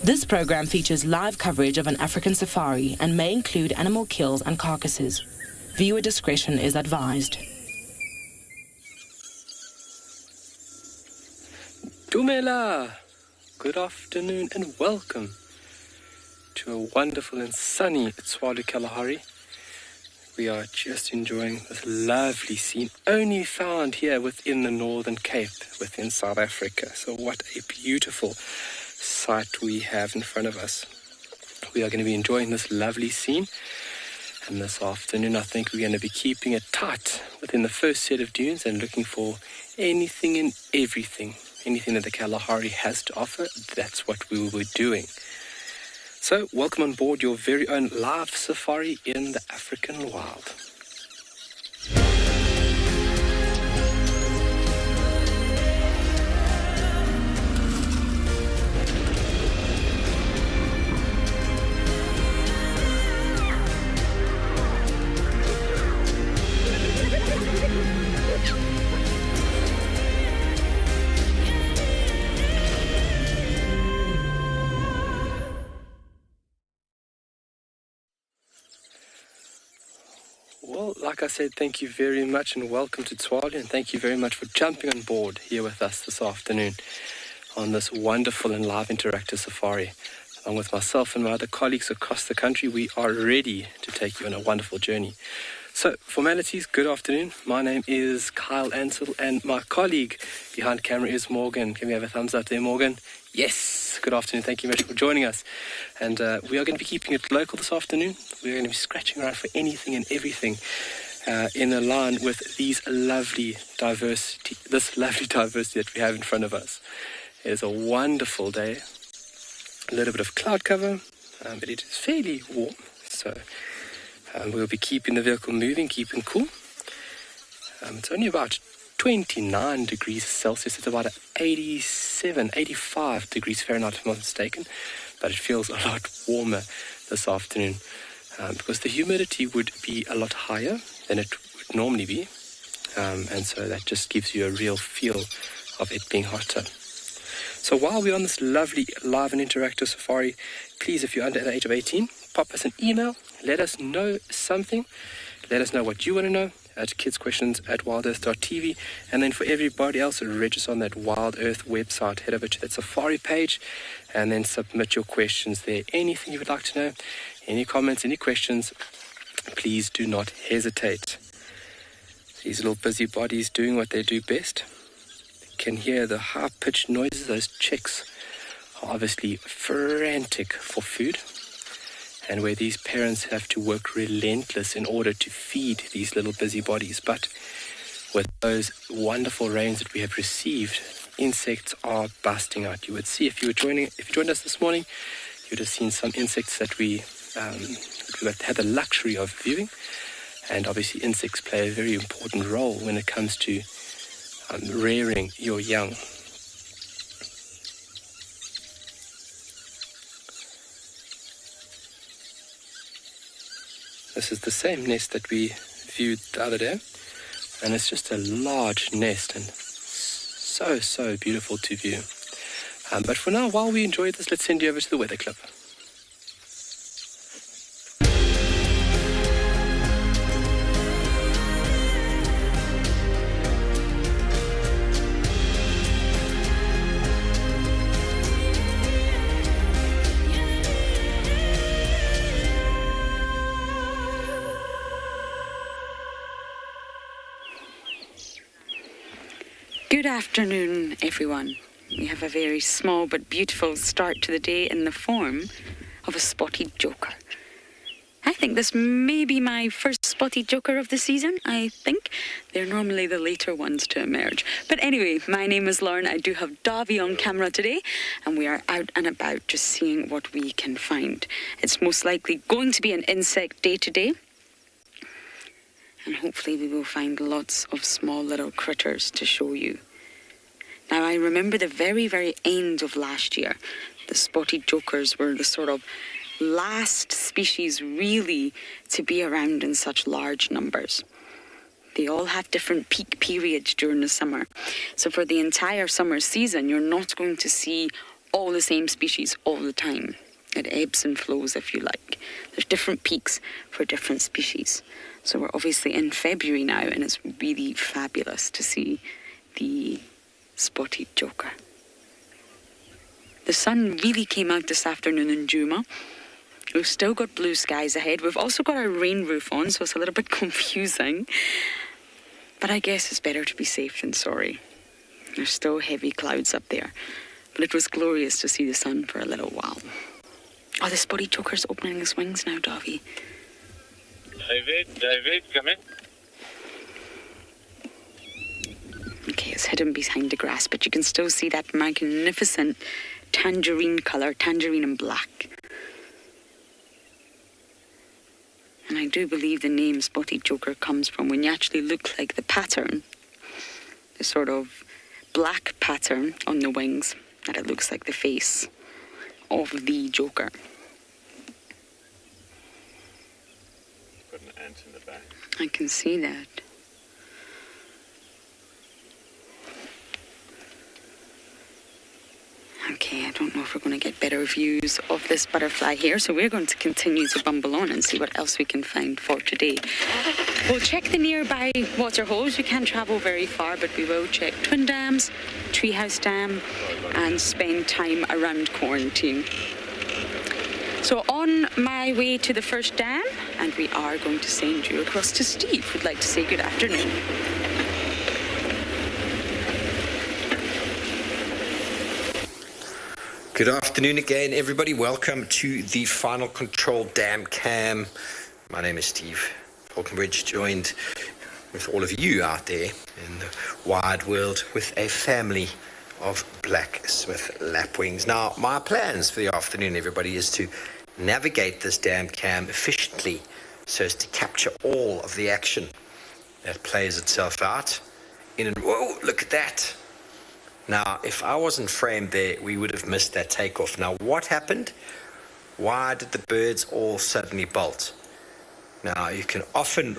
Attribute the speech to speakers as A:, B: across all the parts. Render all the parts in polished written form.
A: This program features live coverage of an African safari and may include animal kills and carcasses. Viewer discretion is advised.
B: Dumela! Good afternoon and welcome to a wonderful and sunny Tswalu Kalahari. We are just enjoying this lovely scene, only found here within the Northern Cape, within South Africa. So what a beautiful sight we have in front of us. We are going to be enjoying this lovely scene. And this afternoon, I think we're going to be keeping it tight within the first set of dunes and looking for anything and everything. Anything that the Kalahari has to offer, that's what we will be doing. So, welcome on board your very own live safari in the African wild. Well, like I said, thank you very much and welcome to Tswalu, and thank you very much for jumping on board here with us this afternoon on this wonderful and live interactive safari. Along with myself and my other colleagues across the country, we are ready to take you on a wonderful journey. So, formalities, good afternoon. My name is Kyle Ansel and my colleague behind camera is Morgan. Can we have a thumbs up there, Morgan? Yes, good afternoon. Thank you very much for joining us. And we are going to be keeping it local this afternoon. We're going to be scratching around for anything and everything in a line with this lovely diversity that we have in front of us. It is a wonderful day. A little bit of cloud cover, but it is fairly warm. So we'll be keeping the vehicle moving, keeping cool. It's only about 29 degrees Celsius. It's about 87, 85 degrees Fahrenheit, if I'm not mistaken. But it feels a lot warmer this afternoon because the humidity would be a lot higher than it would normally be. And so that just gives you a real feel of it being hotter. So while we're on this lovely live and interactive safari, please, if you're under the age of 18, pop us an email. Let us know something. Let us know what you want to know at kidsquestions@wildearth.tv. And then for everybody else, register on that Wild Earth website. Head over to that safari page and then submit your questions there. Anything you would like to know, any comments, any questions, please do not hesitate. These little busybodies doing what they do best. Can hear the high-pitched noises. Those chicks are obviously frantic for food, and where these parents have to work relentless in order to feed these little busybodies. But with those wonderful rains that we have received, insects are busting out. You would see if you joined us this morning, you would have seen some insects that we had the luxury of viewing, and obviously insects play a very important role when it comes to rearing your young. This is the same nest that we viewed the other day, and it's just a large nest and so beautiful to view. But for now, while we enjoy this, let's send you over to the weather clip.
C: Good afternoon, everyone. We have a very small but beautiful start to the day in the form of a spotted joker. I think this may be my first spotted joker of the season, I think. They're normally the later ones to emerge. But anyway, my name is Lauren. I do have Davy on camera today, and we are out and about just seeing what we can find. It's most likely going to be an insect day today. And hopefully we will find lots of small little critters to show you. Now, I remember the very, very end of last year. The spotted jokers were the sort of last species really to be around in such large numbers. They all have different peak periods during the summer. So for the entire summer season, you're not going to see all the same species all the time. It ebbs and flows, if you like. There's different peaks for different species. So we're obviously in February now, and it's really fabulous to see the spotted joker. The sun really came out this afternoon in Juma. We've still got blue skies ahead. We've also got our rain roof on, so it's a little bit confusing. But I guess it's better to be safe than sorry. There's still heavy clouds up there. But it was glorious to see the sun for a little while. Oh, the spotted joker's opening his wings now, Davy.
D: David, come in.
C: Okay, it's hidden behind the grass, but you can still see that magnificent tangerine colour, tangerine and black. And I do believe the name Spotted Joker comes from when you actually look like the pattern, the sort of black pattern on the wings, that it looks like the face of the Joker.
D: Got an ant in the back.
C: I can see that. Okay, I don't know if we're going to get better views of this butterfly here, so we're going to continue to bumble on and see what else we can find for today. We'll check the nearby water holes. We can't travel very far, but we will check Twin Dams, Treehouse Dam, and spend time around Quarantine. So on my way to the first dam, and we are going to send you across to Steve, who'd like to say good afternoon.
E: Good afternoon again, everybody. Welcome to the Final Control Dam Cam. My name is Steve Falconbridge, joined with all of you out there in the wide world with a family of black Smith lapwings. Now, my plans for the afternoon, everybody, is to navigate this dam cam efficiently so as to capture all of the action that plays itself out in and whoa, look at that. Now, if I wasn't framed there, we would have missed that takeoff. Now, what happened? Why did the birds all suddenly bolt? Now, you can often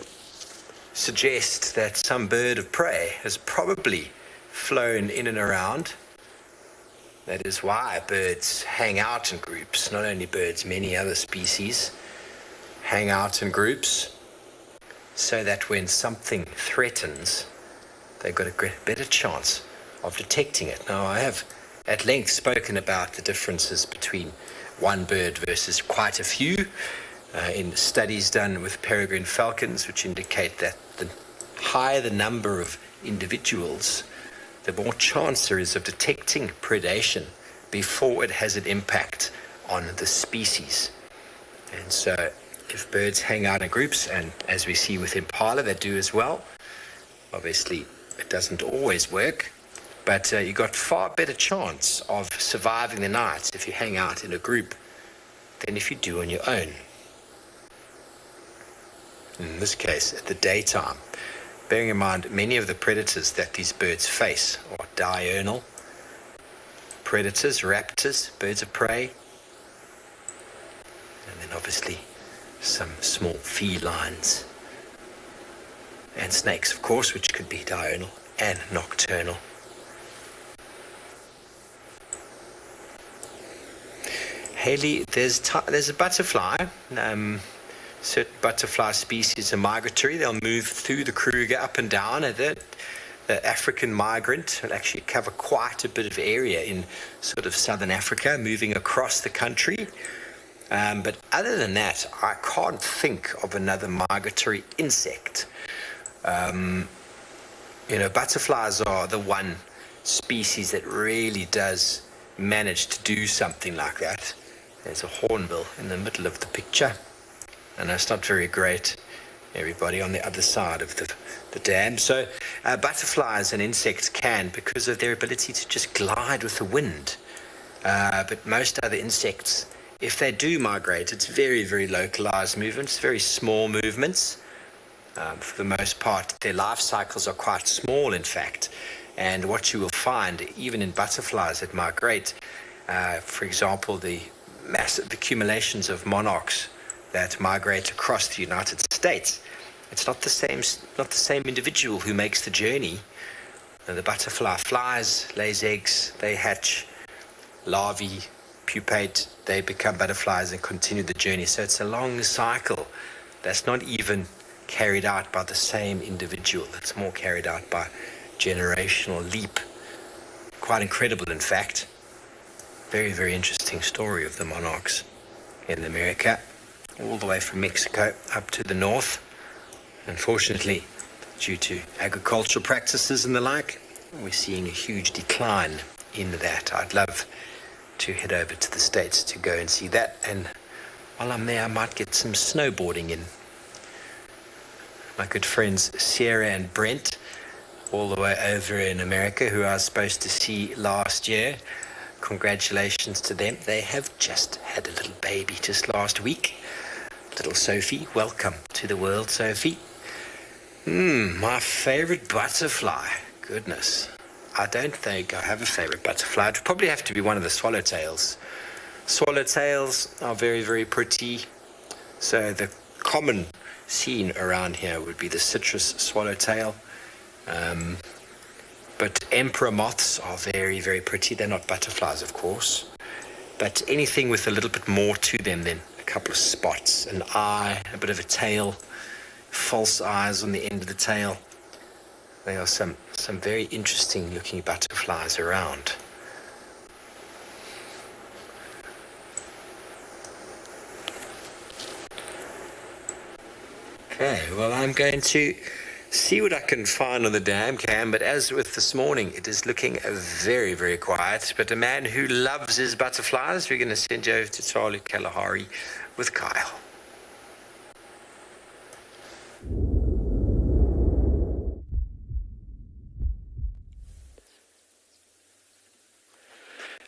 E: suggest that some bird of prey has probably flown in and around. That is why birds hang out in groups. Not only birds, many other species hang out in groups so that when something threatens, they've got a better chance of detecting it. Now, I have at length spoken about the differences between one bird versus quite a few in studies done with peregrine falcons, which indicate that the higher the number of individuals, the more chance there is of detecting predation before it has an impact on the species. And so if birds hang out in groups, and as we see with impala, they do as well, obviously it doesn't always work, but you've got far better chance of surviving the night if you hang out in a group than if you do on your own. In this case, at the daytime, bearing in mind many of the predators that these birds face are diurnal predators, raptors, birds of prey, and then obviously some small felines and snakes, of course, which could be diurnal and nocturnal. Haley, there's a butterfly. Certain butterfly species are migratory. They'll move through the Kruger up and down. The African migrant will actually cover quite a bit of area in sort of southern Africa, moving across the country. But other than that, I can't think of another migratory insect. Butterflies are the one species that really does manage to do something like that. There's a hornbill in the middle of the picture, and that's not very great, everybody, on the other side of the dam. So butterflies and insects can, because of their ability to just glide with the wind. But most other insects, if they do migrate, it's very, very localized movements, very small movements. For the most part, their life cycles are quite small, in fact. And what you will find, even in butterflies that migrate, for example, the massive accumulations of monarchs that migrate across the United States, it's not the same individual who makes the journey. The butterfly flies, lays eggs, they hatch, larvae pupate, they become butterflies and continue the journey. So it's a long cycle that's not even carried out by the same individual. It's more carried out by generational leap. Quite incredible, in fact. Very, very interesting story of the monarchs in America, all the way from Mexico up to the north. Unfortunately, due to agricultural practices and the like, we're seeing a huge decline in that. I'd love to head over to the States to go and see that, and while I'm there I might get some snowboarding in. My good friends Sarah and Brent, all the way over in America, who I was supposed to see last year, congratulations to them. They have just had a little baby just last week, little Sophie. Welcome to the world, Sophie. My favorite butterfly, goodness, I don't think I have a favorite butterfly. It would probably have to be one of the swallowtails. Swallowtails are very, very pretty. So the common scene around here would be the citrus swallowtail. But emperor moths are very, very pretty. They're not butterflies, of course. But anything with a little bit more to them than a couple of spots, an eye, a bit of a tail, false eyes on the end of the tail. There are some very interesting looking butterflies around. Okay, well, I'm going to see what I can find on the dam cam, but as with this morning, it is looking very, very quiet. But a man who loves his butterflies, we're going to send you over to Tswalu Kalahari with Kyle.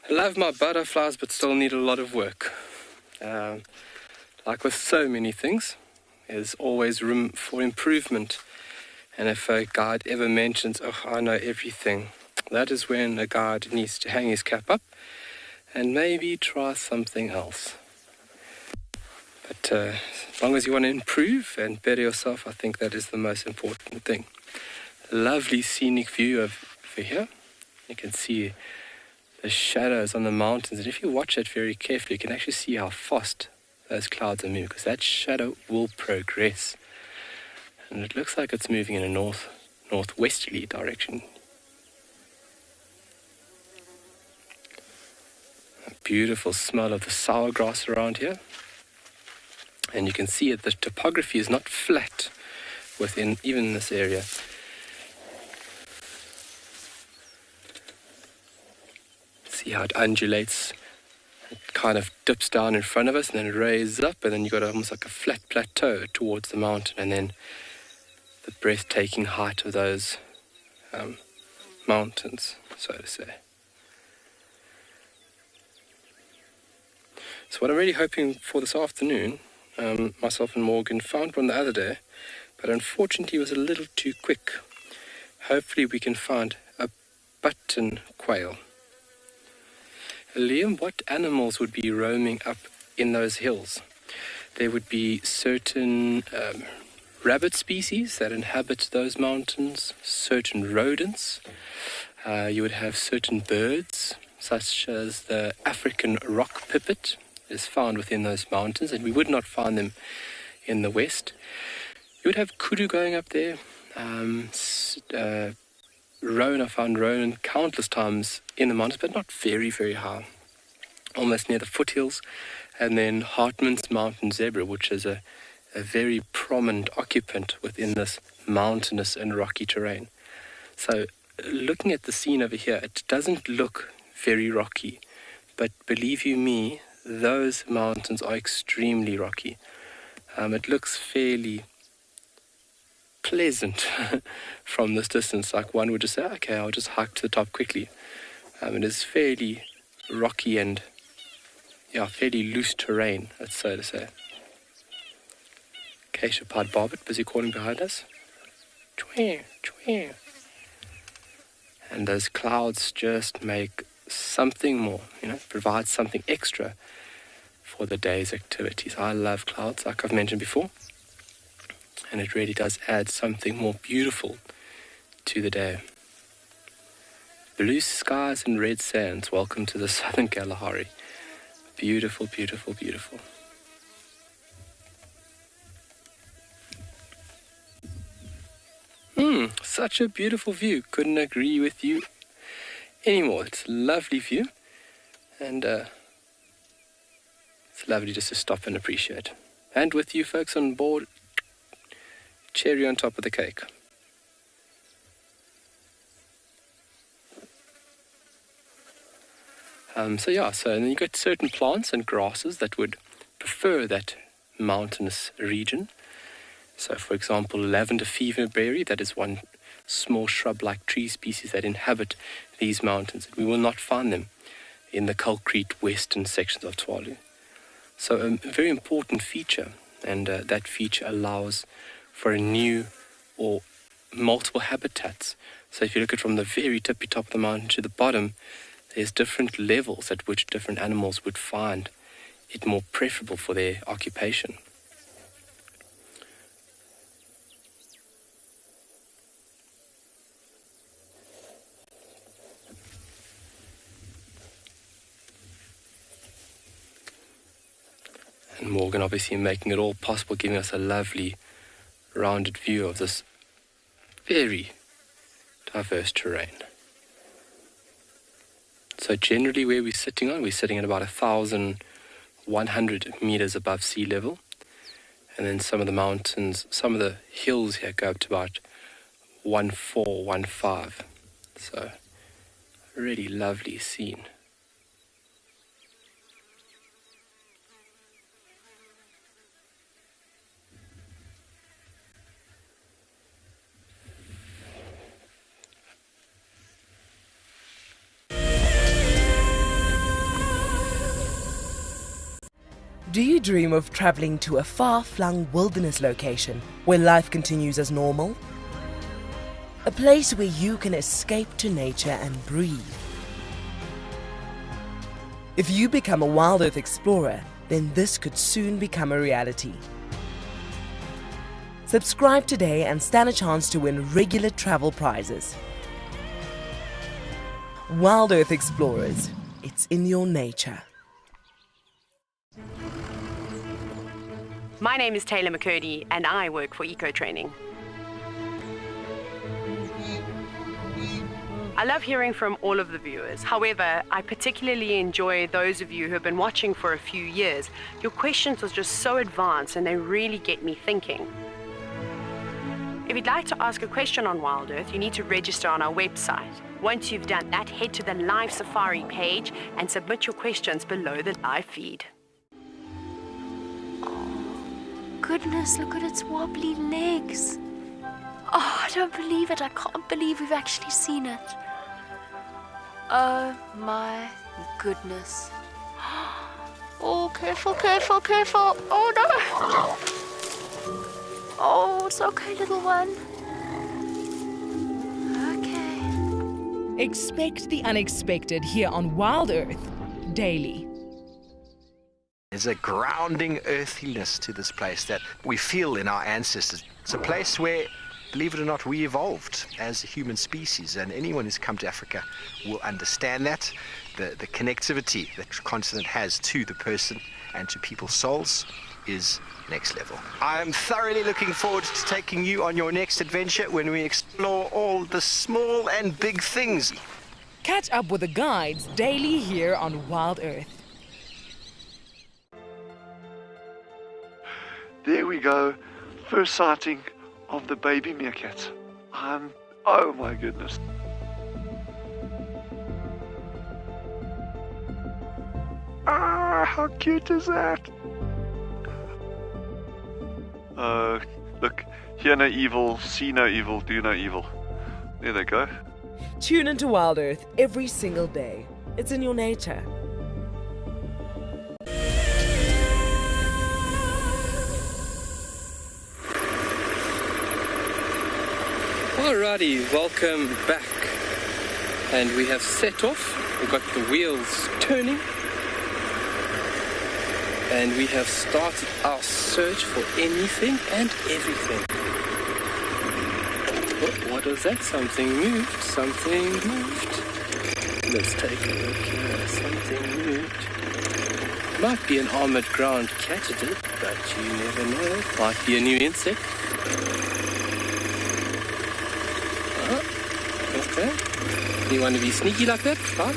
B: I love my butterflies, but still need a lot of work. Like with so many things, there's always room for improvement. And if a guide ever mentions, oh, I know everything, that is when a guide needs to hang his cap up and maybe try something else. But as long as you want to improve and better yourself, I think that is the most important thing. Lovely scenic view over here. You can see the shadows on the mountains, and if you watch it very carefully, you can actually see how fast those clouds are moving, because that shadow will progress, and it looks like it's moving in a northwesterly direction. A beautiful smell of the sour grass around here, and you can see that the topography is not flat within even this area. See how it undulates. It kind of dips down in front of us and then it raises up, and then you've got almost like a flat plateau towards the mountain, and then the breathtaking height of those mountains, so to say. So what I'm really hoping for this afternoon, myself and Morgan found one the other day, but unfortunately it was a little too quick. Hopefully we can find a button quail. Liam, what animals would be roaming up in those hills? There would be certain rabbit species that inhabit those mountains, certain rodents. You would have certain birds, such as the African rock pipit is found within those mountains, and we would not find them in the west. You would have kudu going up there. Roan, I found roan countless times in the mountains, but not very, very high, almost near the foothills. And then Hartman's mountain zebra, which is a very prominent occupant within this mountainous and rocky terrain. So looking at the scene over here, it doesn't look very rocky, but believe you me, those mountains are extremely rocky. It looks fairly pleasant from this distance, like one would just say, okay, I'll just hike to the top quickly. It is fairly rocky and fairly loose terrain, that's so to say. Acacia pied barbet busy calling behind us. Chwee, chwee. And those clouds just make something more, provide something extra for the day's activities. I love clouds, like I've mentioned before. And it really does add something more beautiful to the day. Blue skies and red sands. Welcome to the Southern Kalahari. Beautiful, beautiful, beautiful. Such a beautiful view. Couldn't agree with you anymore. It's a lovely view. And it's lovely just to stop and appreciate. And with you folks on board, cherry on top of the cake. So then you get certain plants and grasses that would prefer that mountainous region. So for example, lavender feverberry, that is one small shrub-like tree species that inhabit these mountains. We will not find them in the concrete western sections of Tswalu. So a very important feature, and that feature allows for a new or multiple habitats. So if you look at from the very tippy top of the mountain to the bottom, there's different levels at which different animals would find it more preferable for their occupation. And Morgan obviously making it all possible, giving us a lovely rounded view of this very diverse terrain. So generally where we're sitting at about 1,100 meters above sea level. And then some of the mountains, some of the hills here go up to about 1,400, 1,500. So a really lovely scene.
F: Do you dream of traveling to a far-flung wilderness location where life continues as normal? A place where you can escape to nature and breathe. If you become a Wild Earth explorer, then this could soon become a reality. Subscribe today and stand a chance to win regular travel prizes. Wild Earth Explorers, it's in your nature.
G: My name is Taylor McCurdy and I work for Eco Training. I love hearing from all of the viewers. However, I particularly enjoy those of you who have been watching for a few years. Your questions are just so advanced and they really get me thinking. If you'd like to ask a question on Wild Earth, you need to register on our website. Once you've done that, head to the live safari page and submit your questions below the live feed.
H: Goodness, look at its wobbly legs. Oh, I don't believe it. I can't believe we've actually seen it. Oh my goodness. Oh, careful, careful, careful. Oh no. Oh, it's okay, little one. Okay.
I: Expect the unexpected here on Wild Earth daily.
E: There's a grounding earthiness to this place that we feel in our ancestors. It's a place where, believe it or not, we evolved as a human species, and anyone who's come to Africa will understand that. The connectivity that the continent has to the person and to people's souls is next level. I am thoroughly looking forward to taking you on your next adventure when we explore all the small and big things.
I: Catch up with the guides daily here on Wild Earth.
J: There we go, first sighting of the baby meerkat. Oh my goodness. Ah, how cute is that? Look, hear no evil, see no evil, do no evil. There they go.
F: Tune into Wild Earth every single day. It's in your nature.
B: Alrighty, welcome back. And we have set off. We've got the wheels turning. And we have started our search for anything and everything. Oh, what was that? Something moved. Something moved. Let's take a look here. Something moved. Might be an armored ground katydid, but you never know. Might be a new insect. Okay. You want to be sneaky like that? Fine.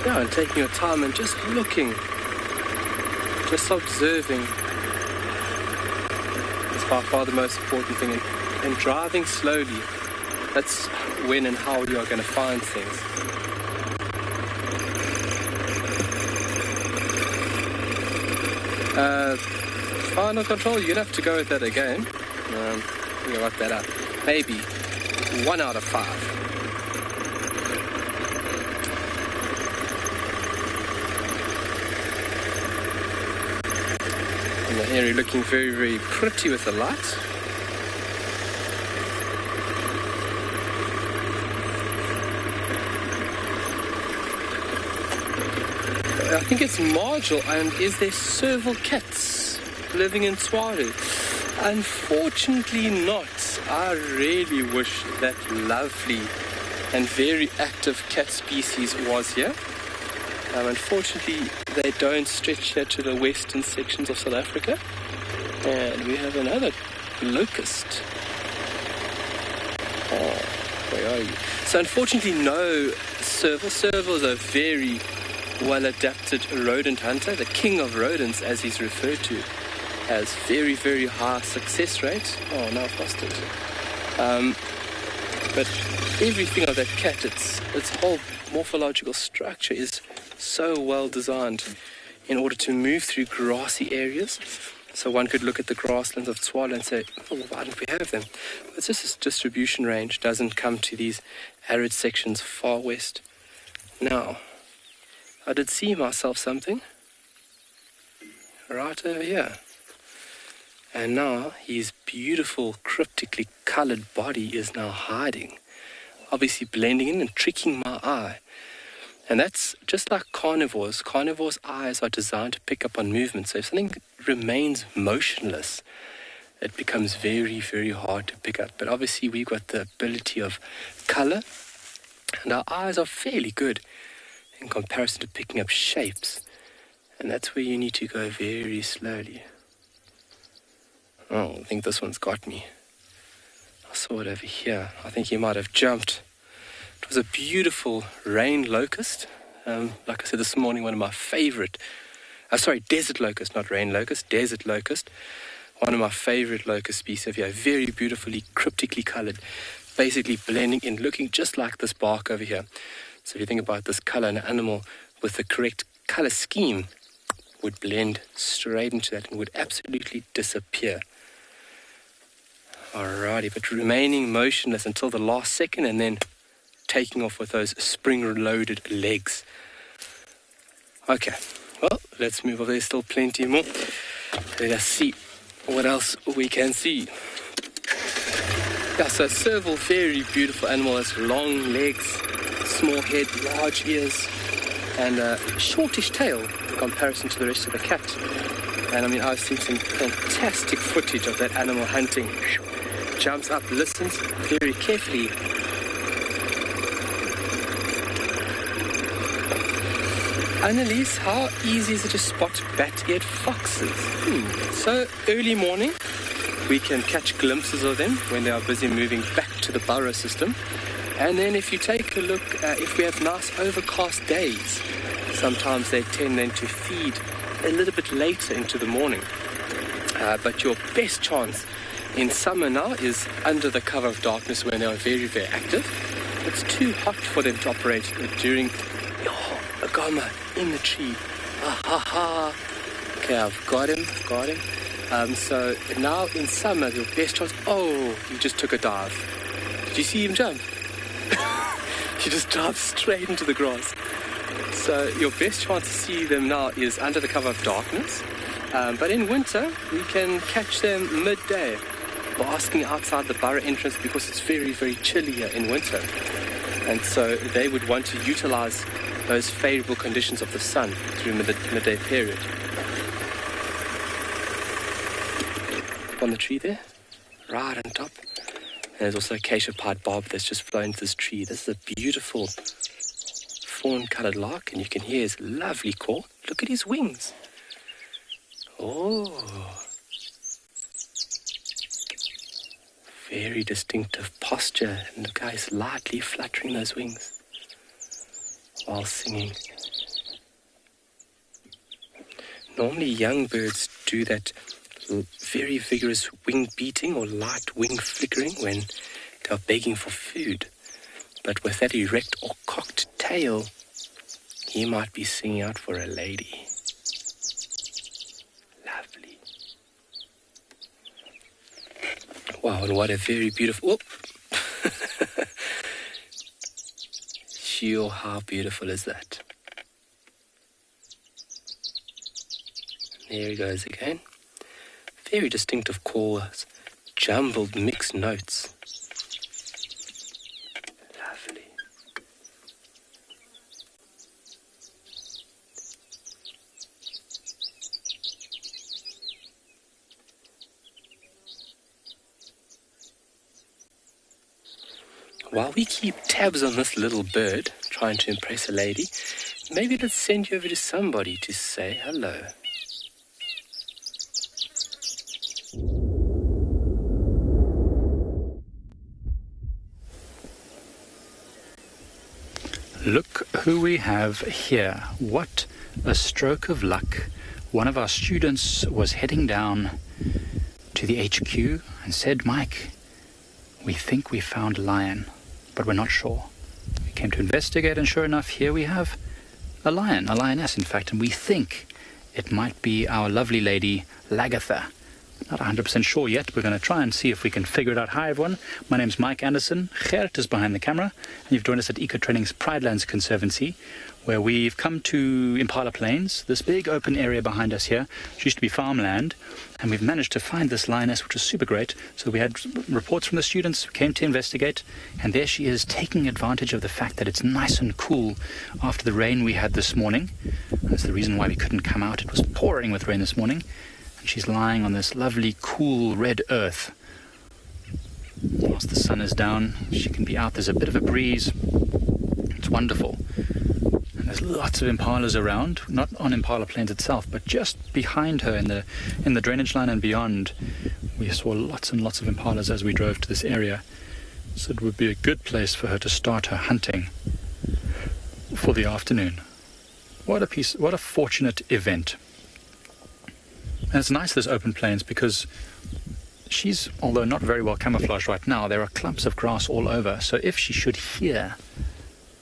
B: Yeah, and taking your time and just looking, just observing is by far the most important thing. And driving slowly, that's when and how you are going to find things. Final control, you're going to have to go with that again. You work that out. Maybe 1 out of 5. And the area looking very, very pretty with the lights. I think it's marginal, and is there serval cats living in Tswalu? Unfortunately not. I really wish that lovely and very active cat species was here. Unfortunately, they don't stretch here to the western sections of South Africa. And we have another locust. Oh, where are you? So unfortunately, no serval. Serval is a very well-adapted rodent hunter, the king of rodents, as he's referred to, has very, very high success rate. Oh, now I've lost it. But everything of that cat, its whole morphological structure is so well designed in order to move through grassy areas. So one could look at the grasslands of Tswalu and say, oh, why don't we have them? It's just this distribution range doesn't come to these arid sections far west. Now, I did see myself something right over here. And now his beautiful, cryptically colored body is now hiding, obviously blending in and tricking my eye. And that's just like carnivores. Carnivores' eyes are designed to pick up on movement. So if something remains motionless, it becomes very, very hard to pick up. But obviously we've got the ability of color, and our eyes are fairly good in comparison to picking up shapes. And that's where you need to go very slowly. Oh, I think this one's got me. I saw it over here. I think he might have jumped. It was a beautiful rain locust. Like I said this morning, one of my favorite, desert locust, not rain locust, desert locust. One of my favorite locust species here, very beautifully, cryptically colored, basically blending in, looking just like this bark over here. So if you think about this color, an animal with the correct color scheme would blend straight into that and would absolutely disappear. Alrighty, but remaining motionless until the last second and then taking off with those spring-loaded legs. Okay, well, let's move on. There's still plenty more. Let us see what else we can see. Yeah, so serval, very beautiful animal, has long legs, small head, large ears, and a shortish tail in comparison to the rest of the cat. And I mean, I've seen some fantastic footage of that animal hunting. Jumps up, listens very carefully. Annalise, how easy is it to spot bat-eared foxes? So early morning, we can catch glimpses of them when they are busy moving back to the burrow system. And then if you take a look, if we have nice overcast days, sometimes they tend then to feed a little bit later into the morning. But your best chance in summer now is under the cover of darkness when they are very, very active. It's too hot for them to operate during a gama in the tree. Okay, I've got him. So now in summer, your best chance, you just took a dive. Did you see him jump? He just dived straight into the grass. So your best chance to see them now is under the cover of darkness. But in winter, we can catch them midday, basking outside the burrow entrance because it's very, very chilly here in winter. And so they would want to utilize those favorable conditions of the sun through midday period. up on the tree there, right on top. And there's also acacia pied bob that's just flown to this tree. This is a beautiful fawn-coloured lark, and you can hear his lovely call. Look at his wings. Oh, very distinctive posture, and look how he's lightly fluttering those wings while singing. Normally young birds do that very vigorous wing beating or light wing flickering when they're begging for food. But with that erect or cocked tail, he might be singing out for a lady. Lovely. Wow, and what a very beautiful... Whoop! Sure, how beautiful is that? There he goes again. Very distinctive calls, jumbled mixed notes. Lovely. While we keep tabs on this little bird, trying to impress a lady, maybe let's send you over to somebody to say hello.
K: Look who we have here. What a stroke of luck. One of our students was heading down to the HQ and said, Mike, we think we found a lion, but we're not sure. We came to investigate, and sure enough, here we have a lion, a lioness in fact, and we think it might be our lovely lady Lagatha. Not 100% sure yet. We're going to try and see if we can figure it out. Hi everyone, my name's Mike Anderson. Gert is behind the camera, and you've joined us at Eco Training's Pridelands Conservancy, where we've come to Impala Plains, this big open area behind us here, which used to be farmland, and we've managed to find this lioness, which was super great. So we had reports from the students who came to investigate, and there she is, taking advantage of the fact that it's nice and cool after the rain we had this morning. That's the reason why we couldn't come out. It was pouring with rain this morning. She's lying on this lovely, cool red earth. Whilst the sun is down, she can be out. There's a bit of a breeze. It's wonderful. And there's lots of impalas around, not on Impala Plains itself, but just behind her in the drainage line and beyond. We saw lots and lots of impalas as we drove to this area. So it would be a good place for her to start her hunting for the afternoon. What a fortunate event. And it's nice, this open plains, because she's, although not very well camouflaged right now, there are clumps of grass all over. So if she should hear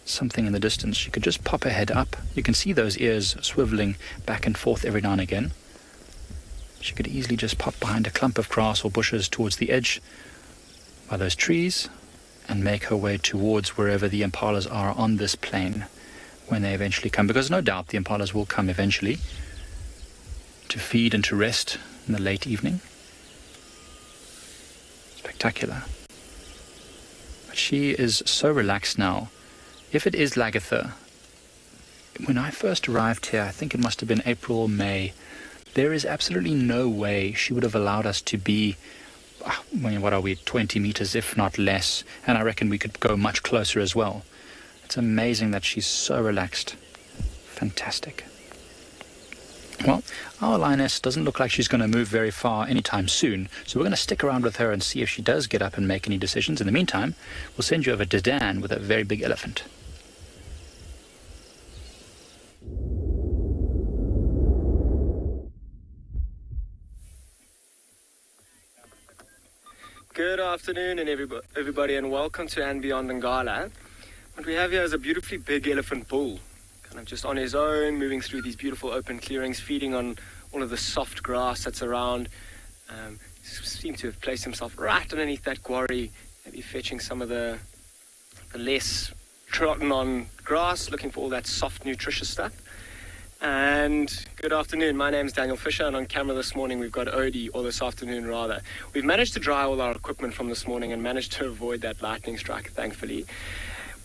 K: something in the distance, she could just pop her head up. You can see those ears swiveling back and forth every now and again. She could easily just pop behind a clump of grass or bushes towards the edge by those trees and make her way towards wherever the impalas are on this plain when they eventually come. Because no doubt the impalas will come eventually to feed and to rest in the late evening. Spectacular. But she is so relaxed now. If it is Lagatha, when I first arrived here, I think it must have been April or May, there is absolutely no way she would have allowed us to be, what are we, 20 meters, if not less, and I reckon we could go much closer as well. It's amazing that she's so relaxed. Fantastic. Well, our lioness doesn't look like she's going to move very far anytime soon, so we're going to stick around with her and see if she does get up and make any decisions. In the meantime, we'll send you over to Dan with a very big elephant.
B: Good afternoon, and everybody, and welcome to And Beyond Nyala. What we have here is a beautifully big elephant bull, kind of just on his own, moving through these beautiful open clearings, feeding on all of the soft grass that's around. Seems to have placed himself right underneath that quarry, maybe fetching some of the less trodden on grass, looking for all that soft, nutritious stuff. And good afternoon, my name's Daniel Fisher, and on camera this morning we've got Odie, or this afternoon rather. We've managed to dry all our equipment from this morning and managed to avoid that lightning strike, thankfully.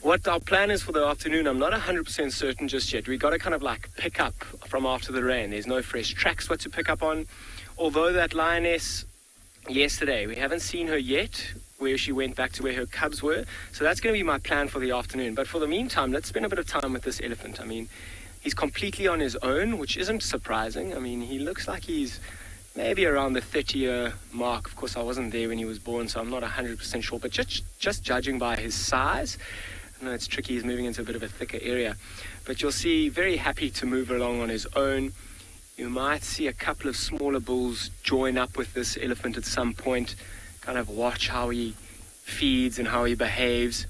B: What our plan is for the afternoon, I'm not 100% certain just yet. We've got to kind of like pick up from after the rain. There's no fresh tracks what to pick up on. Although that lioness yesterday. We haven't seen her yet, where she went back to where her cubs were. So that's going to be my plan for the afternoon. But for the meantime, let's spend a bit of time with this elephant. I mean, he's completely on his own, which isn't surprising. I mean, he looks like he's maybe around the 30-year mark. Of course, I wasn't there when he was born, so I'm not 100% sure. But just judging by his size, I know it's tricky. He's moving into a bit of a thicker area. But you'll see, very happy to move along on his own. You might see a couple of smaller bulls join up with this elephant at some point, kind of watch how he feeds and how he behaves.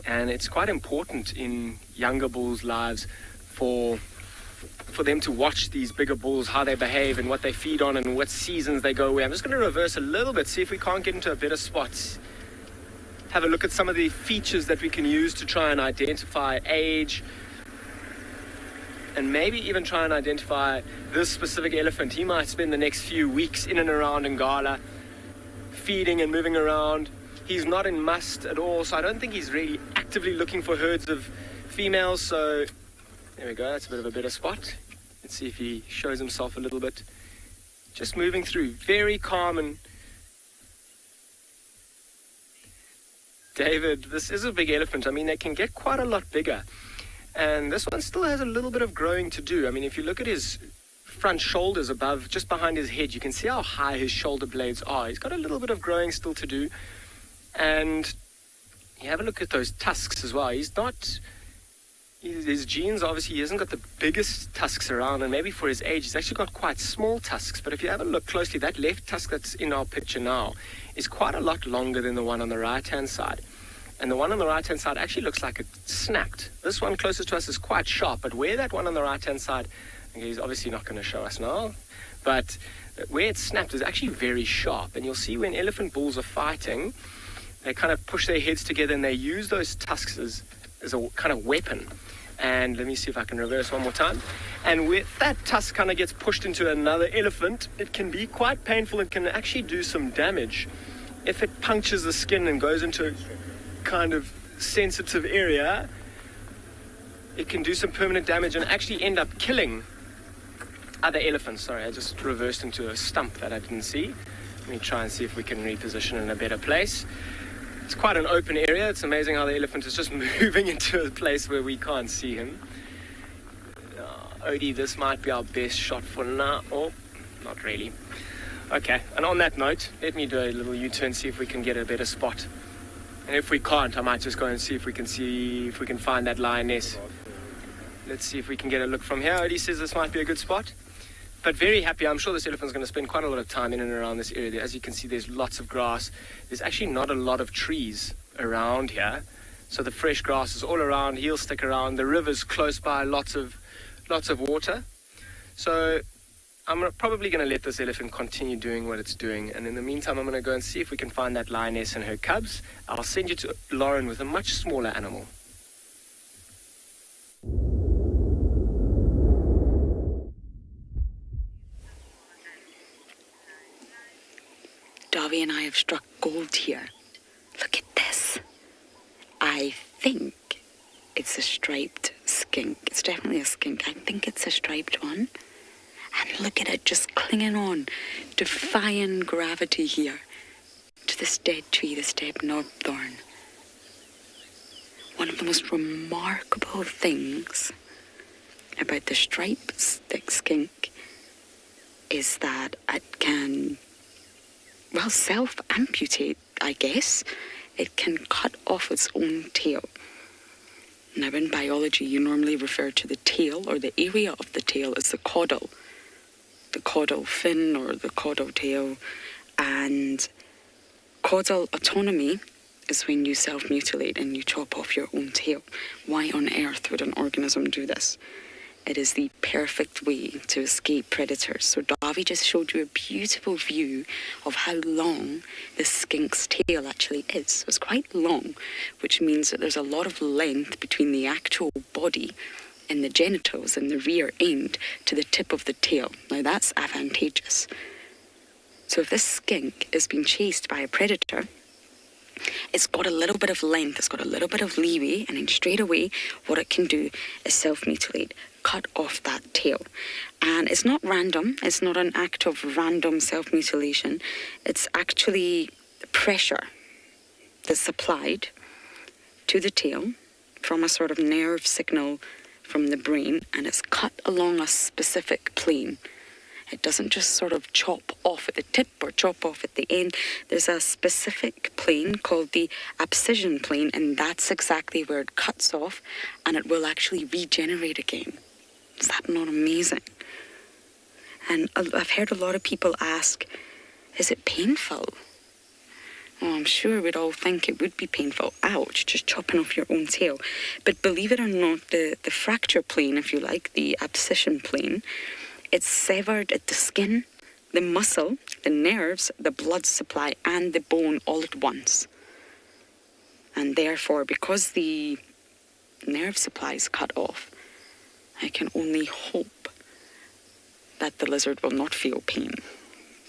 B: And it's quite important in younger bulls' lives for them to watch these bigger bulls, how they behave and what they feed on and what seasons they go away. I'm just going to reverse a little bit, see if we can't get into a better spot. Have a look at some of the features that we can use to try and identify age, and maybe even try and identify this specific elephant. He might spend the next few weeks in and around Nyala, feeding and moving around. He's not in must at all, so I don't think he's really actively looking for herds of females. So there we go, that's a bit of a better spot. Let's see if he shows himself a little bit. Just moving through, very calm. And David, this is a big elephant. I mean, they can get quite a lot bigger. And this one still has a little bit of growing to do. I mean, if you look at his front shoulders above, just behind his head, you can see how high his shoulder blades are. He's got a little bit of growing still to do. And you have a look at those tusks as well. His genes, obviously, he hasn't got the biggest tusks around, and maybe for his age, he's actually got quite small tusks. But if you have a look closely, that left tusk that's in our picture now is quite a lot longer than the one on the right-hand side. And the one on the right-hand side actually looks like it snapped. This one closest to us is quite sharp, but where that one on the right-hand side, okay, he's obviously not going to show us now, but where it snapped is actually very sharp. And you'll see when elephant bulls are fighting, they kind of push their heads together and they use those tusks as a kind of weapon. And let me see if I can reverse one more time. And with that tusk kind of gets pushed into another elephant, it can be quite painful and can actually do some damage. If it punctures the skin and goes into a kind of sensitive area, it can do some permanent damage and actually end up killing other elephants. Sorry, I just reversed into a stump that I didn't see. Let me try and see if we can reposition in a better place. It's quite an open area. It's amazing how the elephant is just moving into a place where we can't see him. Odie, this might be our best shot for now. Oh, not really. Okay, and on that note, let me do a little U-turn, see if we can get a better spot. And if we can't, I might just go and see if we can find that lioness. Let's see if we can get a look from here. Odie says this might be a good spot. But very happy. I'm sure this elephant's going to spend quite a lot of time in and around this area. As you can see, there's lots of grass. There's actually not a lot of trees around here. So the fresh grass is all around. He'll stick around. The river's close by, lots of water. So I'm probably going to let this elephant continue doing what it's doing. And in the meantime, I'm going to go and see if we can find that lioness and her cubs. I'll send you to Lauren with a much smaller animal.
C: Davi and I have struck gold here. Look at this. I think it's a striped skink. It's definitely a skink. I think it's a striped one. And look at it just clinging on, defying gravity here to this dead tree, this dead knobthorn. One of the most remarkable things about the striped skink is that it can, well, self-amputate, I guess. It can cut off its own tail. Now, in biology, you normally refer to the tail or the area of the tail as the caudal fin or the caudal tail. And caudal autonomy is when you self-mutilate and you chop off your own tail. Why on earth would an organism do this? It is the perfect way to escape predators. So Davi just showed you a beautiful view of how long the skink's tail actually is. So it's quite long, which means that there's a lot of length between the actual body and the genitals and the rear end to the tip of the tail. Now that's advantageous. So if this skink is being chased by a predator, it's got a little bit of length, it's got a little bit of leeway, and then straight away what it can do is self-mutilate, cut off that tail. And it's not random. It's not an act of random self-mutilation. It's actually pressure that's applied to the tail from a sort of nerve signal from the brain, and it's cut along a specific plane. It doesn't just sort of chop off at the tip or chop off at the end. There's a specific plane called the abscission plane, and that's exactly where it cuts off, and it will actually regenerate again. Is that not amazing? And I've heard a lot of people ask, is it painful? Well, I'm sure we'd all think it would be painful. Ouch, just chopping off your own tail. But believe it or not, the fracture plane, if you like, the abscission plane, it's severed at the skin, the muscle, the nerves, the blood supply, and the bone all at once. And therefore, because the nerve supply is cut off, I can only hope that the lizard will not feel pain.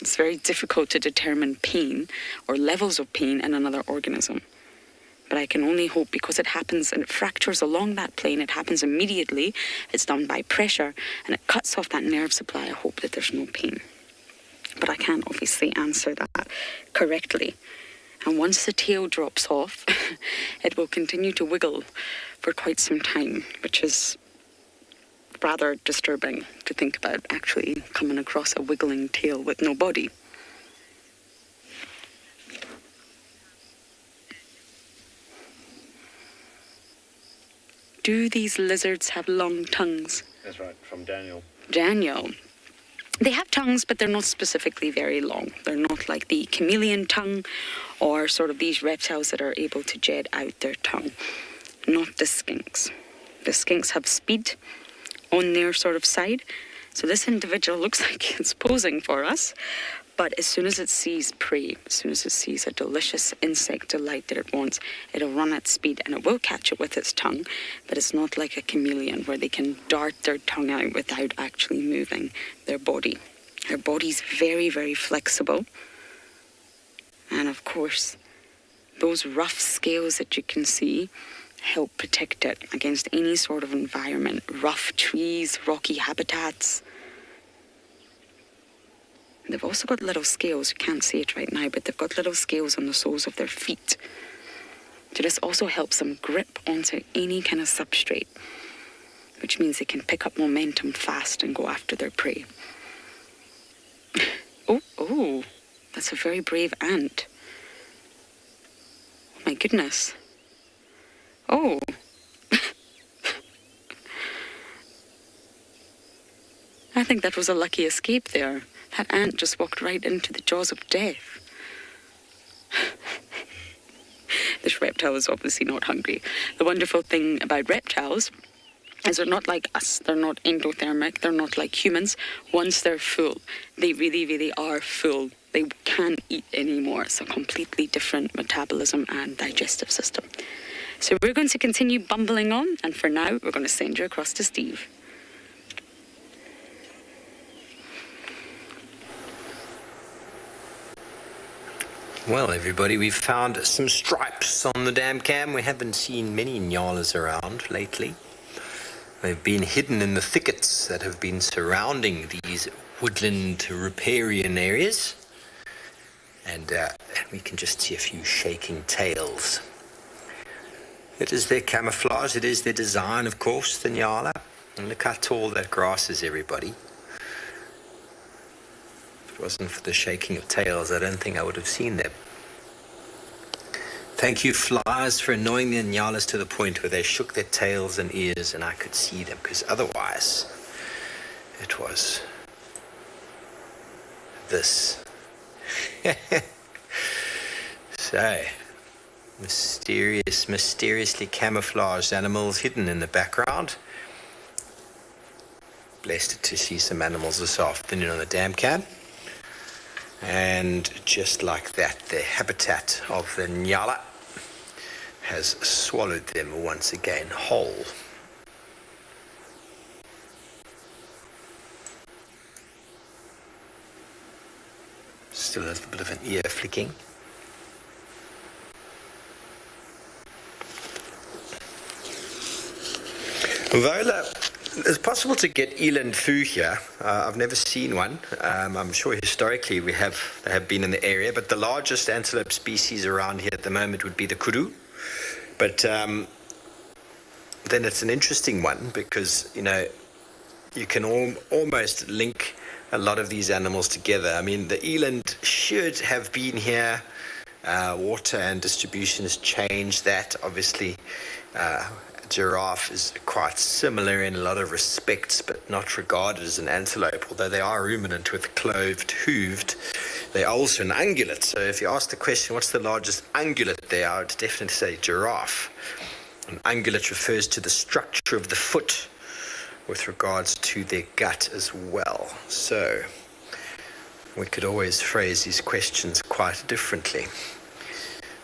C: It's very difficult to determine pain or levels of pain in another organism. But I can only hope, because it happens and it fractures along that plane, it happens immediately, it's done by pressure, and it cuts off that nerve supply. I hope that there's no pain. But I can't obviously answer that correctly. And once the tail drops off, it will continue to wiggle for quite some time, which is rather disturbing to think about, actually coming across a wiggling tail with no body. Do these lizards have long tongues?
D: That's right, from Daniel.
C: Daniel. They have tongues, but they're not specifically very long. They're not like the chameleon tongue or sort of these reptiles that are able to jet out their tongue. Not the skinks. The skinks have speed on their sort of side. So this individual looks like it's posing for us. But as soon as it sees prey, as soon as it sees a delicious insect delight that it wants, it'll run at speed and it will catch it with its tongue. But it's not like a chameleon where they can dart their tongue out without actually moving their body. Their body's very, very flexible. And of course, those rough scales that you can see help protect it against any sort of environment. Rough trees, rocky habitats. They've also got little scales, you can't see it right now, but they've got little scales on the soles of their feet. So this also helps them grip onto any kind of substrate, which means they can pick up momentum fast and go after their prey. Oh, that's a very brave ant. Oh my goodness. Oh. I think that was a lucky escape there. That ant just walked right into the jaws of death. This reptile is obviously not hungry. The wonderful thing about reptiles is they're not like us. They're not endothermic. They're not like humans. Once they're full, they really, really are full. They can't eat anymore. It's a completely different metabolism and digestive system. So we're going to continue bumbling on, and for now, we're going to send you across to Steve.
E: Well, everybody, we've found some stripes on the dam cam. We haven't seen many nyalas around lately. They've been hidden in the thickets that have been surrounding these woodland riparian areas. And we can just see a few shaking tails. It is their camouflage, it is their design, of course, the Nyala. And look how tall that grass is, everybody. If it wasn't for the shaking of tails, I don't think I would have seen them. Thank you, flies, for annoying the Nyalas to the point where they shook their tails and ears and I could see them, because otherwise it was this. So, mysteriously camouflaged animals hidden in the background. Blessed to see some animals this afternoon on the dam cam. And just like that, the habitat of the Nyala has swallowed them once again whole. Still a little bit of an ear flicking. Vola It's possible to get eland through here. I've never seen one. I'm sure historically they have been in the area, but the largest antelope species around here at the moment would be the kudu. But then it's an interesting one because, you can almost link a lot of these animals together. I mean, the eland should have been here. Water and distribution has changed that. Obviously, giraffe is quite similar in a lot of respects, but not regarded as an antelope. Although they are ruminant with cloved, hooved, they are also an ungulate. So if you ask the question, what's the largest ungulate there, I would definitely say giraffe. An ungulate refers to the structure of the foot with regards to their gut as well. So we could always phrase these questions quite differently.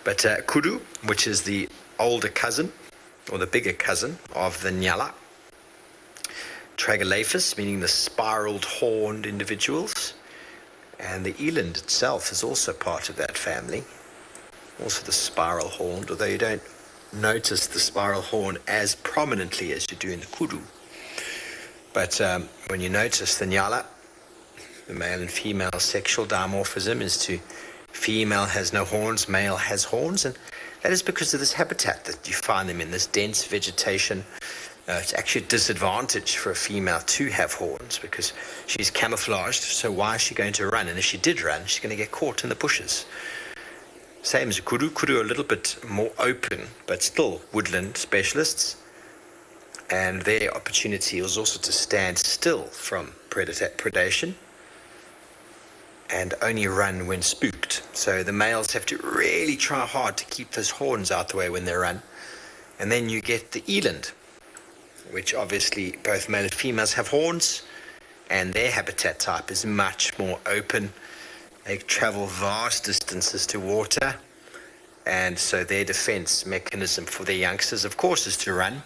E: But kudu, which is the older cousin, or the bigger cousin of the Nyala. Tragelaphus, meaning the spiraled horned individuals. And the eland itself is also part of that family. Also the spiral horned, although you don't notice the spiral horn as prominently as you do in the kudu. But when you notice the Nyala, the male and female sexual dimorphism is to female has no horns, male has horns, and that is because of this habitat that you find them in, this dense vegetation. It's actually a disadvantage for a female to have horns because she's camouflaged, so why is she going to run? And if she did run, she's going to get caught in the bushes. Same as kudu. Kudu are a little bit more open, but still woodland specialists. And their opportunity was also to stand still from predation and only run when spooked. So the males have to really try hard to keep those horns out the way when they run. And then you get the eland, which obviously both male and females have horns, and their habitat type is much more open. They travel vast distances to water, and so their defense mechanism for their youngsters, of course, is to run,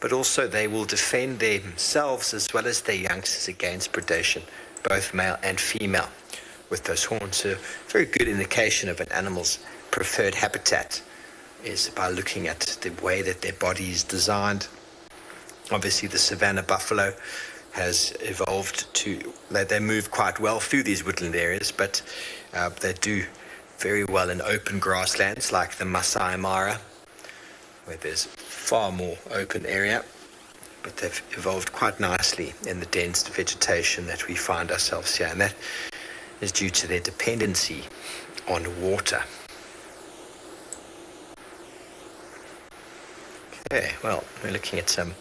E: but also they will defend themselves as well as their youngsters against predation, both male and female, with those horns. So a very good indication of an animal's preferred habitat is by looking at the way that their body is designed. Obviously, the savanna buffalo has evolved they move quite well through these woodland areas, but they do very well in open grasslands like the Masai Mara, where there's far more open area, but they've evolved quite nicely in the dense vegetation that we find ourselves here, and that is due to their dependency on water. Okay, well, we're looking at some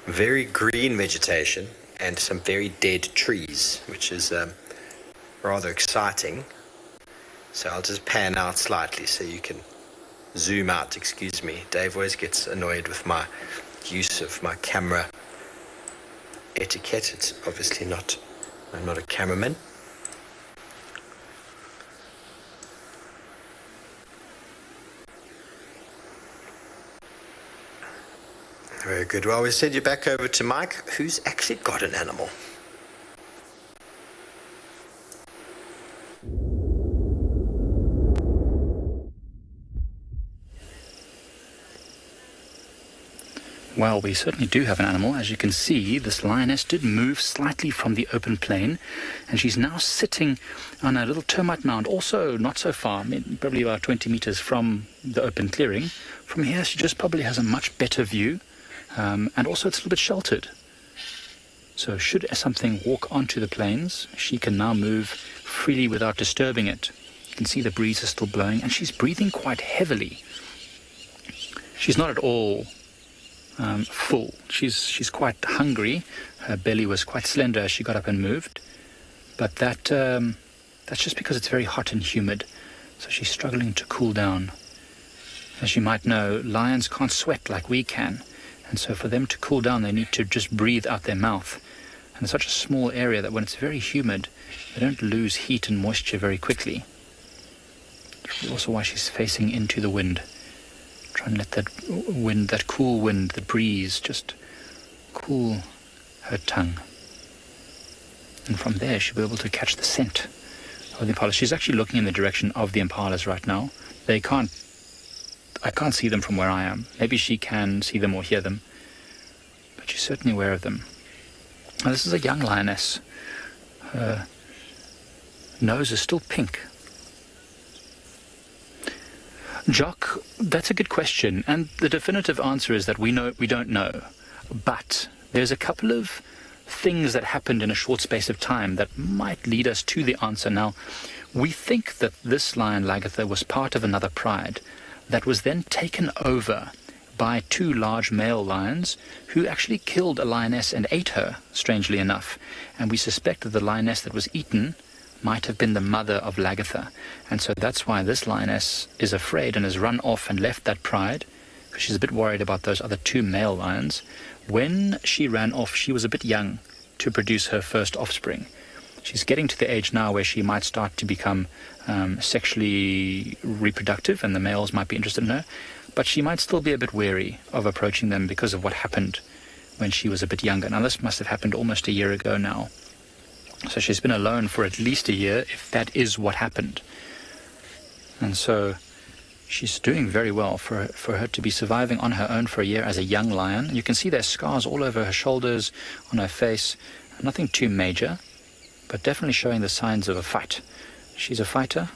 E: very green vegetation and some very dead trees, which is rather exciting. So I'll just pan out slightly so you can zoom out. Excuse me, Dave always gets annoyed with my use of my camera etiquette. It's obviously I'm not a cameraman. Very good. Well, we send you back over to Mike, who's actually got an animal.
K: Well, we certainly do have an animal. As you can see, this lioness did move slightly from the open plain, and she's now sitting on a little termite mound, also not so far, probably about 20 meters from the open clearing. From here, she just probably has a much better view, and also it's a little bit sheltered. So should something walk onto the plains, she can now move freely without disturbing it. You can see the breeze is still blowing, and she's breathing quite heavily. She's not at all full. She's quite hungry. Her belly was quite slender as she got up and moved, but that's just because it's very hot and humid, so she's struggling to cool down. As you might know, lions can't sweat like we can, and so for them to cool down they need to just breathe out their mouth, and it's such a small area that when it's very humid they don't lose heat and moisture very quickly. That's also why she's facing into the wind. Try and let that wind, that cool wind, the breeze, just cool her tongue. And from there, she'll be able to catch the scent of the impala. She's actually looking in the direction of the impalas right now. I can't see them from where I am. Maybe she can see them or hear them, but she's certainly aware of them. Now, this is a young lioness. Her nose is still pink. Jock, that's a good question, and the definitive answer is that we don't know. But there's a couple of things that happened in a short space of time that might lead us to the answer. Now, we think that this lion Lagatha was part of another pride that was then taken over by two large male lions who actually killed a lioness and ate her, strangely enough. And we suspect that the lioness that was eaten might have been the mother of Lagatha. And so that's why this lioness is afraid and has run off and left that pride, because she's a bit worried about those other two male lions. When she ran off, she was a bit young to produce her first offspring. She's getting to the age now where she might start to become sexually reproductive, and the males might be interested in her, but she might still be a bit wary of approaching them because of what happened when she was a bit younger. Now, this must have happened almost a year ago now. So she's been alone for at least a year, if that is what happened. And so she's doing very well for her to be surviving on her own for a year as a young lion. You can see there's scars all over her shoulders, on her face. Nothing too major, but definitely showing the signs of a fight. She's a fighter.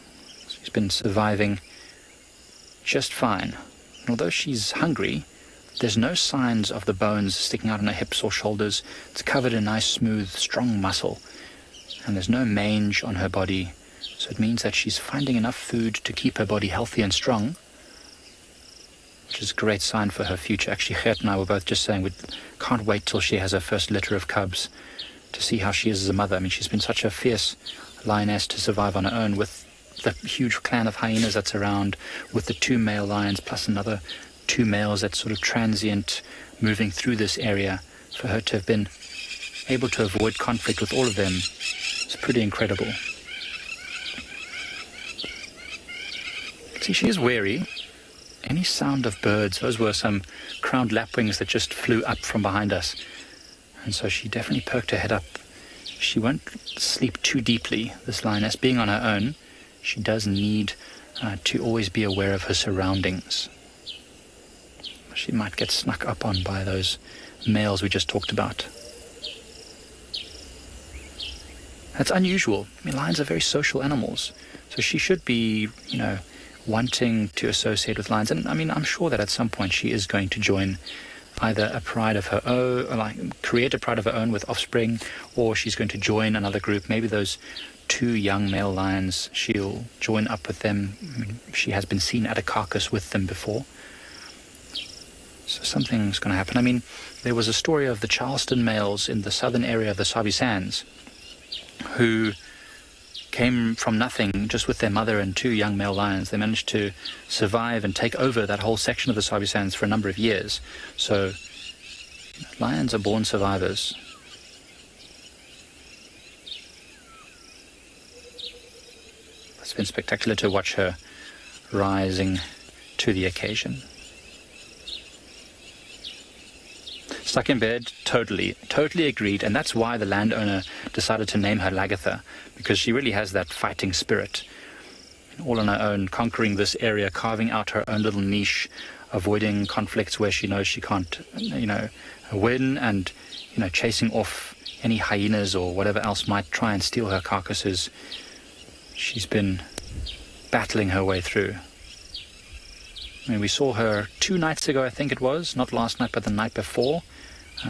K: She's been surviving just fine. And although she's hungry, there's no signs of the bones sticking out on her hips or shoulders. It's covered in nice, smooth, strong muscle. And there's no mange on her body. So it means that she's finding enough food to keep her body healthy and strong, which is a great sign for her future. Actually, Gert and I were both just saying we can't wait till she has her first litter of cubs to see how she is as a mother. I mean, she's been such a fierce lioness to survive on her own with the huge clan of hyenas that's around, with the two male lions plus another two males that's sort of transient moving through this area. For her to have been able to avoid conflict with all of them is pretty incredible. See, she is wary. Any sound of birds, those were some crowned lapwings that just flew up from behind us. And so she definitely perked her head up. She won't sleep too deeply, this lioness. Being on her own, she does need to always be aware of her surroundings. She might get snuck up on by those males we just talked about. That's unusual. I mean, lions are very social animals. So she should be, wanting to associate with lions. And I mean, I'm sure that at some point she is going to join either a pride of her own, or create a pride of her own with offspring, or she's going to join another group. Maybe those two young male lions, she'll join up with them. I mean, she has been seen at a carcass with them before. So something's going to happen. I mean, there was a story of the Charleston males in the southern area of the Sabi Sands who came from nothing just with their mother and two young male lions. They managed to survive and take over that whole section of the Sabi Sands for a number of years. So lions are born survivors. It's been spectacular to watch her rising to the occasion. Stuck in bed, totally agreed, and that's why the landowner decided to name her Lagatha, because she really has that fighting spirit. All on her own, conquering this area, carving out her own little niche, avoiding conflicts where she knows she can't, win, and, chasing off any hyenas or whatever else might try and steal her carcasses. She's been battling her way through. I mean, we saw her 2 nights ago, I think it was, not last night, but the night before,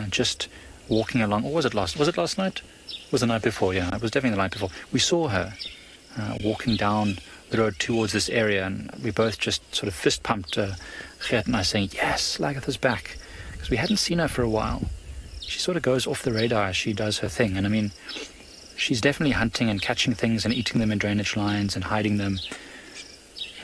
K: just walking along. Or was it last night? It was the night before, yeah. It was definitely the night before. We saw her walking down the road towards this area, and we both just sort of fist pumped, Gert and I, saying, yes, Lagatha's back, because we hadn't seen her for a while. She sort of goes off the radar as she does her thing, and I mean, she's definitely hunting and catching things and eating them in drainage lines and hiding them.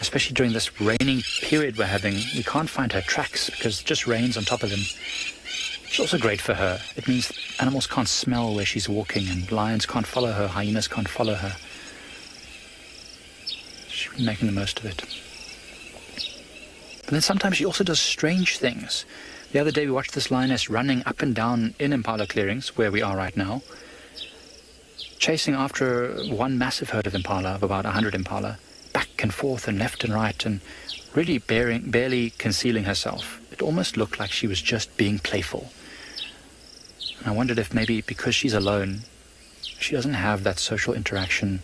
K: Especially during this raining period we're having, we can't find her tracks because it just rains on top of them. It's also great for her. It means animals can't smell where she's walking, and lions can't follow her, hyenas can't follow her. She's really making the most of it. But then sometimes she also does strange things. The other day we watched this lioness running up and down in impala clearings, where we are right now, chasing after one massive herd of impala, of about 100 impala, back and forth and left and right, and really barely concealing herself. It almost looked like she was just being playful. And I wondered if maybe because she's alone, she doesn't have that social interaction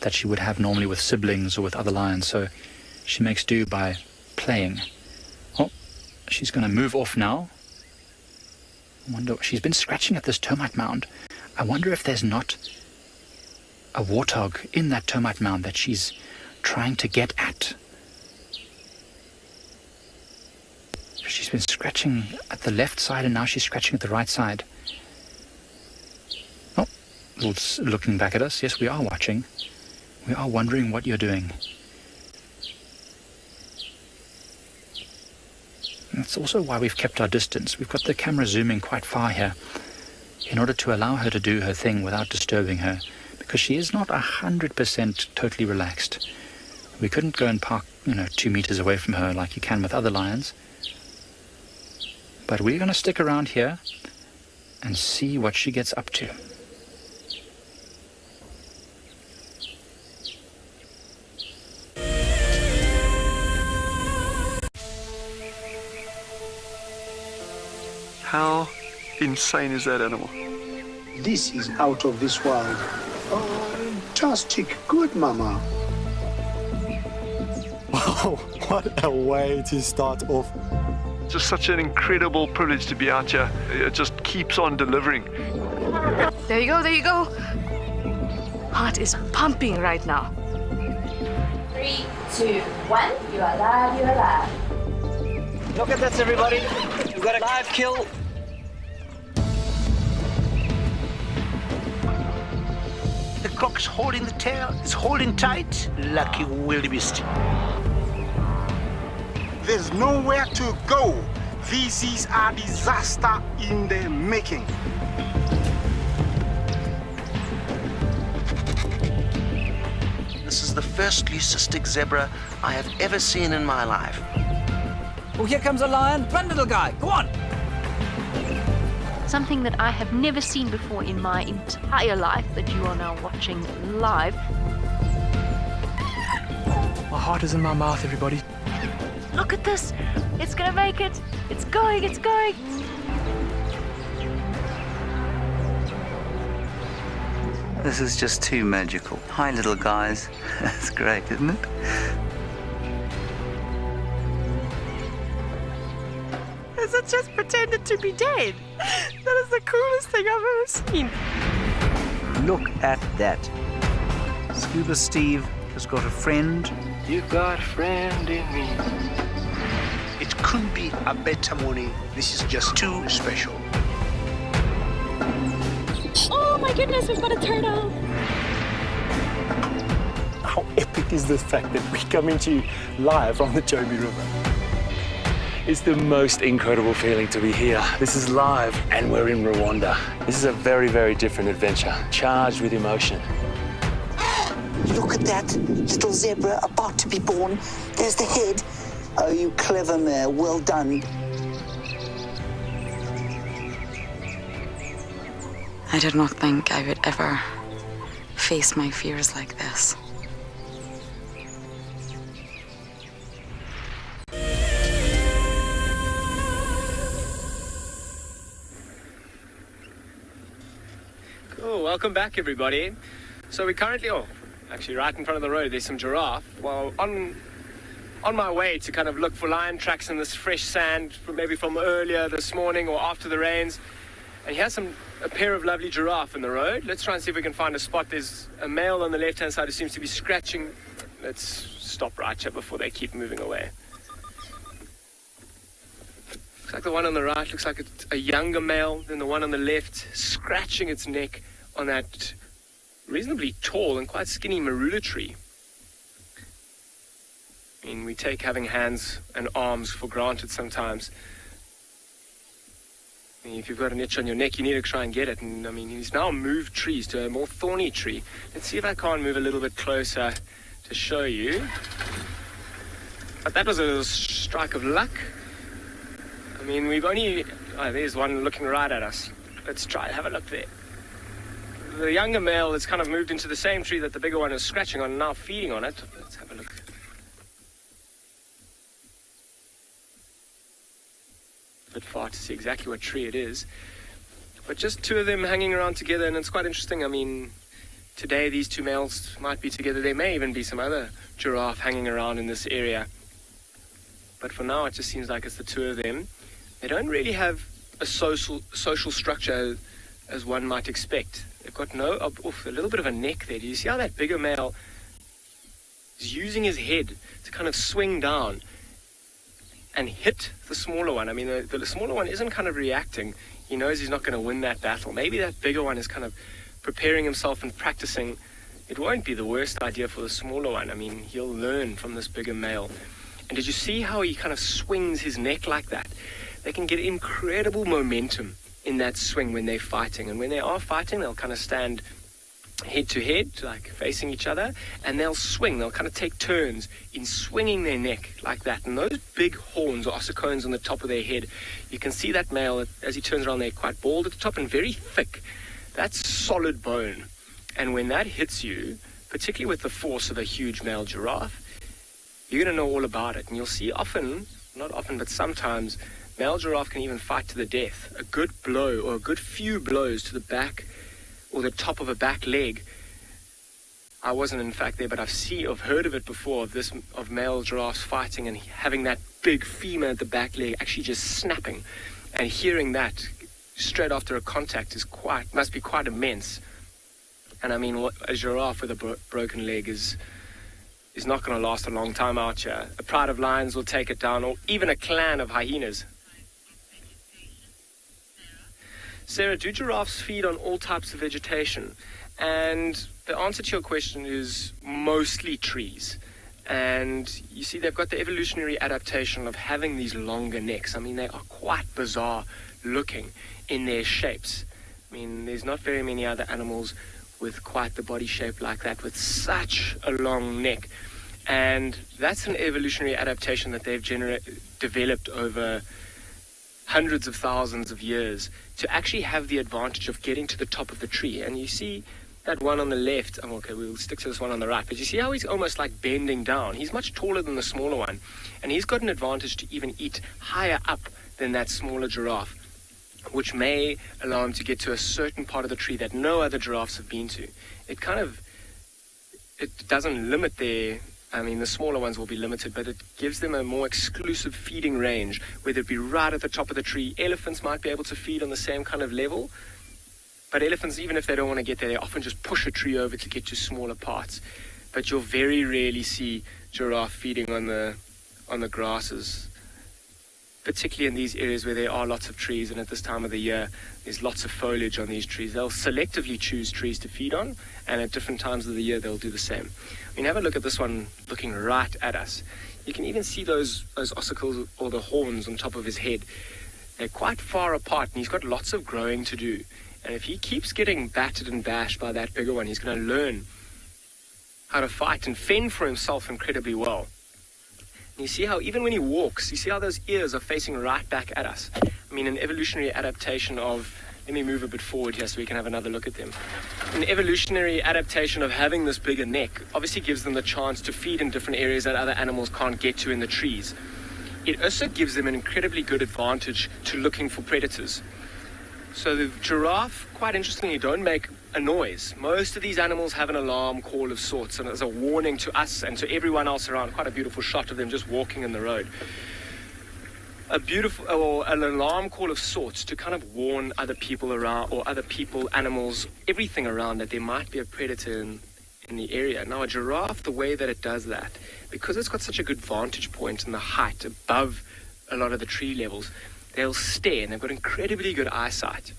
K: that she would have normally with siblings or with other lions, so she makes do by playing. Oh, she's going to move off now. I wonder, she's been scratching at this termite mound. I wonder if there's not a warthog in that termite mound that she's trying to get at. She's been scratching at the left side and now she's scratching at the right side. Oh, looking back at us. Yes, we are watching. We are wondering what you're doing. And that's also why we've kept our distance. We've got the camera zooming quite far here in order to allow her to do her thing without disturbing her, because she is not 100% totally relaxed. We couldn't go and park, 2 meters away from her like you can with other lions. But we're going to stick around here and see what she gets up to.
J: How insane is that animal?
L: This is out of this world. Fantastic. Good, Mama.
M: Wow, what a way to start off.
J: Just such an incredible privilege to be out here. It just keeps on delivering.
N: There you go. Heart is pumping right now.
O: 3, 2, 1. You are live.
P: Look at this, everybody. We've got a live kill.
Q: The croc's holding the tail. It's holding tight. Lucky wildebeest.
L: There's nowhere to go. This is a disaster in the making.
Q: This is the first leucistic zebra I have ever seen in my life.
P: Oh, here comes a lion. Run, little guy. Go on.
H: Something that I have never seen before in my entire life that you are now watching live.
B: My heart is in my mouth, everybody.
H: Look at this. It's gonna make it. It's going.
R: This is just too magical. Hi, little guys. That's great, isn't it?
N: Has it just pretended to be dead? That is the coolest thing I've ever seen.
P: Look at that. Scuba Steve has got a friend.
B: You've got a friend in me.
L: It couldn't be a better morning. This is just too special.
O: Oh my goodness, we've got a turtle.
M: How epic is the fact that we're coming to you live from the Chobe River?
S: It's the most incredible feeling to be here. This is live and we're in Rwanda. This is a very, very different adventure, charged with emotion.
T: Look at that little zebra about to be born. There's the head. Oh, you clever mare. Well done.
C: I did not think I would ever face my fears like this.
B: Cool, welcome back everybody. So we currently, actually right in front of the road, there's some giraffe. Well, on my way to kind of look for lion tracks in this fresh sand, maybe from earlier this morning or after the rains. And here's a pair of lovely giraffe in the road. Let's try and see if we can find a spot. There's a male on the left-hand side who seems to be scratching. Let's stop right here before they keep moving away. Looks like the one on the right looks like it's a younger male than the one on the left, scratching its neck on that reasonably tall and quite skinny marula tree. I mean, we take having hands and arms for granted sometimes. I mean, if you've got an itch on your neck, you need to try and get it. And I mean, he's now moved trees to a more thorny tree. Let's see if I can't move a little bit closer to show you. But that was a strike of luck. I mean, we've only... Oh, there's one looking right at us. Let's try, have a look there. The younger male has kind of moved into the same tree that the bigger one is scratching on and now feeding on it. Let's have a look. A bit far to see exactly what tree it is. But just two of them hanging around together, and it's quite interesting. I mean, today these two males might be together. There may even be some other giraffe hanging around in this area. But for now, it just seems like it's the two of them. They don't really have a social structure as one might expect. They've got a little bit of a neck there. Do you see how that bigger male is using his head to kind of swing down and hit the smaller one? I mean, the smaller one isn't kind of reacting. He knows he's not going to win that battle. Maybe that bigger one is kind of preparing himself and practicing. It won't be the worst idea for the smaller one. I mean, he'll learn from this bigger male. And did you see how he kind of swings his neck like that? They can get incredible momentum in that swing when they're fighting. And when they are fighting, they'll kind of stand head to head, like facing each other, and they'll swing. They'll kind of take turns in swinging their neck like that. And those big horns or ossicones on the top of their head, you can see that male, as he turns around, they're quite bald at the top and very thick. That's solid bone. And when that hits you, particularly with the force of a huge male giraffe, you're going to know all about it. And you'll see not often, but sometimes, male giraffe can even fight to the death. A good blow or a good few blows to the back or the top of a back leg. I wasn't in fact there, but I've heard of it before, of male giraffes fighting and having that big femur at the back leg actually just snapping. And hearing that straight after a contact must be quite immense. And I mean, a giraffe with a broken leg is not going to last a long time out here. A pride of lions will take it down, or even a clan of hyenas. Sarah, do giraffes feed on all types of vegetation? And the answer to your question is mostly trees. And you see, they've got the evolutionary adaptation of having these longer necks. I mean, they are quite bizarre looking in their shapes. I mean, there's not very many other animals with quite the body shape like that, with such a long neck. And that's an evolutionary adaptation that they've developed over hundreds of thousands of years to actually have the advantage of getting to the top of the tree. And you see that one on the left, okay, we'll stick to this one on the right, but you see how he's almost like bending down. He's much taller than the smaller one, and he's got an advantage to even eat higher up than that smaller giraffe, which may allow him to get to a certain part of the tree that no other giraffes have been to. It doesn't limit the smaller ones will be limited, but it gives them a more exclusive feeding range, whether it be right at the top of the tree. Elephants might be able to feed on the same kind of level, but elephants, even if they don't want to get there, they often just push a tree over to get to smaller parts. But you'll very rarely see giraffe feeding on the grasses, particularly in these areas where there are lots of trees, and at this time of the year there's lots of foliage on these trees. They'll selectively choose trees to feed on, and at different times of the year they'll do the same. I mean, have a look at this one looking right at us. You can even see those ossicles or the horns on top of his head. They're quite far apart, and he's got lots of growing to do. And if he keeps getting battered and bashed by that bigger one, he's going to learn how to fight and fend for himself incredibly well. And you see how even when he walks, you see how those ears are facing right back at us. I mean, an evolutionary adaptation of... Let me move a bit forward here so we can have another look at them. An evolutionary adaptation of having this bigger neck obviously gives them the chance to feed in different areas that other animals can't get to in the trees. It also gives them an incredibly good advantage to looking for predators. So the giraffe, quite interestingly, don't make a noise. Most of these animals have an alarm call of sorts, and as a warning to us and to everyone else around. Quite a beautiful shot of them just walking in the road. An alarm call of sorts to kind of warn other people around, or other people, animals, everything around, that there might be a predator in the area. Now, a giraffe, the way that it does that, because it's got such a good vantage point in the height above a lot of the tree levels, they'll stare, and they've got incredibly good eyesight.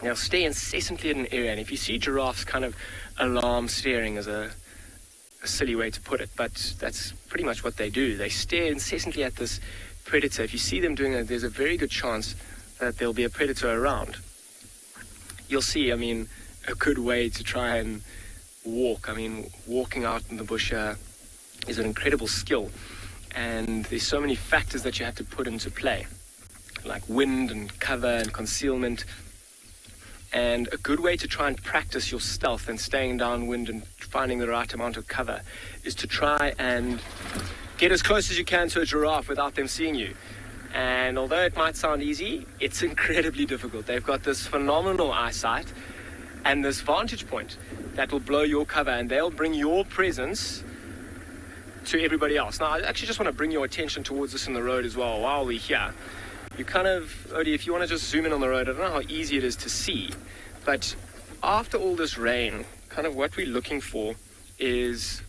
B: They'll stay incessantly in an area, and if you see giraffes kind of alarm staring as a silly way to put it, but that's pretty much what they do. They stare incessantly at this predator. If you see them doing that, there's a very good chance that there'll be a predator around. You'll see, I mean, a good way to try and walk. I mean, walking out in the bush is an incredible skill, and there's so many factors that you have to put into play, like wind and cover and concealment. And a good way to try and practice your stealth and staying downwind and finding the right amount of cover is to try and get as close as you can to a giraffe without them seeing you. And although it might sound easy, it's incredibly difficult. They've got this phenomenal eyesight and this vantage point that will blow your cover, and they'll bring your presence to everybody else. Now, I actually just want to bring your attention towards this in the road as well while we're here. You kind of, Odie, if you want to just zoom in on the road, I don't know how easy it is to see, but after all this rain, kind of what we're looking for is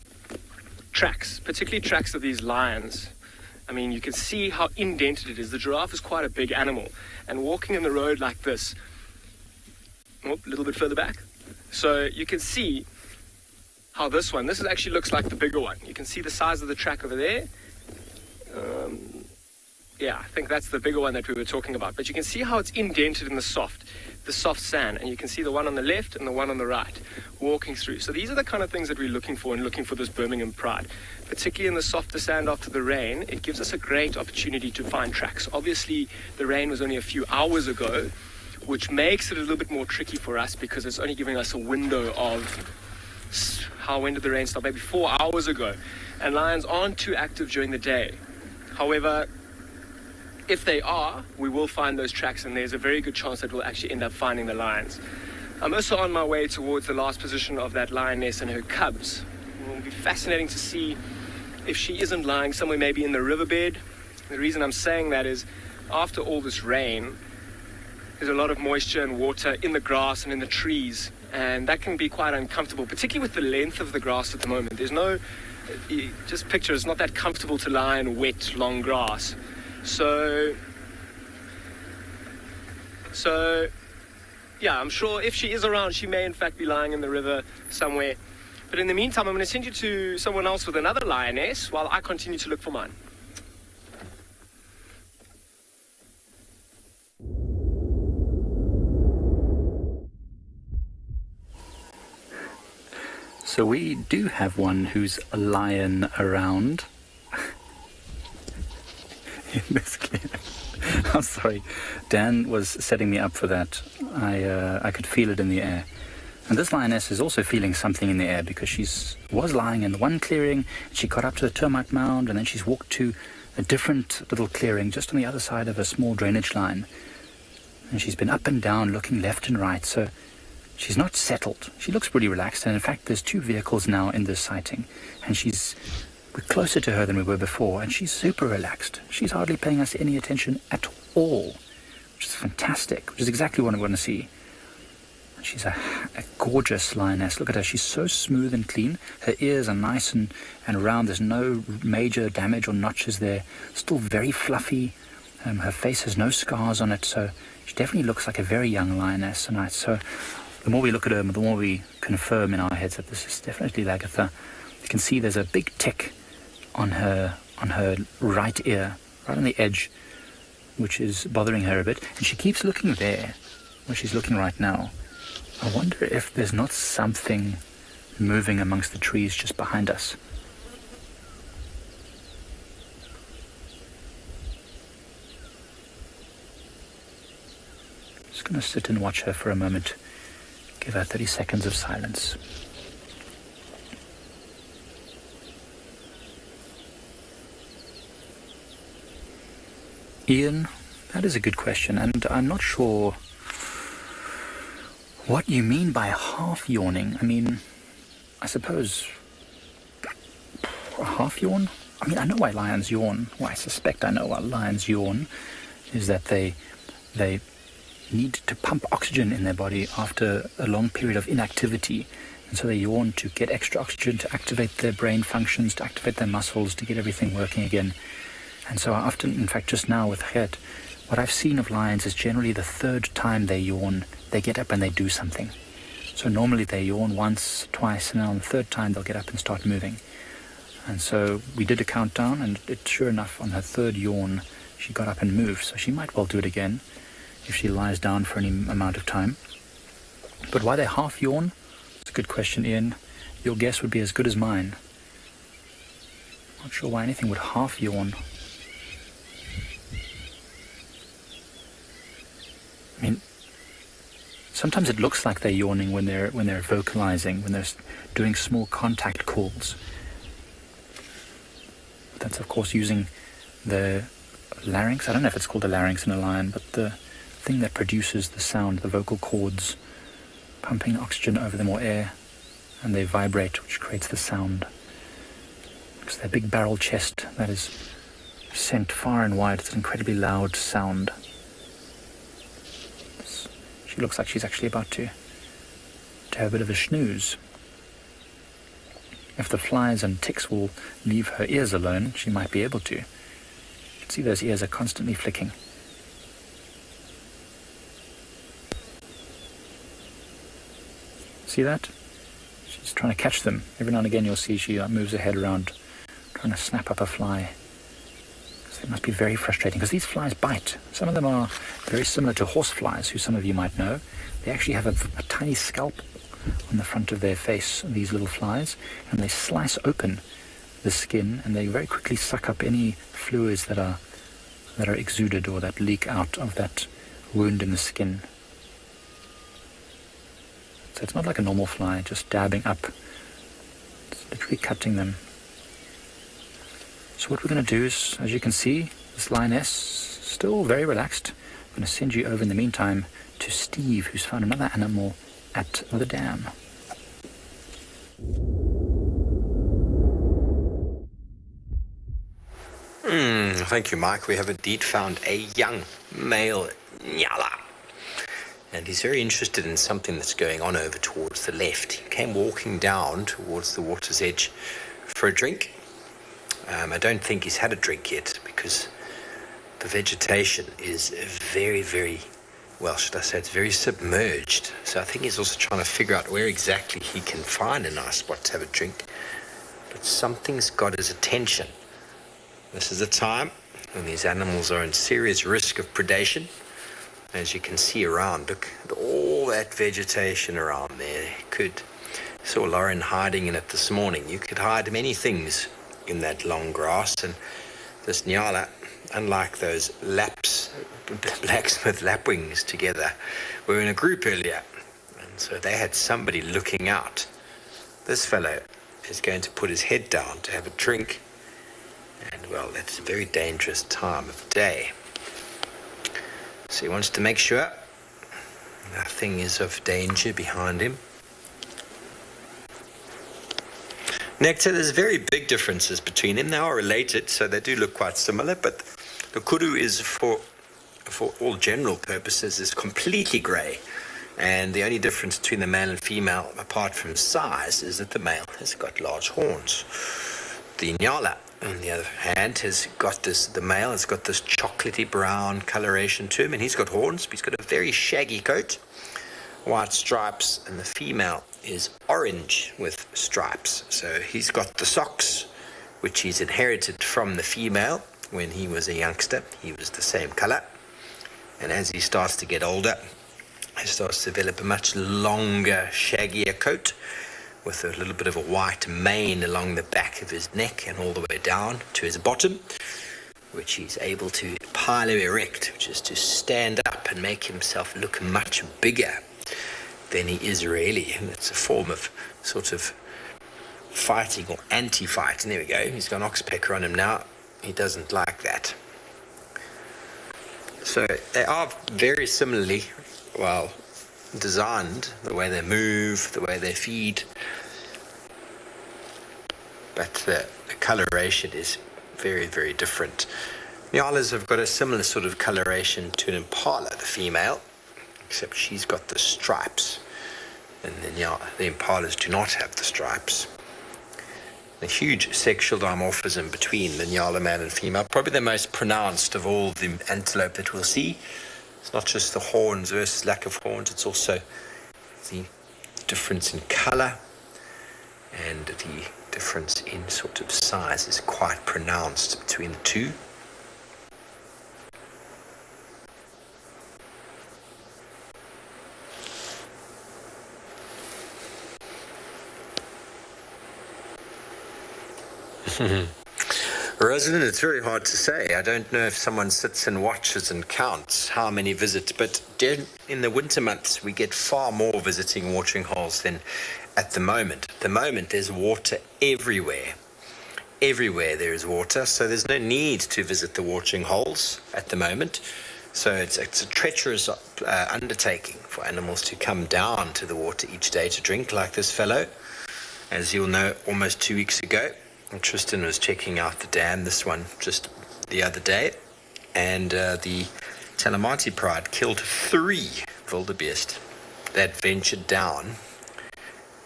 B: tracks, particularly tracks of these lions. I mean, you can see how indented it is. The giraffe is quite a big animal, and walking in the road like this, a little bit further back, so you can see how this actually looks like the bigger one. You can see the size of the track over there. Yeah, I think that's the bigger one that we were talking about. But you can see how it's indented in the soft sand. And you can see the one on the left and the one on the right walking through. So these are the kind of things that we're looking for in looking for this Birmingham pride. Particularly in the softer sand after the rain, it gives us a great opportunity to find tracks. Obviously, the rain was only a few hours ago, which makes it a little bit more tricky for us because it's only giving us a window of when did the rain stop? Maybe 4 hours ago. And lions aren't too active during the day. However, if they are, we will find those tracks, and there's a very good chance that we'll actually end up finding the lions. I'm also on my way towards the last position of that lioness and her cubs. It will be fascinating to see if she isn't lying somewhere maybe in the riverbed. The reason I'm saying that is after all this rain, there's a lot of moisture and water in the grass and in the trees, and that can be quite uncomfortable, particularly with the length of the grass at the moment. There's no, just picture, it's not that comfortable to lie in wet, long grass. So yeah, I'm sure if she is around, she may in fact be lying in the river somewhere. But in the meantime, I'm going to send you to someone else with another lioness while I continue to look for mine.
K: So we do have one who's a lion around. In this clip. I'm sorry. Dan was setting me up for that. I could feel it in the air. And this lioness is also feeling something in the air because she was lying in one clearing, she got up to the termite mound, and then she's walked to a different little clearing just on the other side of a small drainage line. And she's been up and down, looking left and right, so she's not settled. She looks pretty relaxed, and in fact there's 2 vehicles now in this sighting, and we're closer to her than we were before, and she's super relaxed. She's hardly paying us any attention at all, which is fantastic, which is exactly what I want to see. She's a gorgeous lioness. Look at her. She's so smooth and clean. Her ears are nice and round. There's no major damage or notches there. Still very fluffy. Her face has no scars on it, so she definitely looks like a very young lioness. And so the more we look at her, the more we confirm in our heads that this is definitely Lagatha. You can see there's a big tick on her right ear, right on the edge, which is bothering her a bit. And she keeps looking there, where she's looking right now. I wonder if there's not something moving amongst the trees just behind us. Just going to sit and watch her for a moment. Give her 30 seconds of silence. Ian, that is a good question, and I'm not sure what you mean by half yawning. I mean, I suppose a half yawn? I mean, I know why lions yawn. Well, I suspect I know why lions yawn, is that they need to pump oxygen in their body after a long period of inactivity. And so they yawn to get extra oxygen, to activate their brain functions, to activate their muscles, to get everything working again. And so often, in fact, just now with Gert, what I've seen of lions is generally the 3rd time they yawn, they get up and they do something. So normally they yawn once, twice, and then on the 3rd time they'll get up and start moving. And so we did a countdown, and sure enough, on her 3rd yawn, she got up and moved. So she might well do it again if she lies down for any amount of time. But why they half yawn? It's a good question, Ian. Your guess would be as good as mine. Not sure why anything would half yawn. I mean, sometimes it looks like they're yawning when they're vocalizing, when they're doing small contact calls. But that's of course using the larynx. I don't know if it's called a larynx in a lion, but the thing that produces the sound, the vocal cords, pumping oxygen over them or air, and they vibrate, which creates the sound. It's their big barrel chest that is sent far and wide. It's an incredibly loud sound. She looks like she's actually about to have a bit of a snooze. If the flies and ticks will leave her ears alone, she might be able to. You can see those ears are constantly flicking. See that? She's trying to catch them. Every now and again you'll see she moves her head around, trying to snap up a fly. So it must be very frustrating, because these flies bite. Some of them are very similar to horse flies, who some of you might know. They actually have a tiny scalp on the front of their face, these little flies, and they slice open the skin, and they very quickly suck up any fluids that are exuded or that leak out of that wound in the skin. So it's not like a normal fly, just dabbing up. It's literally cutting them. So what we're going to do is, as you can see, this lioness, still very relaxed. I'm going to send you over in the meantime to Steve, who's found another animal at the dam.
E: Thank you, Mike. We have indeed found a young male Nyala. And he's very interested in something that's going on over towards the left. He came walking down towards the water's edge for a drink. I don't think he's had a drink yet, because the vegetation is very, very, well, should I say, it's very submerged. So I think he's also trying to figure out where exactly he can find a nice spot to have a drink. But something's got his attention. This is a time when these animals are in serious risk of predation. As you can see around, look at all that vegetation around there. Saw Lauren hiding in it this morning. You could hide many things in that long grass, and this Nyala, unlike those blacksmith lapwings together, were in a group earlier, and so they had somebody looking out. This fellow is going to put his head down to have a drink, and well, it's a very dangerous time of day. So he wants to make sure nothing is of danger behind him. Nectar, there's very big differences between them. They are related, so they do look quite similar, but the kuru is, for all general purposes, is completely grey. And the only difference between the male and female, apart from size, is that the male has got large horns. The Nyala, on the other hand, the male has got this chocolatey brown coloration to him, and he's got horns, but he's got a very shaggy coat, white stripes, and the female is orange with stripes. So he's got the socks, which he's inherited from the female. When he was a youngster, he was the same color, and as he starts to get older, he starts to develop a much longer, shaggier coat with a little bit of a white mane along the back of his neck and all the way down to his bottom, which he's able to pilo erect, which is to stand up and make himself look much bigger than he is really. And it's a form of sort of fighting or anti-fighting. There we go. He's got an oxpecker on him now. He doesn't like that. So they are very similarly, well, designed, the way they move, the way they feed. But the coloration is very, very different. Nyalas have got a similar sort of coloration to an impala, the female, except she's got the stripes, and the impalas do not have the stripes. A huge sexual dimorphism between the Nyala male and female, probably the most pronounced of all the antelope that we'll see. It's not just the horns versus lack of horns, it's also the difference in color, and the difference in sort of size is quite pronounced between the two. Rosalind, it's very hard to say. I don't know if someone sits and watches and counts how many visit, but in the winter months we get far more visiting watering holes than at the moment. At the moment there's water everywhere, everywhere there is water, so there's no need to visit the watering holes at the moment. So it's a treacherous undertaking for animals to come down to the water each day to drink, like this fellow. As you'll know, almost 2 weeks ago, Tristan was checking out the dam, this one just the other day, and the Talamati Pride killed 3 wildebeest that ventured down,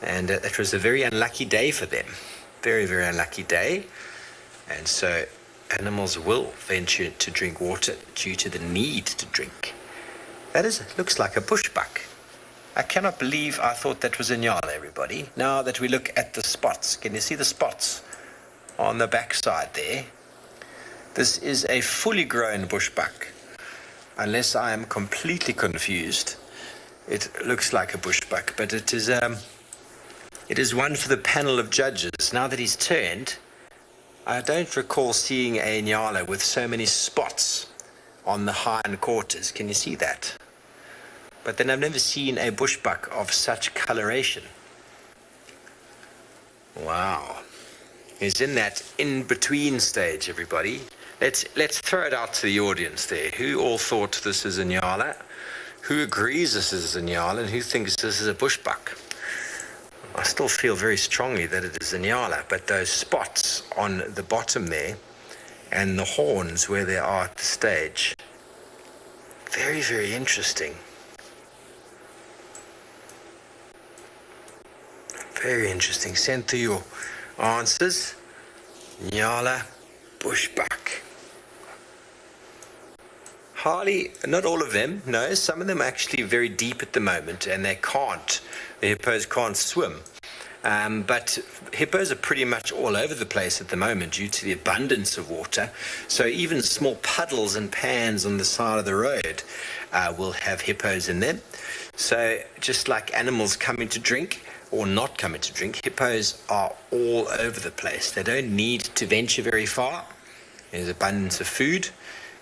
E: and it was a very unlucky day for them. Very, very unlucky day. And so animals will venture to drink water due to the need to drink. Looks like a bushbuck. I cannot believe I thought that was a Nyala, everybody. Now that we look at the spots, can you see the spots on the backside there? This is a fully grown bushbuck. Unless I am completely confused, it looks like a bushbuck, but it is one for the panel of judges. Now that he's turned, I don't recall seeing a Nyala with so many spots on the hind quarters. Can you see that? But then I've never seen a bushbuck of such coloration. Wow. He's in that in-between stage, everybody. Let's throw it out to the audience there. Who all thought this is a Nyala? Who agrees this is a Nyala? And who thinks this is a bushbuck? I still feel very strongly that it is a Nyala, but those spots on the bottom there and the horns where they are at the stage, very, very interesting. Very interesting. Send through your answers. Nyala, bushbuck. Hardly, not all of them, no, some of them are actually very deep at the moment and the hippos can't swim. But hippos are pretty much all over the place at the moment due to the abundance of water. So even small puddles and pans on the side of the road will have hippos in them. So just like animals coming to drink or not coming to drink, hippos are all over the place. They don't need to venture very far. There's abundance of food.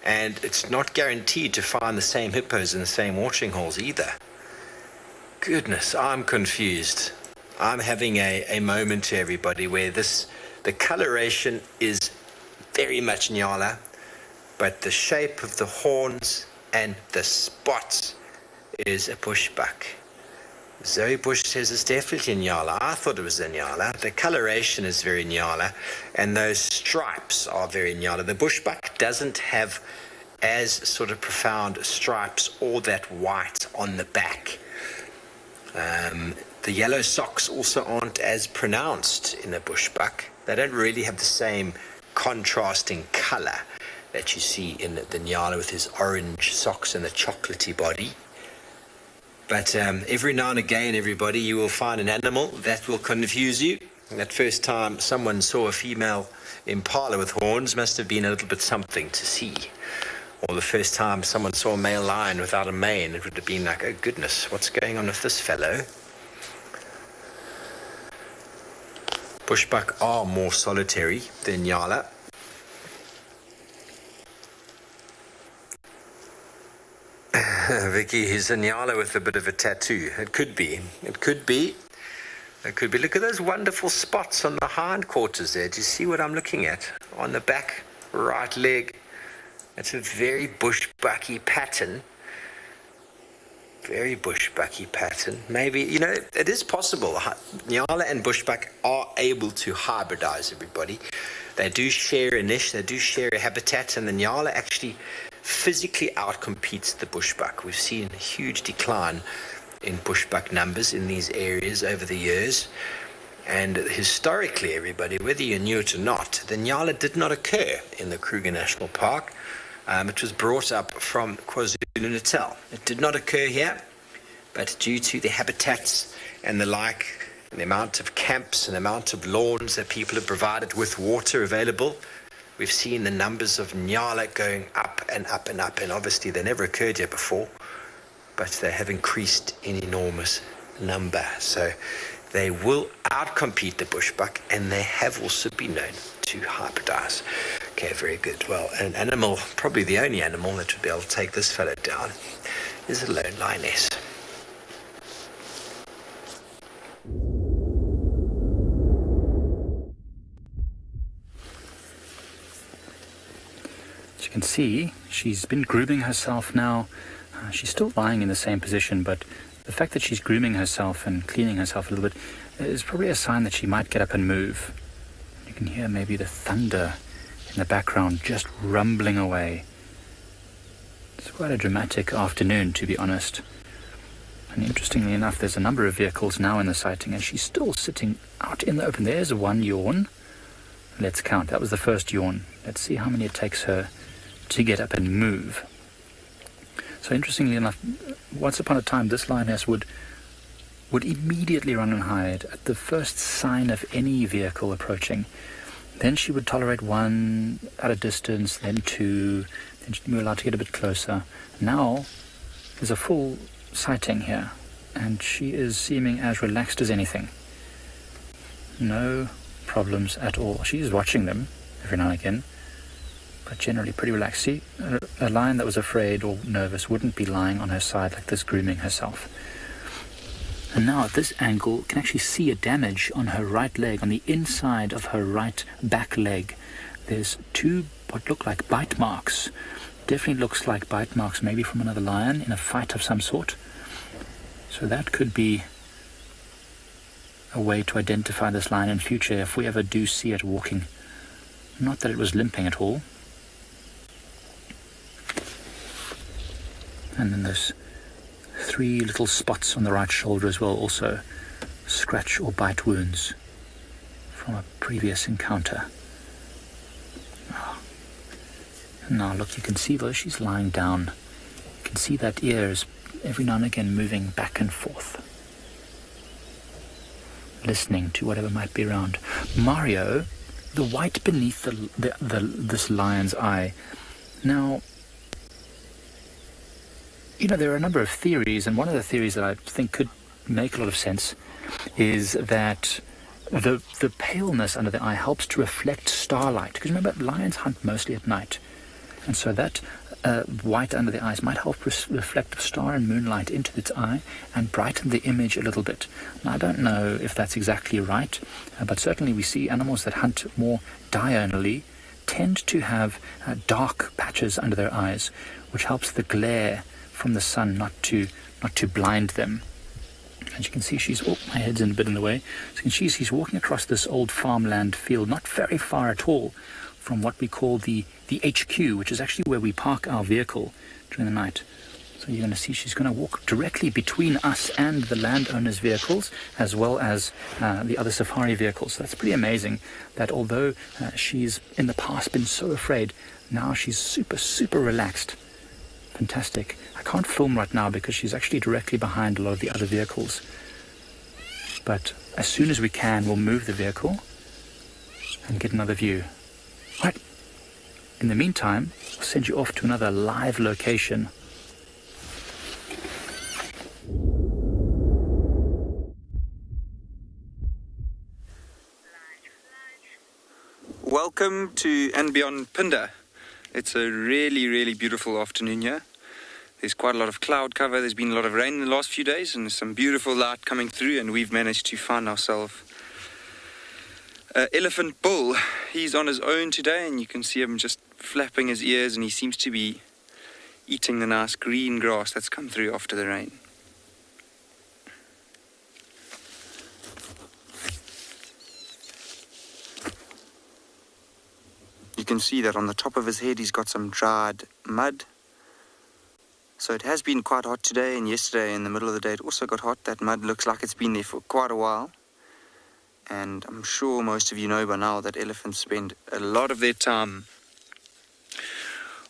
E: And it's not guaranteed to find the same hippos in the same watering holes either. Goodness, I'm confused. I'm having a moment to everybody where the coloration is very much Nyala, but the shape of the horns and the spots is a bushbuck. Zoe Bush says it's definitely Nyala. I thought it was a Nyala. The coloration is very Nyala, and those stripes are very Nyala. The bushbuck doesn't have as sort of profound stripes or that white on the back. The yellow socks also aren't as pronounced in a bushbuck. They don't really have the same contrasting color that you see in the Nyala with his orange socks and the chocolatey body. But every now and again, everybody, you will find an animal that will confuse you. That first time someone saw a female impala with horns must have been a little bit something to see. Or the first time someone saw a male lion without a mane, it would have been like, oh goodness, what's going on with this fellow? Bushbuck are more solitary than Nyala. Vicky, he's a Nyala with a bit of a tattoo. It could be. It could be. It could be. Look at those wonderful spots on the hindquarters there. Do you see what I'm looking at? On the back right leg. It's a very bushbucky pattern. Very bushbucky pattern. Maybe, you know, it is possible. Nyala and bushbuck are able to hybridize, everybody. They do share a niche. They do share a habitat. And the Nyala actually physically outcompetes the bushbuck. We've seen a huge decline in bushbuck numbers in these areas over the years. And historically, everybody, whether you knew it or not, the Nyala did not occur in the Kruger National Park. It was brought up from KwaZulu-Natal. It did not occur here, but due to the habitats and the like, and the amount of camps and the amount of lawns that people have provided with water available, we've seen the numbers of Nyala going up and up and up, and obviously they never occurred here before, but they have increased in enormous number. So they will outcompete the bushbuck, and they have also been known to hybridize. Okay, very good. Well, an animal, probably the only animal that would be able to take this fellow down, is a lone lioness.
K: can see she's been grooming herself now. She's still lying in the same position, but the fact that she's grooming herself and cleaning herself a little bit is probably a sign that she might get up and move. You can hear maybe the thunder in the background just rumbling away. It's quite a dramatic afternoon, to be honest. And interestingly enough, there's a number of vehicles now in the sighting, and she's still sitting out in the open. There's one yawn. Let's count. That was the first yawn. Let's see how many it takes her to get up and move. So interestingly enough, once upon a time, this lioness would immediately run and hide at the first sign of any vehicle approaching. Then she would tolerate one at a distance, then two, then she'd be allowed to get a bit closer. Now, there's a full sighting here, and she is seeming as relaxed as anything. No problems at all. She's watching them every now and again, but generally pretty relaxed. See, a lion that was afraid or nervous wouldn't be lying on her side like this, grooming herself. And now at this angle, you can actually see a damage on her right leg, on the inside of her right back leg. There's two what look like bite marks. Definitely looks like bite marks, maybe from another lion in a fight of some sort. So that could be a way to identify this lion in future if we ever do see it walking. Not that it was limping at all. And then there's 3 little spots on the right shoulder as well, also scratch or bite wounds from a previous encounter. Now look, you can see though she's lying down. You can see that ear is every now and again moving back and forth, listening to whatever might be around. Mario, the white beneath this lion's eye. Now, you know, there are a number of theories, and one of the theories that I think could make a lot of sense is that the paleness under the eye helps to reflect starlight. Because remember, lions hunt mostly at night. And so that white under the eyes might help reflect star and moonlight into its eye and brighten the image a little bit. Now, I don't know if that's exactly right, but certainly we see animals that hunt more diurnally tend to have dark patches under their eyes, which helps the glare from the sun not to blind them. As you can see, my head's in a bit in the way. So you can see she's walking across this old farmland field, not very far at all from what we call the HQ, which is actually where we park our vehicle during the night. So you're going to see she's going to walk directly between us and the landowner's vehicles, as well as the other safari vehicles. So that's pretty amazing that although she's in the past been so afraid, now she's super, super relaxed. Fantastic. I can't film right now because she's actually directly behind a lot of the other vehicles. But as soon as we can, we'll move the vehicle and get another view. Right. In the meantime, I'll send you off to another live location.
U: Welcome to and beyond Pinda. It's a really, really beautiful afternoon here. There's quite a lot of cloud cover. There's been a lot of rain in the last few days, and there's some beautiful light coming through, and we've managed to find ourselves elephant bull. He's on his own today, and you can see him just flapping his ears, and he seems to be eating the nice green grass that's come through after the rain. You can see that on the top of his head he's got some dried mud. So it has been quite hot today, and yesterday in the middle of the day it also got hot. That mud looks like it's been there for quite a while. And I'm sure most of you know by now that elephants spend a lot of their time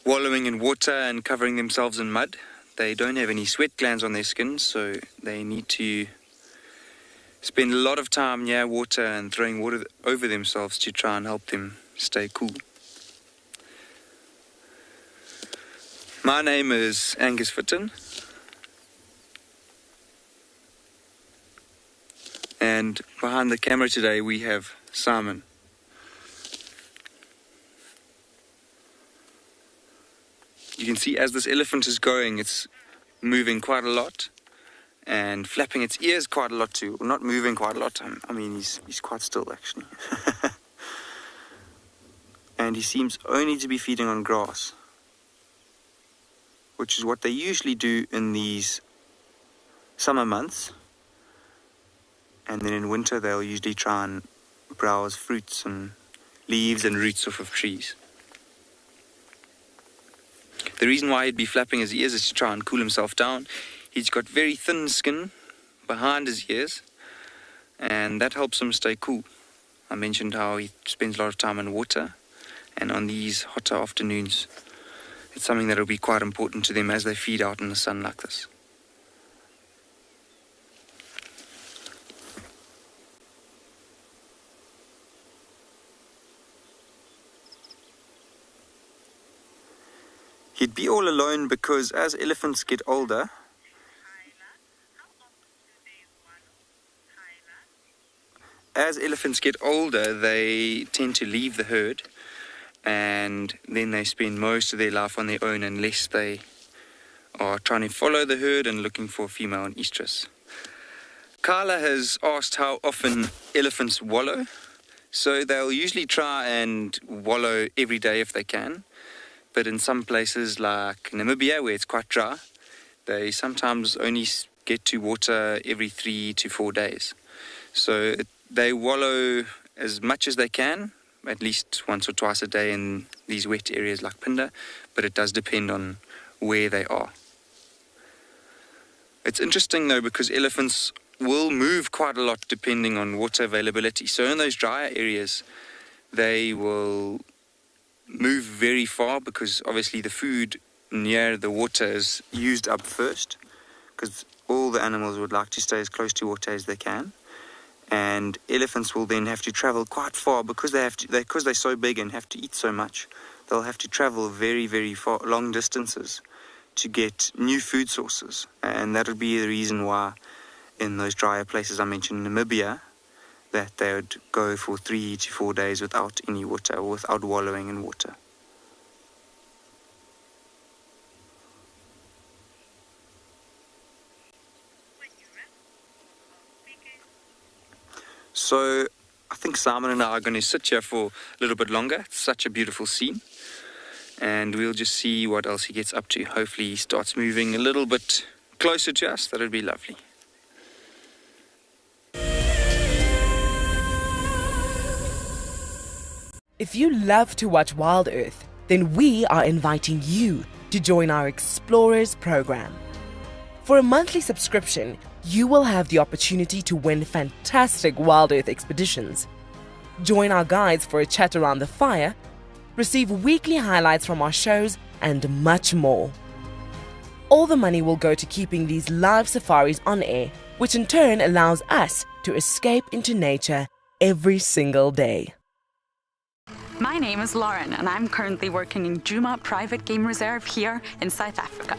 U: wallowing in water and covering themselves in mud. They don't have any sweat glands on their skin, so they need to spend a lot of time near water and throwing water over themselves to try and help them stay cool. My name is Angus Fitton, and behind the camera today we have Simon. You can see as this elephant is going, it's moving quite a lot and flapping its ears quite a lot too. Well, not moving quite a lot, I mean he's quite still actually. And he seems only to be feeding on grass. which is what they usually do in these summer months. And then in winter they'll usually try and browse fruits and leaves and roots off of trees. The reason why he'd be flapping his ears is to try and cool himself down. He's got very thin skin behind his ears, and that helps him stay cool. I mentioned how he spends a lot of time in water, and on these hotter afternoons, it's something that will be quite important to them as they feed out in the sun like this. He'd be all alone because as elephants get older, they tend to leave the herd, and then they spend most of their life on their own unless they are trying to follow the herd and looking for a female and estrus. Kyla has asked how often elephants wallow, so they'll usually try and wallow every day if they can. But in some places like Namibia, where it's quite dry, they sometimes only get to water every 3 to 4 days. So they wallow as much as they can, at least once or twice a day in these wet areas like Pinda, but it does depend on where they are. It's interesting though, because elephants will move quite a lot depending on water availability. So in those drier areas, they will move very far because obviously the food near the water is used up first, because all the animals would like to stay as close to water as they can. And elephants will then have to travel quite far because because they're so big and have to eat so much. They'll have to travel very, very far, long distances to get new food sources. And that would be the reason why in those drier places I mentioned, Namibia, that they would go for 3 to 4 days without any water, or without wallowing in water. So I think Simon and I are going to sit here for a little bit longer. It's such a beautiful scene. And we'll just see what else he gets up to. Hopefully he starts moving a little bit closer to us. That would be lovely.
F: If you love to watch Wild Earth, then we are inviting you to join our Explorers program. For a monthly subscription, you will have the opportunity to win fantastic Wild Earth expeditions, join our guides for a chat around the fire, receive weekly highlights from our shows, and much more. All the money will go to keeping these live safaris on air, which in turn allows us to escape into nature every single day.
C: My name is Lauren, and I'm currently working in Djuma Private Game Reserve here in South Africa.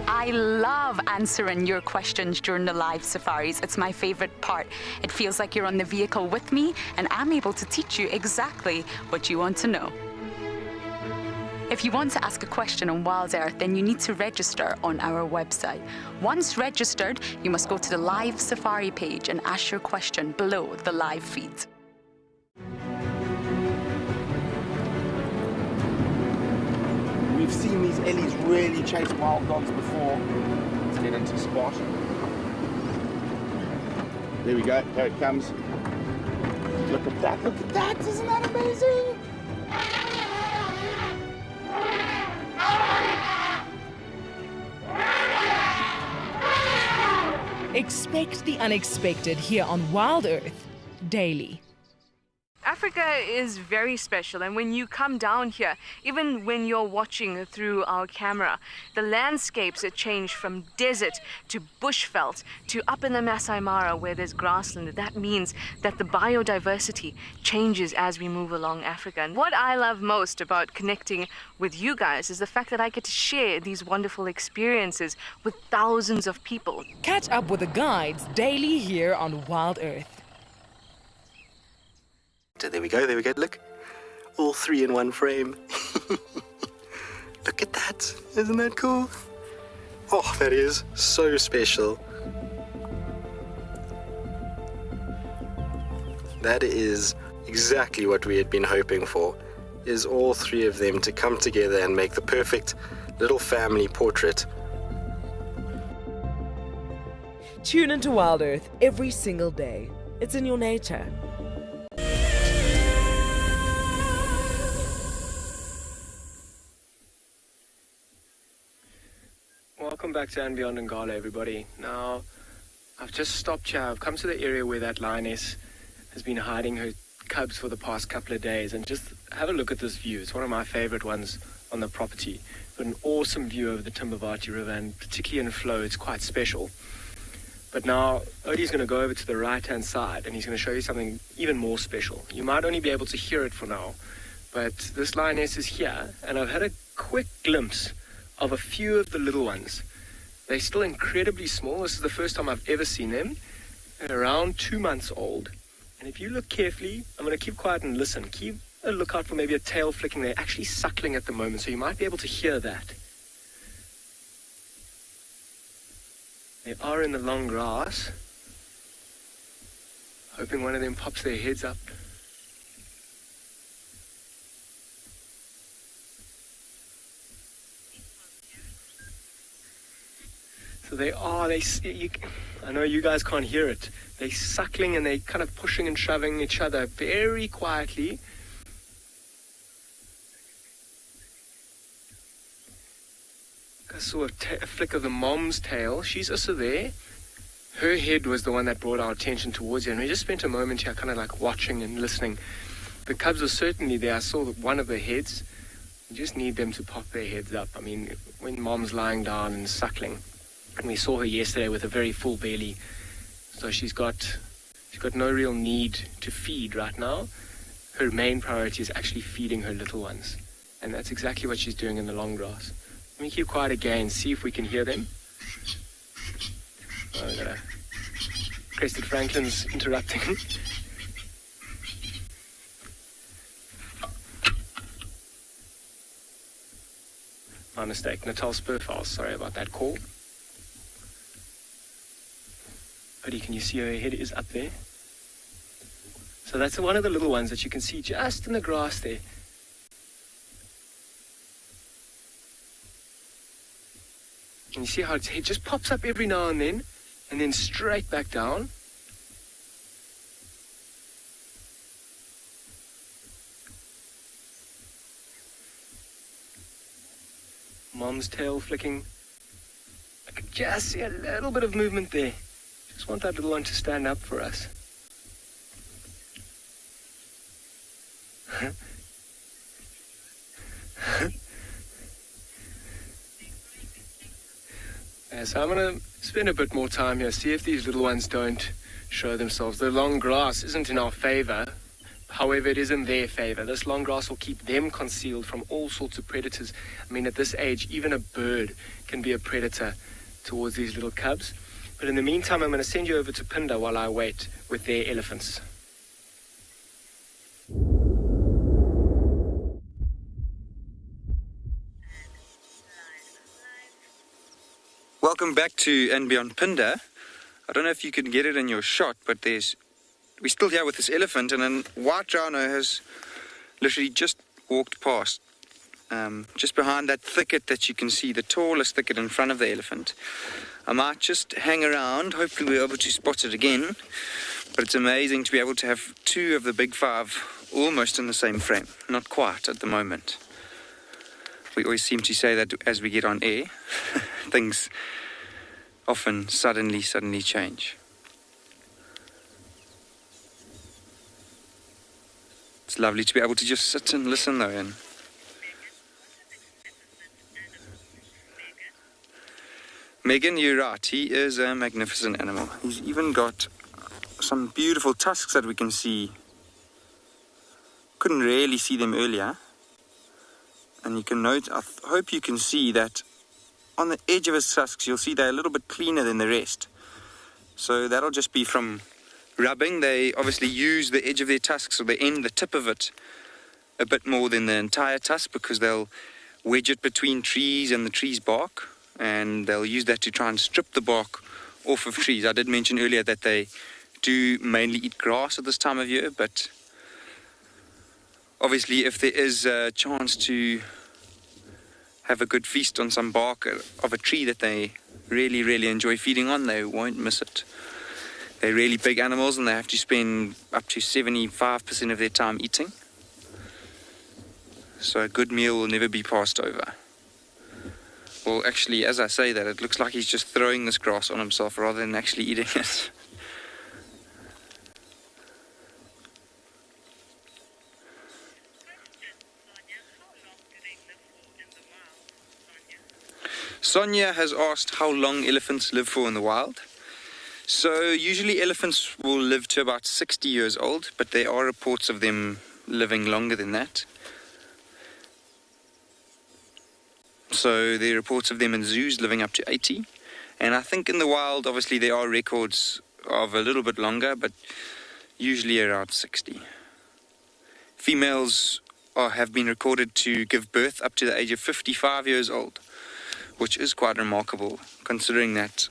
C: I love answering your questions during the live safaris. It's my favorite part. It feels like you're on the vehicle with me, and I'm able to teach you exactly what you want to know. If you want to ask a question on Wild Earth, then you need to register on our website. Once registered, you must go to the live safari page and ask your question below the live feed.
L: We've seen these ellies really chase wild dogs before. Let's get into spot. There we go, there it comes. Look at that, isn't that amazing?
I: Expect the unexpected here on Wild Earth daily.
N: Africa is very special, and when you come down here, even when you're watching through our camera, the landscapes that change from desert to bushveld to up in the Masai Mara where there's grassland. That means that the biodiversity changes as we move along Africa. And what I love most about connecting with you guys is the fact that I get to share these wonderful experiences with thousands of people.
I: Catch up with the guides daily here on Wild Earth.
A: So there we go, look. All three in one frame. Look at that, isn't that cool? Oh, that is so special. That is exactly what we had been hoping for. is all three of them to come together and make the perfect little family portrait.
F: Tune into Wild Earth every single day. It's in your nature.
B: Welcome back to And Beyond Ngala, everybody. Now, I've just stopped here. I've come to the area where that lioness has been hiding her cubs for the past couple of days, and just have a look at this view. It's one of my favorite ones on the property. Got an awesome view over the Timbavati River, and particularly in flow, it's quite special. But now, Odie's going to go over to the right-hand side, and he's going to show you something even more special. You might only be able to hear it for now, but this lioness is here, and I've had a quick glimpse of a few of the little ones. They're still incredibly small. This is the first time I've ever seen them. They're around 2 months old. And if you look carefully, I'm going to keep quiet and listen. Keep a lookout for maybe a tail flicking. They're actually suckling at the moment, so you might be able to hear that. They are in the long grass. Hoping one of them pops their heads up. So I know you guys can't hear it. They're suckling and they're kind of pushing and shoving each other very quietly. I saw a flick of the mom's tail. She's also there. Her head was the one that brought our attention towards her, and we just spent a moment here kind of like watching and listening. The cubs were certainly there. I saw one of the heads. You just need them to pop their heads up. I mean, when mom's lying down and suckling. And we saw her yesterday with a very full belly. So she's got no real need to feed right now. Her main priority is actually feeding her little ones. And that's exactly what she's doing in the long grass. Let me keep quiet again, see if we can hear them. Oh, I got a Crested Franklin's interrupting. My mistake, Natal Spurfals, sorry about that call. Buddy, can you see her head is up there? So that's one of the little ones that you can see just in the grass there. And you see how its head just pops up every now and then straight back down. Mom's tail flicking. I can just see a little bit of movement there. Just want that little one to stand up for us. So I'm going to spend a bit more time here, see if these little ones don't show themselves. The long grass isn't in our favor. However, it is in their favor. This long grass will keep them concealed from all sorts of predators. I mean, at this age, even a bird can be a predator towards these little cubs. But in the meantime, I'm going to send you over to Pinda while I wait with their elephants.
U: Welcome back to And Beyond Pinda. I don't know if you can get it in your shot, but we're still here with this elephant, and then white rhino has literally just walked past, just behind that thicket that you can see, the tallest thicket in front of the elephant. I might just hang around, hopefully we're able to spot it again, but it's amazing to be able to have two of the big five almost in the same frame. Not quite at the moment. We always seem to say that as we get on air, things often suddenly change. It's lovely to be able to just sit and listen though. And Megan, you're right, he is a magnificent animal. He's even got some beautiful tusks that we can see. Couldn't really see them earlier. And you can note, I hope you can see that on the edge of his tusks, you'll see they're a little bit cleaner than the rest. So that'll just be from rubbing. They obviously use the edge of their tusks, or the tip of it, a bit more than the entire tusk, because they'll wedge it between trees and the tree's bark, and they'll use that to try and strip the bark off of trees. I did mention earlier that they do mainly eat grass at this time of year, but obviously, if there is a chance to have a good feast on some bark of a tree that they really, really enjoy feeding on, they won't miss it. They're really big animals and they have to spend up to 75% of their time eating. So a good meal will never be passed over. Well, actually, as I say that, it looks like he's just throwing this grass on himself rather than actually eating it. Sonia has asked how long elephants live for in the wild. So usually elephants will live to about 60 years old, but there are reports of them living longer than that. So there are reports of them in zoos living up to 80. And I think in the wild, obviously, there are records of a little bit longer, but usually around 60. Females have been recorded to give birth up to the age of 55 years old, which is quite remarkable, considering that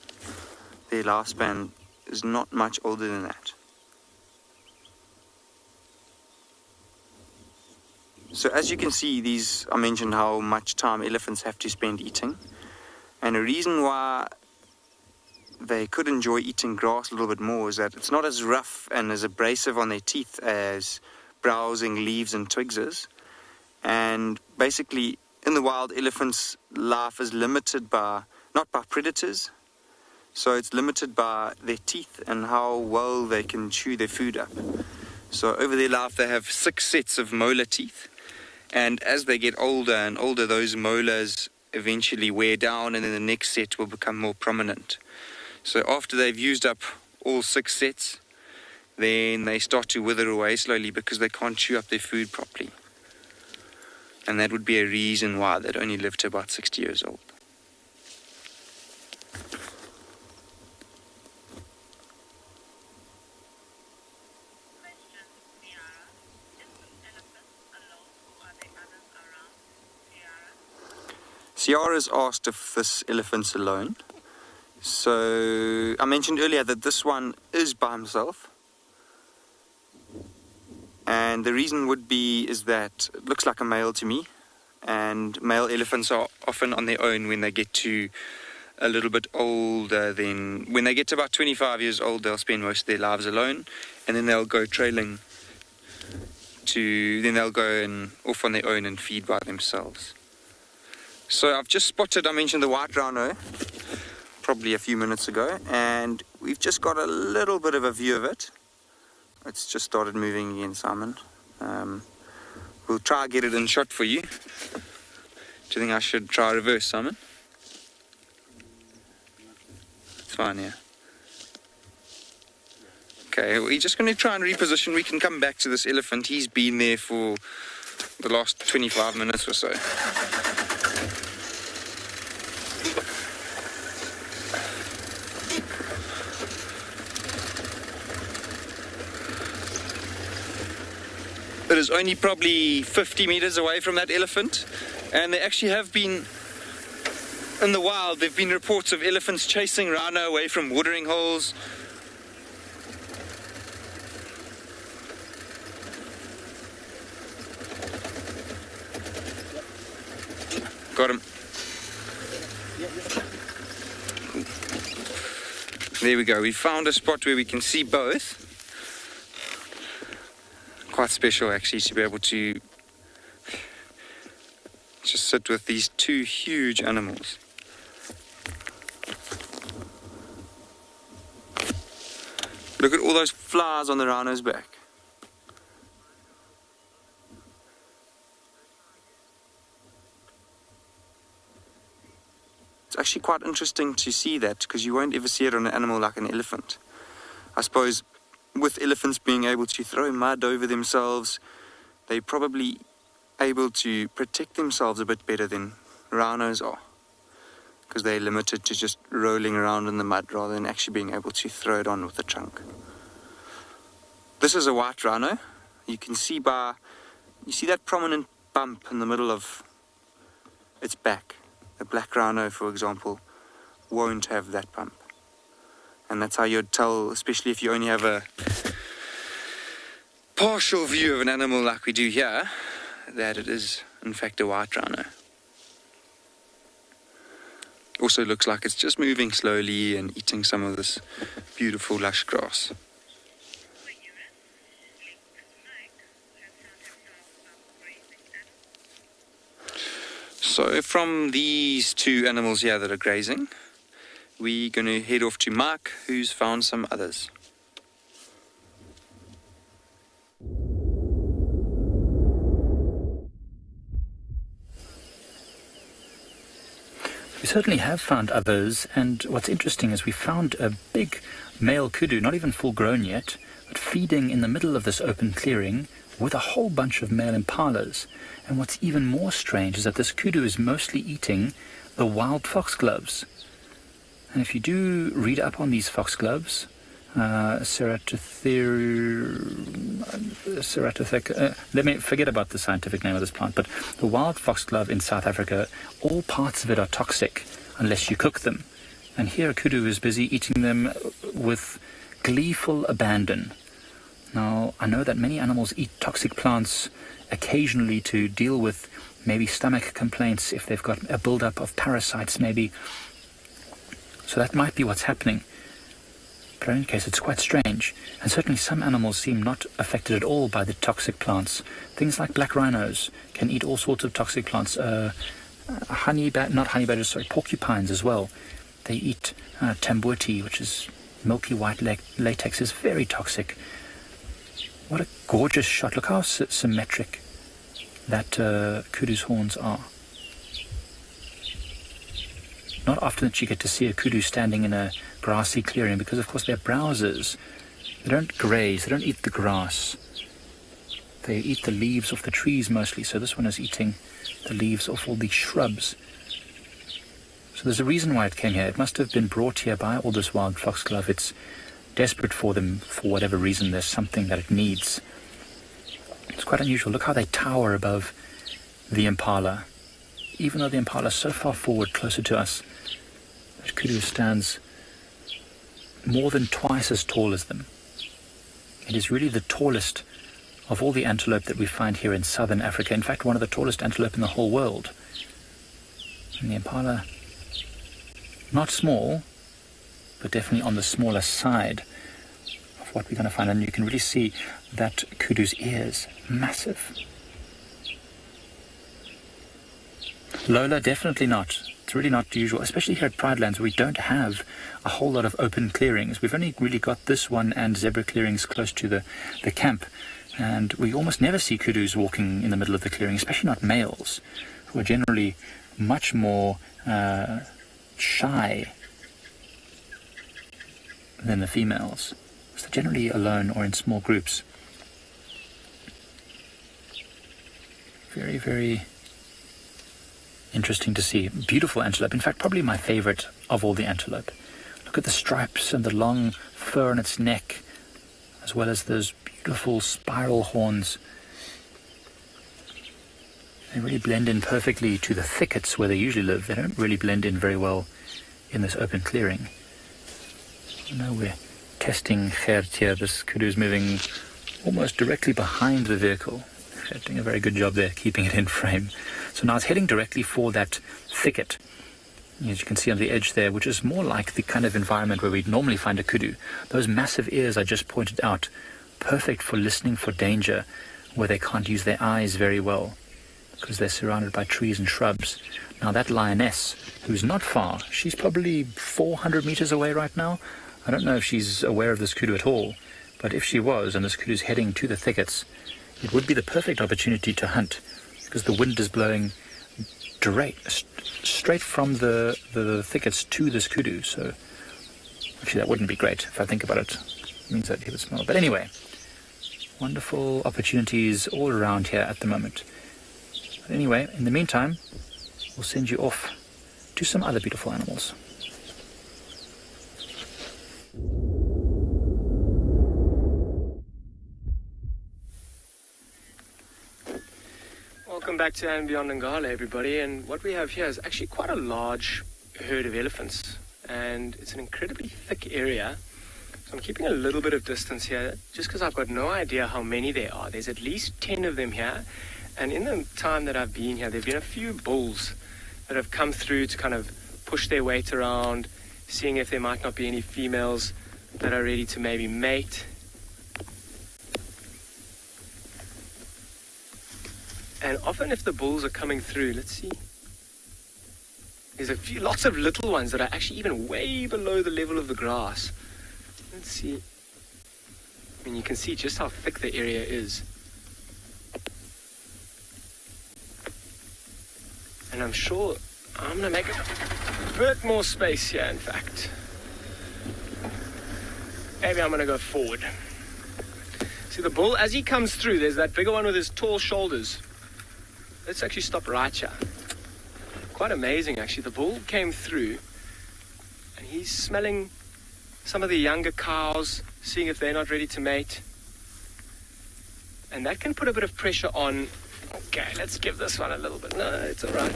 U: their lifespan is not much older than that. So as you can see, I mentioned how much time elephants have to spend eating. And a reason why they could enjoy eating grass a little bit more is that it's not as rough and as abrasive on their teeth as browsing leaves and twigs is. And basically, in the wild, elephants' life is limited not by predators, so it's limited by their teeth and how well they can chew their food up. So over their life, they have 6 sets of molar teeth, and as they get older and older, those molars eventually wear down, and then the next set will become more prominent. So after they've used up all 6 sets, then they start to wither away slowly because they can't chew up their food properly. And that would be a reason why they'd only live to about 60 years old. Ciara's asked if this elephant's alone. So I mentioned earlier that this one is by himself. And the reason is that it looks like a male to me, and male elephants are often on their own when they get to a little bit older. Then when they get to about 25 years old, they'll spend most of their lives alone, and then they'll go trailing then they'll go off on their own and feed by themselves. So I've just spotted, I mentioned the white rhino probably a few minutes ago, and we've just got a little bit of a view of it. It's just started moving again, Simon. We'll try and get it in shot for you. Do you think I should try reverse, Simon? It's fine, yeah. Okay, we're just going to try and reposition. We can come back to this elephant. He's been there for the last 25 minutes or so. It is only probably 50 meters away from that elephant, and they actually have been, in the wild, there have been reports of elephants chasing rhino away from watering holes. Got him. There we go, we found a spot where we can see both. Quite special actually to be able to just sit with these 2 huge animals. Look at all those flies on the rhino's back. It's actually quite interesting to see that, because you won't ever see it on an animal like an elephant. I suppose with elephants being able to throw mud over themselves, they're probably able to protect themselves a bit better than rhinos are, because they're limited to just rolling around in the mud rather than actually being able to throw it on with a trunk. This is a white rhino. You see that prominent bump in the middle of its back. The black rhino, for example, won't have that bump. And that's how you'd tell, especially if you only have partial view of an animal like we do here, that it is in fact a white rhino. Also looks like it's just moving slowly and eating some of this beautiful lush grass. So from these two animals here that are grazing, we're going to head off to Mike, who's found some others.
K: We certainly have found others, and what's interesting is we found a big male kudu, not even full grown yet, but feeding in the middle of this open clearing with a whole bunch of male impalas. And what's even more strange is that this kudu is mostly eating the wild foxgloves. And if you do read up on these foxgloves, Ceratotheca, let me forget about the scientific name of this plant, but the wild foxglove in South Africa, all parts of it are toxic unless you cook them. And here kudu is busy eating them with gleeful abandon. Now, I know that many animals eat toxic plants occasionally to deal with maybe stomach complaints, if they've got a buildup of parasites maybe. So that might be what's happening. But in any case, it's quite strange. And certainly some animals seem not affected at all by the toxic plants. Things like black rhinos can eat all sorts of toxic plants. Porcupines as well. They eat tambuti, which is milky white latex, is very toxic. What a gorgeous shot. Look how symmetric that kudu's horns are. Not often that you get to see a kudu standing in a grassy clearing because, of course, they're browsers. They don't graze, they don't eat the grass. They eat the leaves off the trees mostly, so this one is eating the leaves off all these shrubs. So there's a reason why it came here. It must have been brought here by all this wild foxglove. It's desperate for them for whatever reason. There's something that it needs. It's quite unusual. Look how they tower above the impala. Even though the impala is so far forward, closer to us, that kudu stands more than twice as tall as them. It is really the tallest of all the antelope that we find here in southern Africa. In fact, one of the tallest antelope in the whole world. And the impala, not small, but definitely on the smaller side of what we're going to find. And you can really see that kudu's ears, massive. Lola, definitely not. It's really not usual, especially here at Pride Lands, where we don't have a whole lot of open clearings. We've only really got this one and zebra clearings close to the camp. And we almost never see kudus walking in the middle of the clearing, especially not males, who are generally much more shy than the females. So they're generally alone or in small groups. Very, very interesting to see. Beautiful antelope. In fact, probably my favorite of all the antelope. Look at the stripes and the long fur on its neck, as well as those beautiful spiral horns. They really blend in perfectly to the thickets where they usually live. They don't really blend in very well in this open clearing. I know we're testing Gert here. This kudu is moving almost directly behind the vehicle. Gert doing a very good job there, keeping it in frame. So now it's heading directly for that thicket, as you can see on the edge there, which is more like the kind of environment where we'd normally find a kudu. Those massive ears I just pointed out, perfect for listening for danger, where they can't use their eyes very well, because they're surrounded by trees and shrubs. Now that lioness, who's not far, she's probably 400 meters away right now. I don't know if she's aware of this kudu at all, but if she was, and this kudu's heading to the thickets, it would be the perfect opportunity to hunt, because the wind is blowing straight from the thickets to this kudu. So actually that wouldn't be great if I think about it. It means that he would smell. But anyway, wonderful opportunities all around here at the moment. But anyway, in the meantime, we'll send you off to some other beautiful animals.
B: Welcome back to And Beyond Nyala, everybody. And what we have here is actually quite a large herd of elephants. And it's an incredibly thick area. So I'm keeping a little bit of distance here, just because I've got no idea how many there are. There's at least 10 of them here, and in the time that I've been here, there have been a few bulls that have come through to kind of push their weight around, seeing if there might not be any females that are ready to maybe mate. And often if the bulls are coming through, let's see, there's lots of little ones that are actually even way below the level of the grass. Let's see. I mean, you can see just how thick the area is. And I'm sure I'm going to make a bit more space here, in fact. Maybe I'm going to go forward. See the bull, as he comes through, there's that bigger one with his tall shoulders. Let's actually stop right here. Quite amazing, actually. The bull came through, and he's smelling some of the younger cows, seeing if they're not ready to mate. And that can put a bit of pressure on. Okay, let's give this one a little bit. No, it's all right.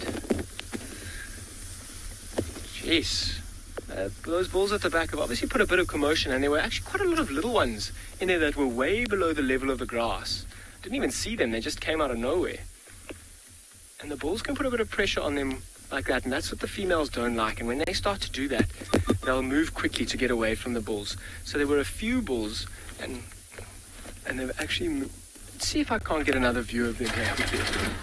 B: Jeez. Those bulls at the back have obviously put a bit of commotion, and there were actually quite a lot of little ones in there that were way below the level of the grass. Didn't even see them. They just came out of nowhere. And the bulls can put a bit of pressure on them like that, and that's what the females don't like. And when they start to do that, they'll move quickly to get away from the bulls. So there were a few bulls, and they've actually... Let's see if I can't get another view of them here quickly.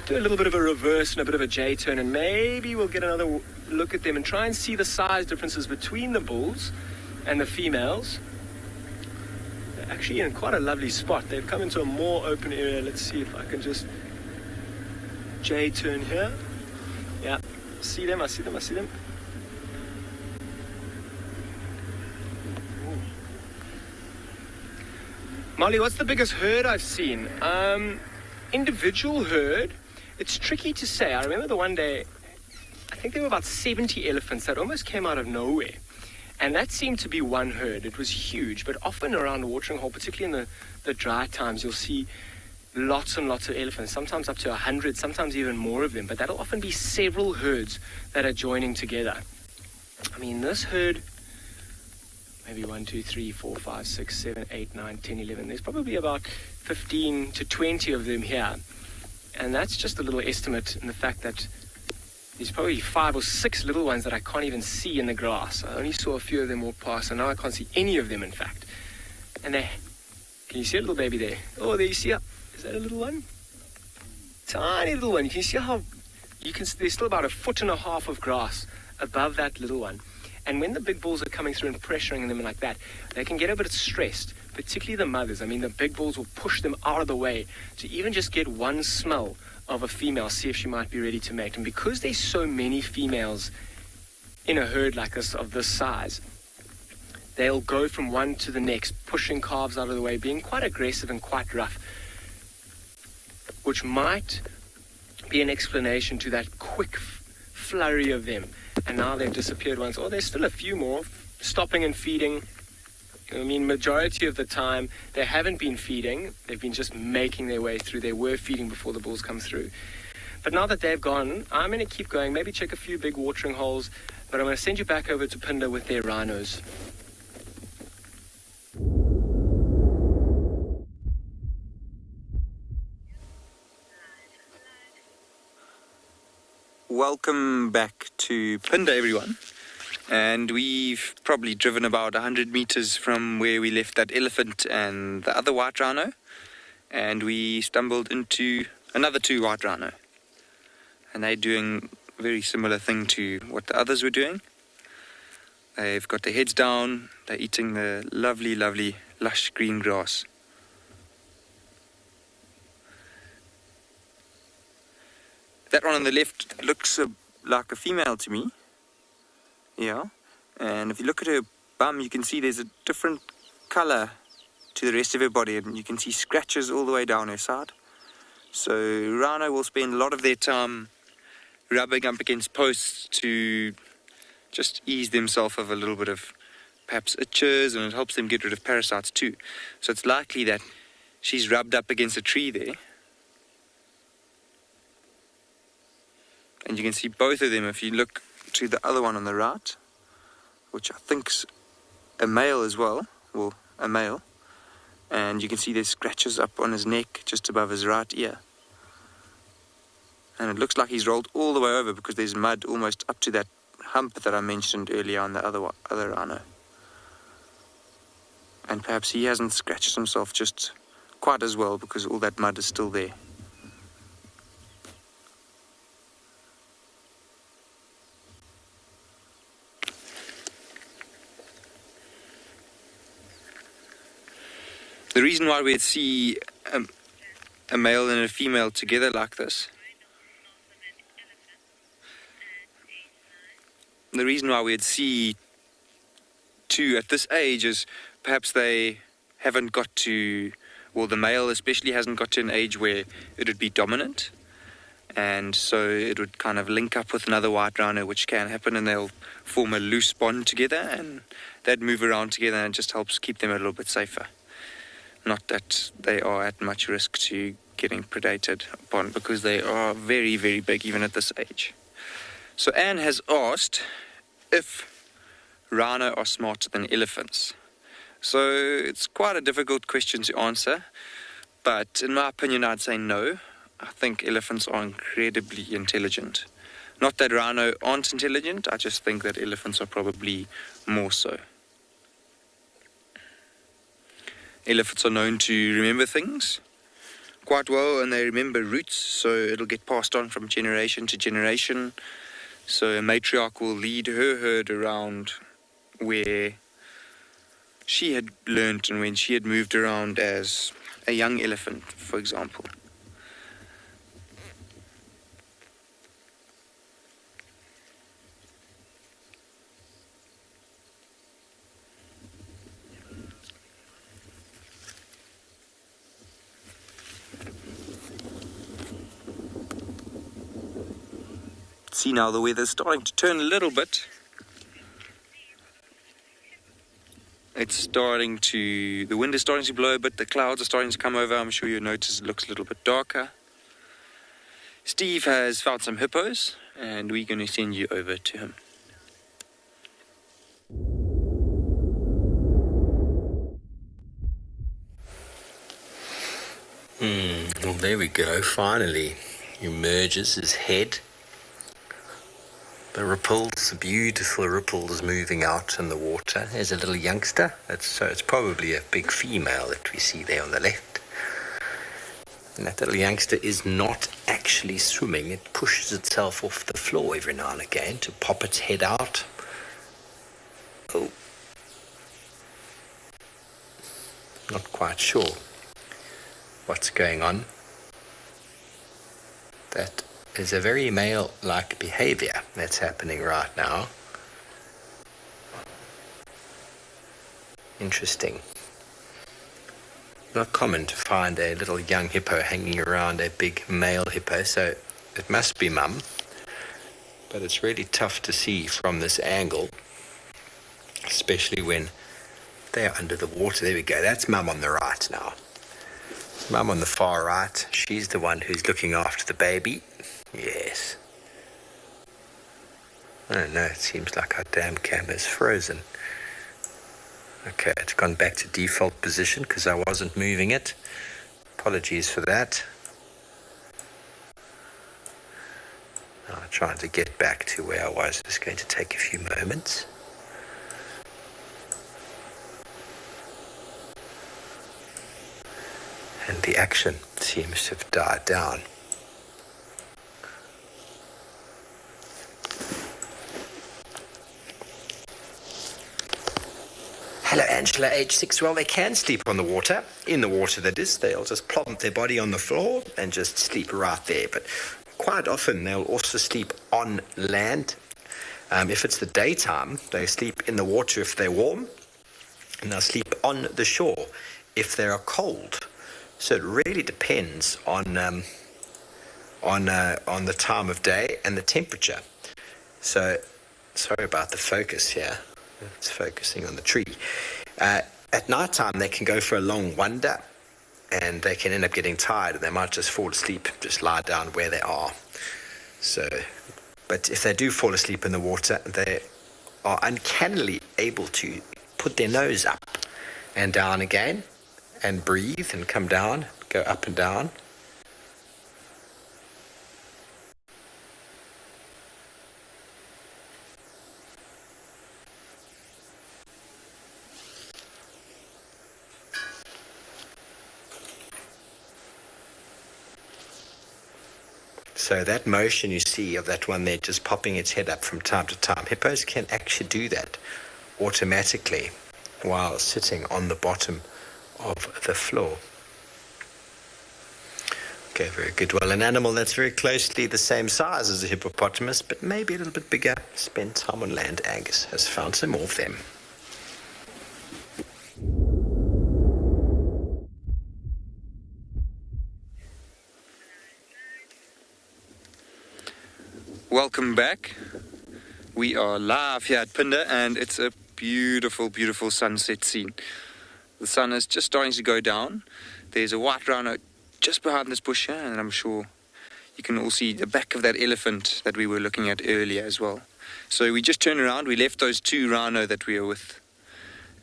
B: Do a little bit of a reverse and a bit of a J-turn, and maybe we'll get another look at them and try and see the size differences between the bulls and the females. They're actually in quite a lovely spot. They've come into a more open area. Let's see if I can just J-turn here. Yeah, see them, I see them, I see them. Molly, what's the biggest herd I've seen? Individual herd, it's tricky to say. I remember the one day, I think there were about 70 elephants that almost came out of nowhere. And that seemed to be one herd. It was huge, but often around a watering hole, particularly in the dry times, you'll see lots and lots of elephants, sometimes up to 100, sometimes even more of them. But that'll often be several herds that are joining together. I mean, this herd... maybe 1, 2, 3, 4, 5, 6, 7, 8, 9, 10, 11. There's probably about 15 to 20 of them here. And that's just a little estimate in the fact that there's probably 5 or 6 little ones that I can't even see in the grass. I only saw a few of them walk past, and now I can't see any of them, in fact. And can you see a little baby there? Oh, there you see her. Is that a little one? Tiny little one. You can see how, there's still about 1.5 foot of grass above that little one. And when the big bulls are coming through and pressuring them like that, they can get a bit stressed, particularly the mothers. I mean, the big bulls will push them out of the way to even just get one smell of a female, see if she might be ready to mate. And because there's so many females in a herd like this, of this size, they'll go from one to the next, pushing calves out of the way, being quite aggressive and quite rough, which might be an explanation to that quick flurry of them. And now they've disappeared once. Oh, there's still a few more stopping and feeding. I mean, majority of the time, they haven't been feeding. They've been just making their way through. They were feeding before the bulls come through. But now that they've gone, I'm going to keep going, maybe check a few big watering holes, but I'm going to send you back over to Pinda with their rhinos.
U: Welcome back to Pinda, everyone. And we've probably driven about 100 meters from where we left that elephant and the other white rhino. And we stumbled into another 2 white rhino. And they're doing a very similar thing to what the others were doing. They've got their heads down. They're eating the lovely, lovely, lush green grass. That one on the left looks like a female to me. Yeah. And if you look at her bum, you can see there's a different color to the rest of her body. And you can see scratches all the way down her side. So rhino will spend a lot of their time rubbing up against posts to just ease themselves of a little bit of perhaps itches, and it helps them get rid of parasites too. So it's likely that she's rubbed up against a tree there. And you can see both of them if you look to the other one on the right, which I think's a male as well, well, a male, and you can see there's scratches up on his neck just above his right ear. And it looks like he's rolled all the way over because there's mud almost up to that hump that I mentioned earlier on the other rhino. And perhaps he hasn't scratched himself just quite as well because all that mud is still there. The reason why we'd see a male and a female together like this, the reason why we'd see two at this age is perhaps they haven't got to, well, the male especially hasn't got to an age where it would be dominant, and so it would kind of link up with another white rhino, which can happen, and they'll form a loose bond together, and they'd move around together, and it just helps keep them a little bit safer. Not that they are at much risk to getting predated upon, because they are very, very big even at this age. So Anne has asked if rhino are smarter than elephants. So it's quite a difficult question to answer, but in my opinion I'd say no. I think elephants are incredibly intelligent. Not that rhino aren't intelligent, I just think that elephants are probably more so. Elephants are known to remember things quite well, and they remember routes, so it'll get passed on from generation to generation. So a matriarch will lead her herd around where she had learnt and when she had moved around as a young elephant, for example. See now the weather's starting to turn a little bit. The wind is starting to blow a bit, the clouds are starting to come over. I'm sure you'll notice it looks a little bit darker. Steve has found some hippos, and we're going to send you over to him.
E: Well, there we go. Finally emerges his head. The beautiful ripples moving out in the water. There's a little youngster. It's probably a big female that we see there on the left. And that little youngster is not actually swimming. It pushes itself off the floor every now and again to pop its head out. Oh. Not quite sure what's going on. That is a very male-like behavior that's happening right now. Interesting. Not common to find a little young hippo hanging around a big male hippo, so it must be mum. But it's really tough to see from this angle, especially when they are under the water. There we go. That's mum on the right now. Mum on the far right. She's the one who's looking after the baby. Yes. I don't know, it seems like our dam cam is frozen. Okay, it's gone back to default position because I wasn't moving it. Apologies for that. Now I'm trying to get back to where I was. It's going to take a few moments. And the action seems to have died down. Hello, Angela, age 6. Well, they can sleep on the water. In the water, that is. They'll just plump their body on the floor and just sleep right there. But quite often, they'll also sleep on land. If it's the daytime, they sleep in the water if they're warm. And they'll sleep on the shore if they are cold. So it really depends on the time of day and the temperature. So, sorry about the focus here. It's focusing on the tree. At night time, they can go for a long wander, and they can end up getting tired, and they might just fall asleep, just lie down where they are. So, but if they do fall asleep in the water, they are uncannily able to put their nose up and down again, and breathe and come down, go up and down. So that motion you see of that one there just popping its head up from time to time, hippos can actually do that automatically while sitting on the bottom of the floor. Okay, very good. Well, an animal that's very closely the same size as a hippopotamus, but maybe a little bit bigger, spent time on land, Angus has found some more of them.
U: Welcome back. We are live here at Pinda, and it's a beautiful, beautiful sunset scene. The sun is just starting to go down. There's a white rhino just behind this bush here, and I'm sure you can all see the back of that elephant that we were looking at earlier as well. So we just turned around, we left those two rhino that we were with,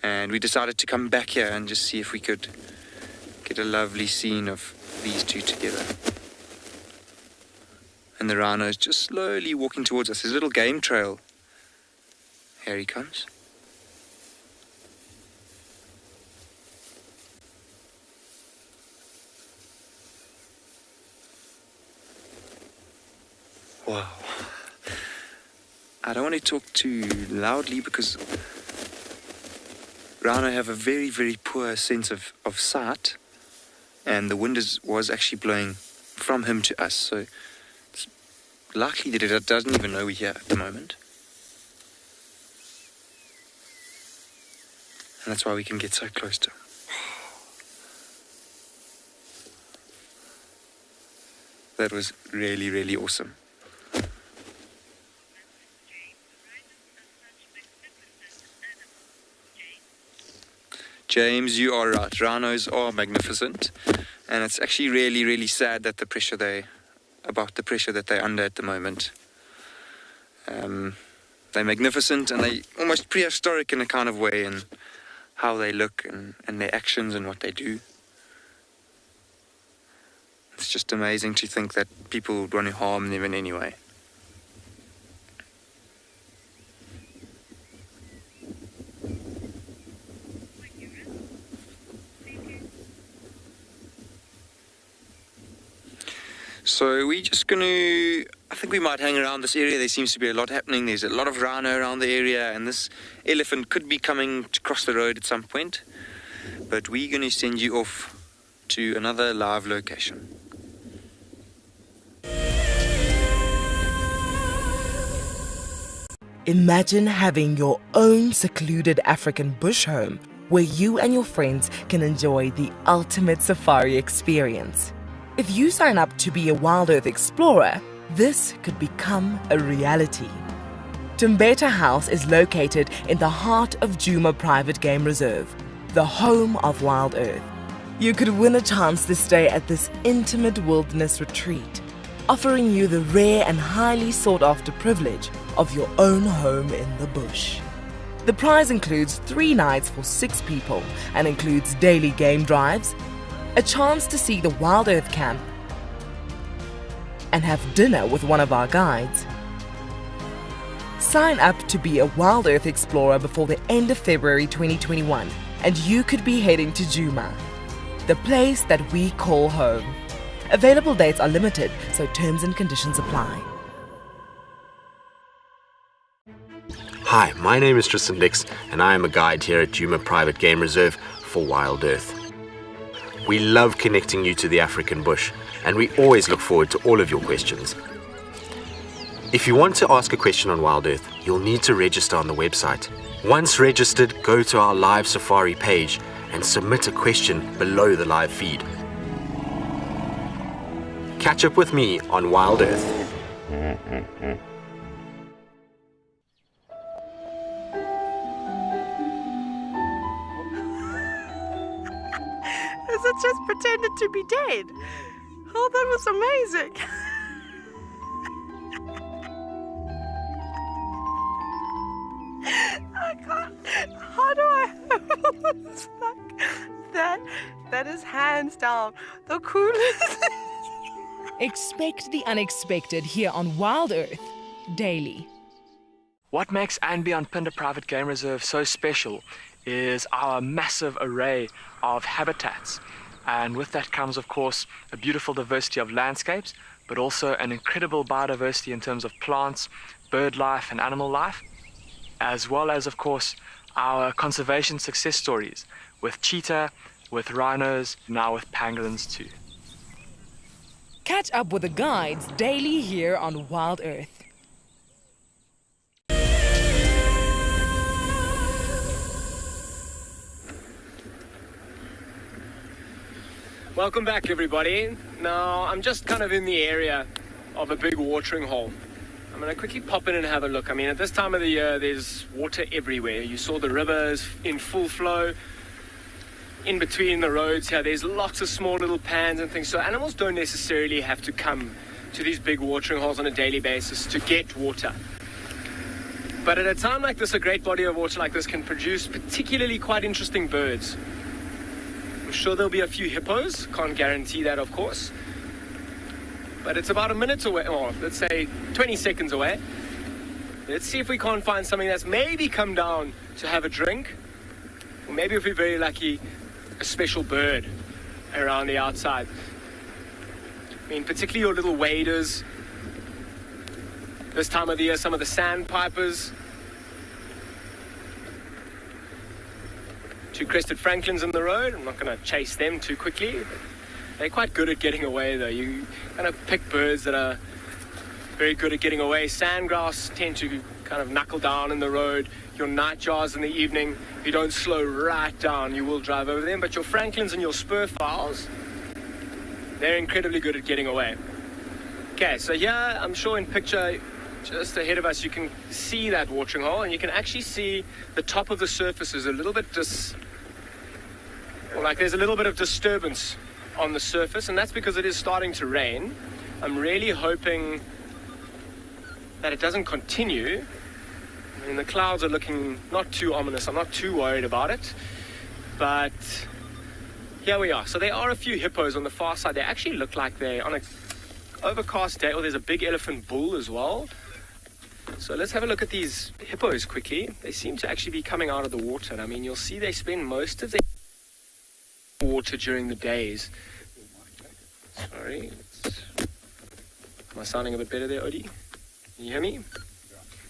U: and we decided to come back here and just see if we could get a lovely scene of these two together. And the rhino is just slowly walking towards us. His little game trail. Here he comes. Wow. I don't want to talk too loudly because rhino have a very, very poor sense of sight, and the wind was actually blowing from him to us, so it's likely that it doesn't even know we're here at the moment. And that's why we can get so close to him. That was really, really awesome. James, you are right. Rhinos are magnificent, and it's actually really, really sad that the pressure they're under at the moment. They're magnificent, and they almost prehistoric in a kind of way in how they look and their actions and what they do. It's just amazing to think that people would want to harm them in any way. So we're just going to, I think we might hang around this area. There seems to be a lot happening. There's a lot of rhino around the area, and this elephant could be coming to cross the road at some point. But we're going to send you off to another live location.
F: Imagine having your own secluded African bush home where you and your friends can enjoy the ultimate safari experience. If you sign up to be a Wild Earth Explorer, this could become a reality. Tumbeta House is located in the heart of Djuma Private Game Reserve, the home of Wild Earth. You could win a chance to stay at this intimate wilderness retreat, offering you the rare and highly sought-after privilege of your own home in the bush. The prize includes 3 nights for 6 people and includes daily game drives, a chance to see the Wild Earth Camp, and have dinner with one of our guides. Sign up to be a Wild Earth Explorer before the end of February 2021, and you could be heading to Djuma, the place that we call home. Available dates are limited, so terms and conditions apply.
G: Hi, my name is Tristan Dix, and I am a guide here at Djuma Private Game Reserve for Wild Earth. We love connecting you to the African bush, and we always look forward to all of your questions. If you want to ask a question on Wild Earth, you'll need to register on the website. Once registered, go to our live safari page and submit a question below the live feed. Catch up with me on Wild Earth.
V: It just pretended to be dead. Oh, that was amazing. I can't. How do I hold It's like, that is hands down the coolest.
I: Expect the unexpected here on Wild Earth daily.
B: What makes Anbion Pinder Private Game Reserve so special is our massive array of habitats. And with that comes, of course, a beautiful diversity of landscapes, but also an incredible biodiversity in terms of plants, bird life and animal life, as well as, of course, our conservation success stories with cheetah, with rhinos, now with pangolins too.
I: Catch up with the guides daily here on Wild Earth.
B: Welcome back, everybody. Now, I'm just kind of in the area of a big watering hole. I'm going to quickly pop in and have a look. I mean, at this time of the year, there's water everywhere. You saw the rivers in full flow. In between the roads here, there's lots of small little pans and things. So animals don't necessarily have to come to these big watering holes on a daily basis to get water. But at a time like this, a great body of water like this can produce particularly quite interesting birds. I'm sure there'll be a few hippos. Can't guarantee that, of course. But it's about a minute away, or let's say 20 seconds away. Let's see if we can't find something that's maybe come down to have a drink. Or maybe if we're very lucky, a special bird around the outside. I mean, particularly your little waders. This time of the year, some of the sandpipers. Two crested francolins in the road. I'm not going to chase them too quickly. But they're quite good at getting away, though. You kind of pick birds that are very good at getting away. Sandgrouse tend to kind of knuckle down in the road. Your nightjars in the evening, you don't slow right down. You will drive over them. But your francolins and your spur fowls, they're incredibly good at getting away. Okay, so here, I'm sure in picture, just ahead of us, you can see that watering hole, and you can actually see the top of the surface is a little bit there's a little bit of disturbance on the surface, and that's because it is starting to rain. I'm really hoping that it doesn't continue. I mean, the clouds are looking not too ominous. I'm not too worried about it, but here we are. So there are a few hippos on the far side. They actually look like they're on an overcast day. Oh, there's a big elephant bull as well. So let's have a look at these hippos quickly. They seem to actually be coming out of the water. And I mean, you'll see they spend most of their water during the days. Sorry. Am I sounding a bit better there, Odie? Can you hear me?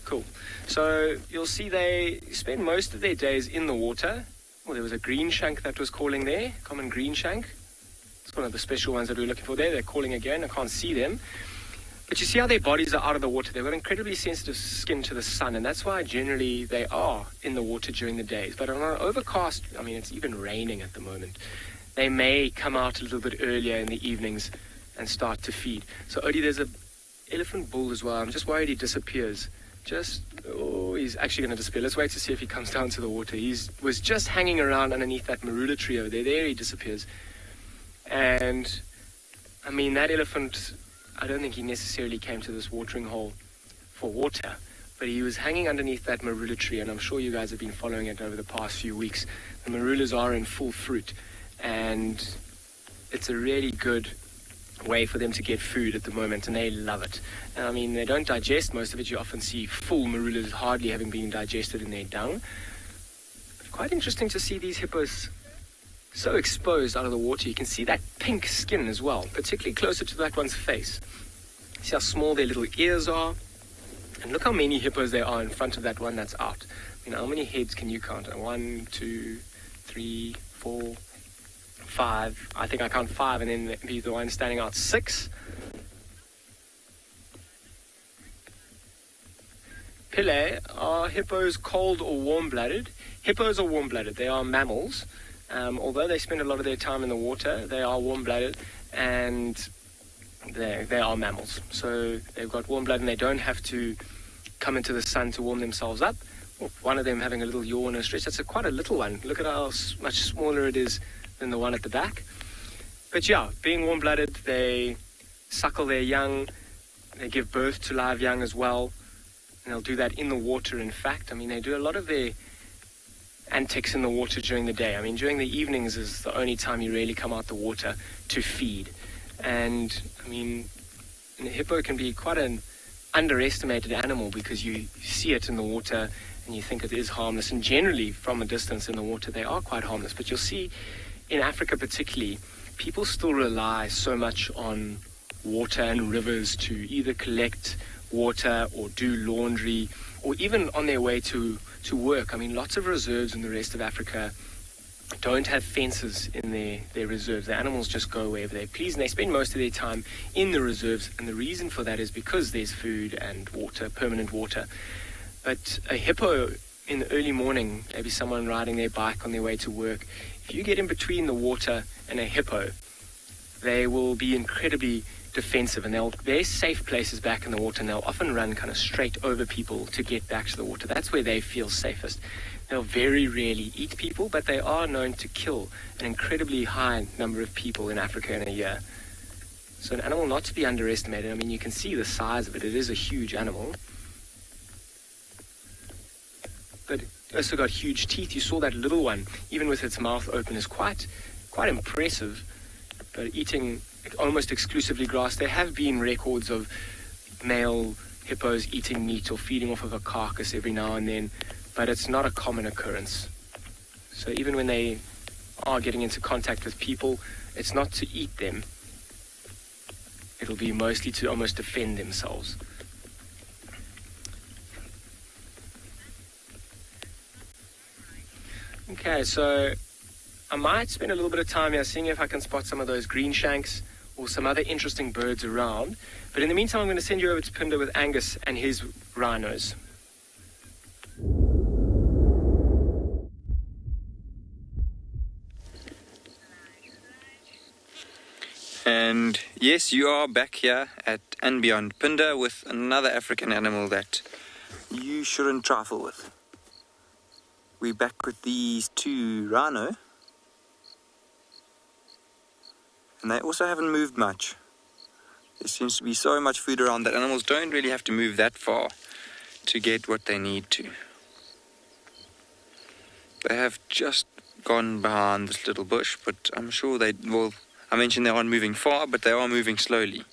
B: Cool. So you'll see they spend most of their days in the water. Oh, there was a green shank that was calling there. Common green shank. It's one of the special ones that we're looking for there. They're calling again. I can't see them. But you see how their bodies are out of the water. They've got incredibly sensitive skin to the sun, and that's why generally they are in the water during the days. But on an overcast, I mean, it's even raining at the moment, they may come out a little bit earlier in the evenings and start to feed. So, Odie, there's an elephant bull as well. I'm just worried he disappears. He's actually going to disappear. Let's wait to see if he comes down to the water. He was just hanging around underneath that marula tree over there. There he disappears. And, I mean, that elephant, I don't think he necessarily came to this watering hole for water, but he was hanging underneath that marula tree, and I'm sure you guys have been following it over the past few weeks. The marulas are in full fruit, and it's a really good way for them to get food at the moment, and they love it. And I mean, they don't digest most of it. You often see full marulas hardly having been digested in their dung. But quite interesting to see these hippos so exposed out of the water. You can see that pink skin as well, particularly closer to that one's face. See how small their little ears are? And look how many hippos there are in front of that one that's out. I mean, how many heads can you count? 1, 2, 3, 4, 5. I think I count 5, and then the one standing out 6. Pile are hippos cold or warm-blooded? Hippos are warm-blooded. They are mammals. Although they spend a lot of their time in the water, they are warm-blooded, and they are mammals. So they've got warm blood, and they don't have to come into the sun to warm themselves up. Well, one of them having a little yawn or stretch. That's quite a little one. Look at how much smaller it is than the one at the back. But yeah, being warm-blooded, they suckle their young. They give birth to live young as well. And they'll do that in the water, in fact. I mean, they do a lot of their antics in the water during the day. I mean, during the evenings is the only time you really come out the water to feed. And, I mean, a hippo can be quite an underestimated animal because you see it in the water and you think it is harmless. And generally, from a distance in the water, they are quite harmless. But you'll see, in Africa particularly, people still rely so much on water and rivers to either collect water or do laundry, or even on their way to work. I mean, lots of reserves in the rest of Africa don't have fences in their reserves. The animals just go wherever they please, and they spend most of their time in the reserves, and the reason for that is because there's food and water, permanent water. But a hippo in the early morning, maybe someone riding their bike on their way to work, if you get in between the water and a hippo, they will be incredibly defensive, and they're safe places back in the water, and they'll often run kind of straight over people to get back to the water. That's where they feel safest. They'll very rarely eat people, but they are known to kill an incredibly high number of people in Africa in a year. So an animal not to be underestimated. I mean, you can see the size of it. It is a huge animal. But it also got huge teeth. You saw that little one, even with its mouth open, is quite impressive. But eating almost exclusively grass. There have been records of male hippos eating meat or feeding off of a carcass every now and then, but it's not a common occurrence. So even when they are getting into contact with people, it's not to eat them. It'll be mostly to almost defend themselves. Okay, so I might spend a little bit of time here seeing if I can spot some of those green shanks or some other interesting birds around. But in the meantime, I'm going to send you over to Pinda with Angus and his rhinos.
U: And yes, you are back here at and beyond Pinda with another African animal that you shouldn't trifle with. We're back with these two rhino, and they also haven't moved much. There seems to be so much food around that animals don't really have to move that far to get what they need to. They have just gone behind this little bush, but I'm sure they will. I mentioned they aren't moving far, but they are moving slowly. You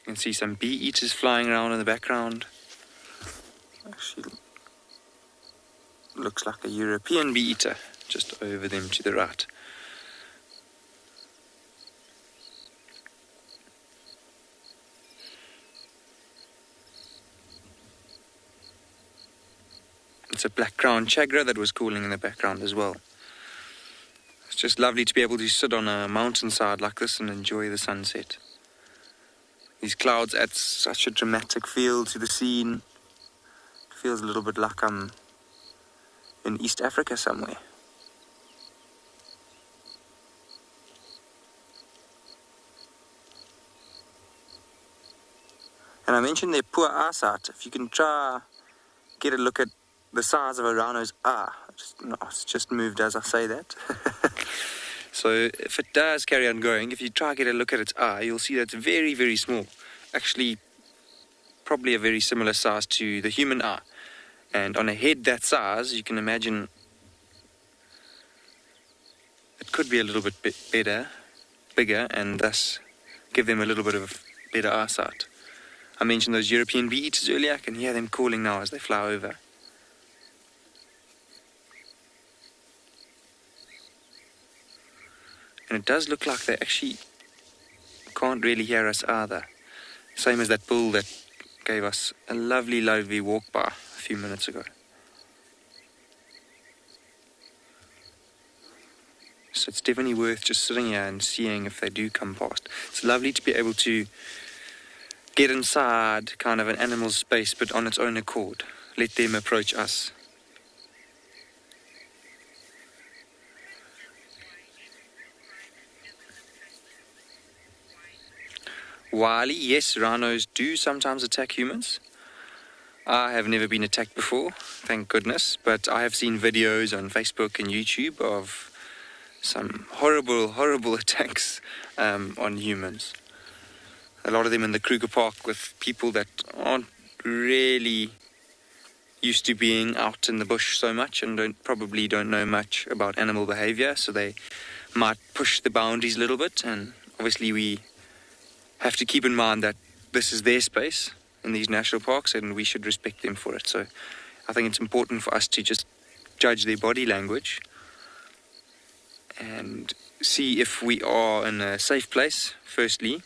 U: can see some bee eaters flying around in the background. Actually, looks like a European bee eater just over them to the right. It's a black-crowned chagra that was calling in the background as well. It's just lovely to be able to sit on a mountainside like this and enjoy the sunset. These clouds add such a dramatic feel to the scene. It feels a little bit like I'm in East Africa somewhere. And I mentioned their poor eyesight. If you can try get a look at the size of a rhino's eye. It's just moved as I say that. So if it does carry on going, if you try to get a look at its eye, you'll see that it's very, very small. Actually, probably a very similar size to the human eye. And on a head that size, you can imagine it could be a little bit bigger, and thus give them a little bit of better eyesight. I mentioned those European bee eaters earlier. I can hear them calling now as they fly over. And it does look like they actually can't really hear us either. Same as that bull that gave us a lovely, lovely walk by a few minutes ago. So it's definitely worth just sitting here and seeing if they do come past. It's lovely to be able to get inside kind of an animal's space, but on its own accord. Let them approach us. Wily, yes, rhinos do sometimes attack humans. I have never been attacked before, thank goodness, but I have seen videos on Facebook and YouTube of some horrible, horrible attacks on humans. A lot of them in the Kruger Park with people that aren't really used to being out in the bush so much and probably don't know much about animal behavior, so they might push the boundaries a little bit. And obviously we have to keep in mind that this is their space in these national parks and we should respect them for it. So I think it's important for us to just judge their body language and see if we are in a safe place, firstly,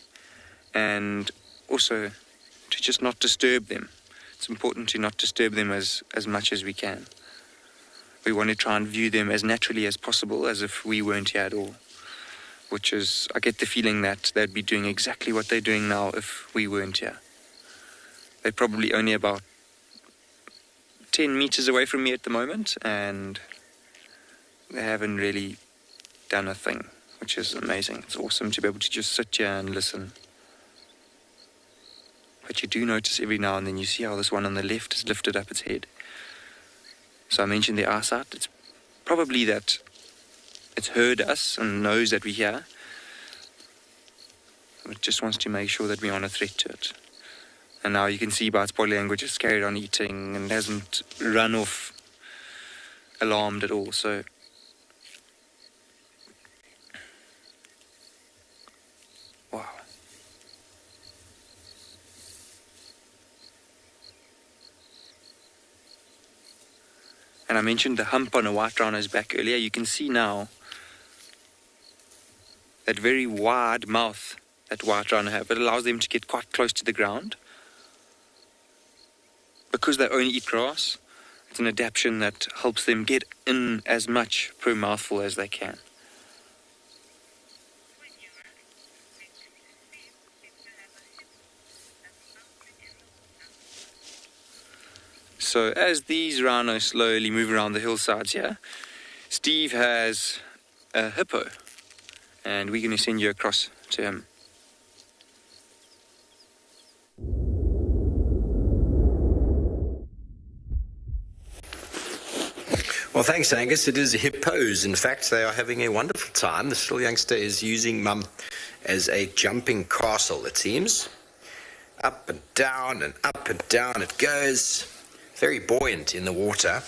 U: and also to just not disturb them. It's important to not disturb them as much as we can. We want to try and view them as naturally as possible, as if we weren't here at all. Which is, I get the feeling that they'd be doing exactly what they're doing now if we weren't here. They're probably only about 10 meters away from me at the moment, and they haven't really done a thing, which is amazing. It's awesome to be able to just sit here and listen. But you do notice every now and then you see how this one on the left has lifted up its head. So I mentioned the eyesight. It's probably that it's heard us and knows that we're here. It just wants to make sure that we aren't a threat to it. And now you can see by its body language it's carried on eating and hasn't run off alarmed at all. So wow. And I mentioned the hump on a white rhino's back earlier. You can see now that very wide mouth that white rhino have. It allows them to get quite close to the ground. Because they only eat grass, it's an adaptation that helps them get in as much per mouthful as they can. So as these rhinos slowly move around the hillsides here, Steve has a hippo, and we're going to send you across to him.
E: Well, thanks, Angus. It is hippos. In fact, they are having a wonderful time. The little youngster is using Mum as a jumping castle, it seems. Up and down it goes. Very buoyant in the water.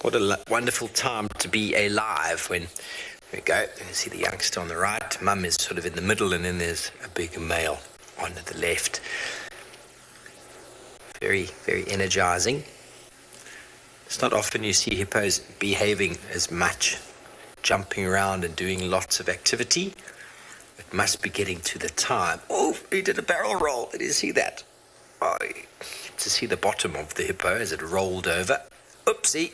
E: What a wonderful time to be alive when, there we go, you can see the youngster on the right. Mum is sort of in the middle, and then there's a big male on the left. Very, very energizing. It's not often you see hippos behaving as much, jumping around and doing lots of activity. It must be getting to the time. Oh, he did a barrel roll. Did you see that? Oh, to see the bottom of the hippo as it rolled over. Oopsie.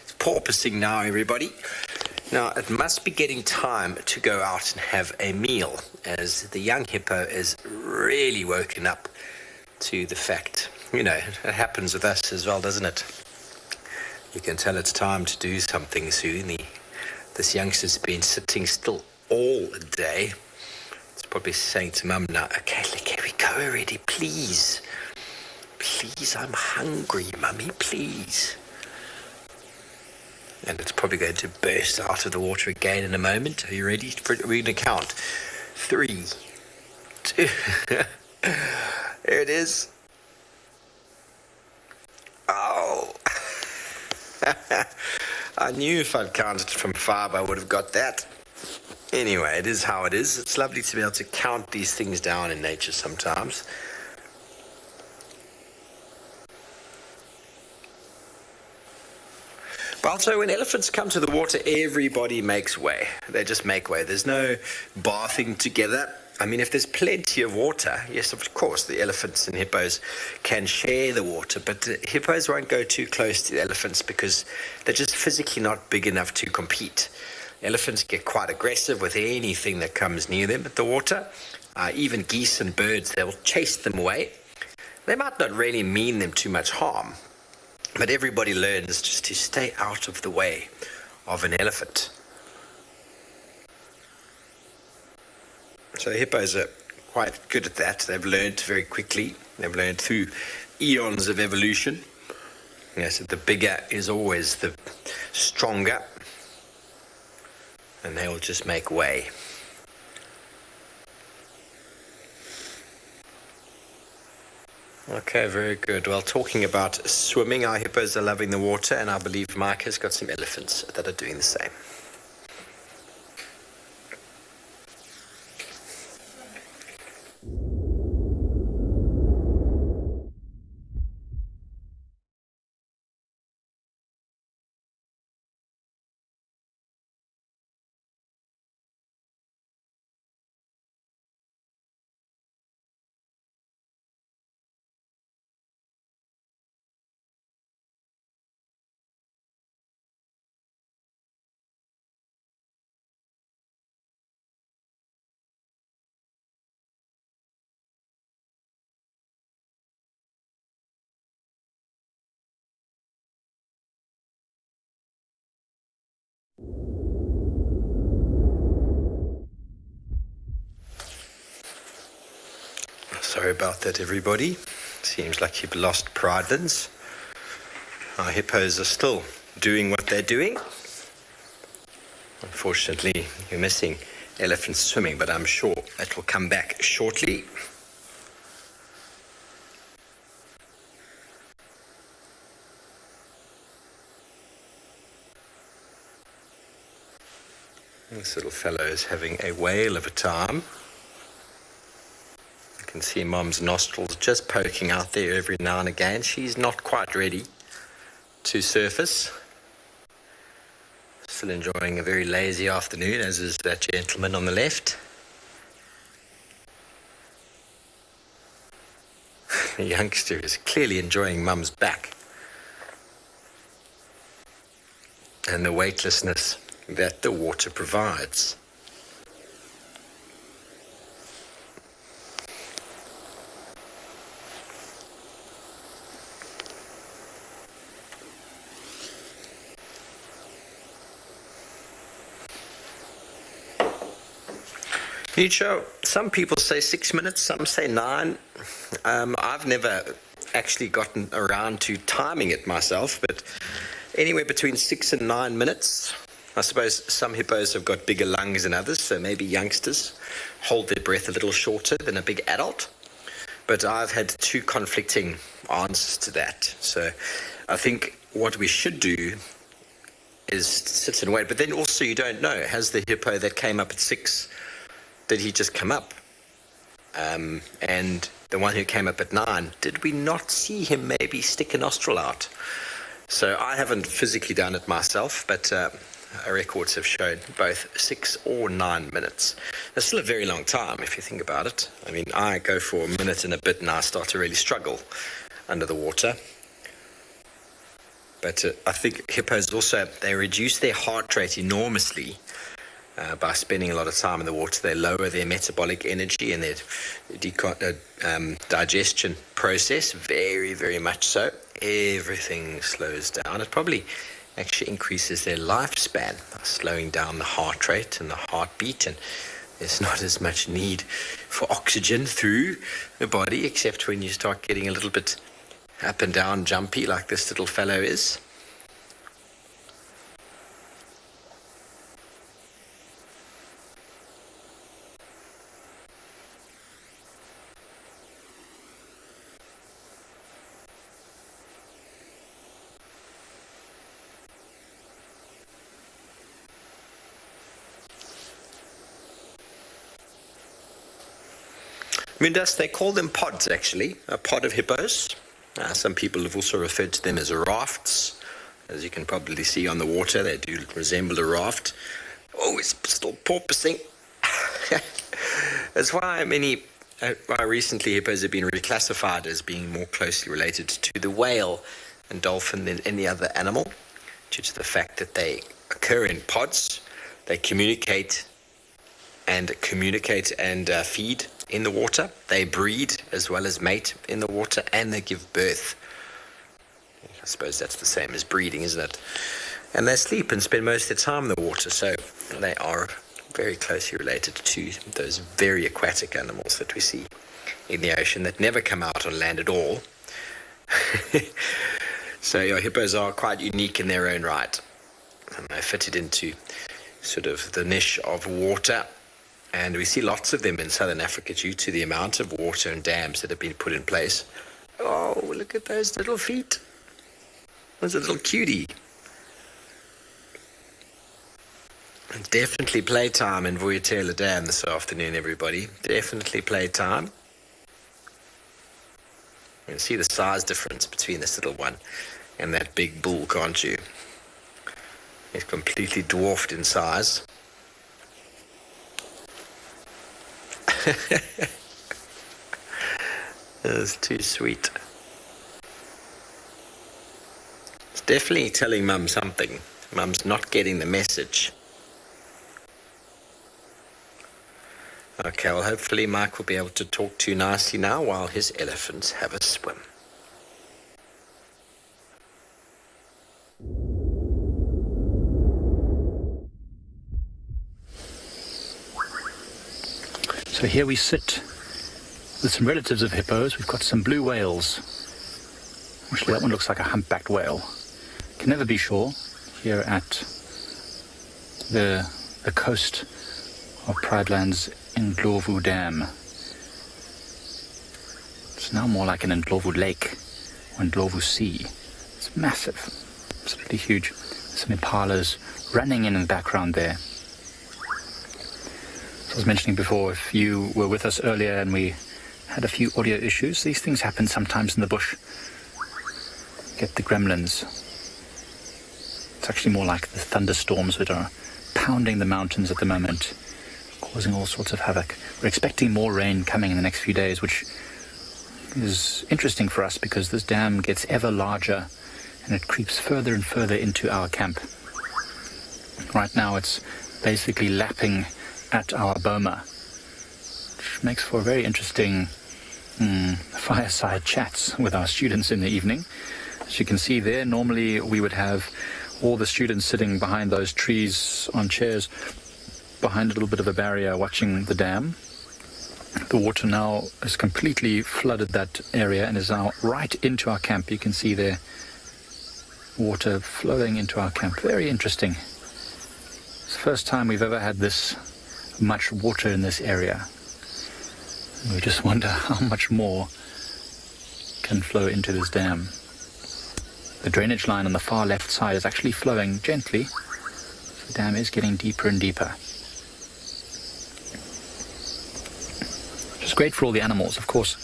E: It's porpoising now, everybody. Now, it must be getting time to go out and have a meal, as the young hippo is really woken up to the fact, you know, it happens with us as well, doesn't it? You can tell it's time to do something soon. This youngster's been sitting still all day. It's probably saying to Mum now, okay, can we go already, please? Please, I'm hungry, Mummy, please. And it's probably going to burst out of the water again in a moment. Are you ready? We're going to count. 3, 2, there it is. Oh. I knew if I'd counted from 5, I would have got that. Anyway, it is how it is. It's lovely to be able to count these things down in nature sometimes. But also, when elephants come to the water, everybody makes way. They just make way. There's no bathing together. I mean, if there's plenty of water, yes, of course, the elephants and hippos can share the water, but the hippos won't go too close to the elephants because they're just physically not big enough to compete. Elephants get quite aggressive with anything that comes near them at the water. Even geese and birds, they'll chase them away. They might not really mean them too much harm, but everybody learns just to stay out of the way of an elephant. So hippos are quite good at that. They've learned very quickly. They've learned through eons of evolution. So the bigger is always the stronger. And they will just make way. Okay, very good. Well, talking about swimming, our hippos are loving the water, and I believe Mike has got some elephants that are doing the same. Sorry about that, everybody. Seems like you've lost Pridelands. Our hippos are still doing what they're doing. Unfortunately, you're missing elephants swimming, but I'm sure that will come back shortly. This little fellow is having a whale of a time. You can see Mom's nostrils just poking out there every now and again. She's not quite ready to surface. Still enjoying a very lazy afternoon, as is that gentleman on the left. The youngster is clearly enjoying Mum's back and the weightlessness that the water provides. Nietzsche, some people say 6 minutes, some say 9. I've never actually gotten around to timing it myself, but anywhere between 6 and 9 minutes. I suppose some hippos have got bigger lungs than others, so maybe youngsters hold their breath a little shorter than a big adult. But I've had 2 conflicting answers to that. So I think what we should do is sit and wait. But then also you don't know, has the hippo that came up at 6, did he just come up? And the one who came up at 9, did we not see him maybe stick a nostril out? So I haven't physically done it myself, but records have shown both 6 or 9 minutes. That's still a very long time if you think about it. I mean, I go for a minute and a bit and I start to really struggle under the water. But I think hippos also, they reduce their heart rate enormously by spending a lot of time in the water. They lower their metabolic energy and their digestion process very, very much so. Everything slows down. It probably actually increases their lifespan by slowing down the heart rate and the heartbeat, and there's not as much need for oxygen through the body, except when you start getting a little bit up and down jumpy like this little fellow is. Mundas, they call them pods, actually, a pod of hippos. Some people have also referred to them as rafts. As you can probably see on the water, they do resemble a raft. Oh, it's still porpoising. That's why recently hippos have been reclassified as being more closely related to the whale and dolphin than any other animal, due to the fact that they occur in pods. They communicate and feed in the water. They breed as well as mate in the water, and they give birth. I suppose that's the same as breeding, isn't it? And they sleep and spend most of their time in the water, so they are very closely related to those very aquatic animals that we see in the ocean that never come out on land at all. So your hippos are quite unique in their own right, and they fitted into sort of the niche of water. And we see lots of them in southern Africa due to the amount of water and dams that have been put in place Oh, look at those little feet. There's a little cutie. Definitely playtime in Vuyatela Dam this afternoon, everybody. Definitely playtime. You can see the size difference between this little one and that big bull, can't you? It's completely dwarfed in size. That's too sweet. It's definitely telling Mum something. Mum's not getting the message. Okay, well, hopefully Mike will be able to talk to you nicely now while his elephants have a swim.
K: So here we sit with some relatives of hippos. We've got some blue whales. Actually, that one looks like a humpbacked whale. Can never be sure. Here at the coast of Prideland's Ndlovu Dam. It's now more like an Ndlovu Lake or Ndlovu Sea. It's massive, absolutely huge. Some impalas running in the background there. As I was mentioning before, if you were with us earlier and we had a few audio issues, these things happen sometimes in the bush. Get the gremlins. It's actually more like the thunderstorms that are pounding the mountains at the moment, causing all sorts of havoc. We're expecting more rain coming in the next few days, which is interesting for us because this dam gets ever larger and it creeps further and further into our camp. Right now it's basically lapping at our boma, which makes for very interesting fireside chats with our students in the evening. As you can see there, normally we would have all the students sitting behind those trees on chairs behind a little bit of a barrier watching the dam. The water now has completely flooded that area and is now right into our camp. You can see there water flowing into our camp. Very interesting. It's the first time we've ever had this much water in this area. And we just wonder how much more can flow into this dam. The drainage line on the far left side is actually flowing gently. The dam is getting deeper and deeper. Which is great for all the animals, of course.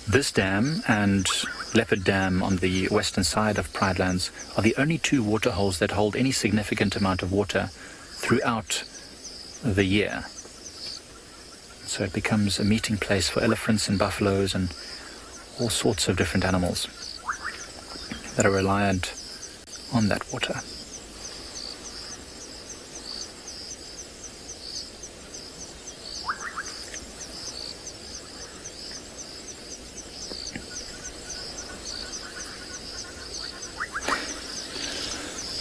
K: This dam and Leopard Dam on the western side of Pridelands are the only two water holes that hold any significant amount of water throughout the year. So it becomes a meeting place for elephants and buffaloes and all sorts of different animals that are reliant on that water.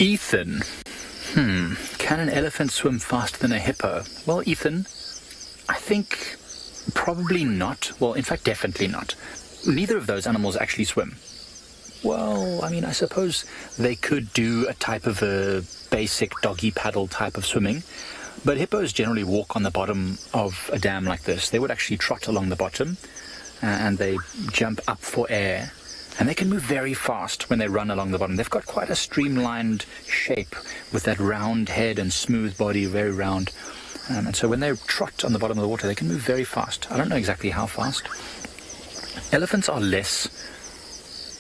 K: Ethan. Can an elephant swim faster than a hippo? Well, Ethan, I think probably not. Well, in fact, definitely not. Neither of those animals actually swim. Well, I mean, I suppose they could do a type of a basic doggy paddle type of swimming, but hippos generally walk on the bottom of a dam like this. They would actually trot along the bottom, and they jump up for air. And they can move very fast when they run along the bottom. They've got quite a streamlined shape with that round head and smooth body, very round. And so when they trot on the bottom of the water, they can move very fast. I don't know exactly how fast. Elephants are less,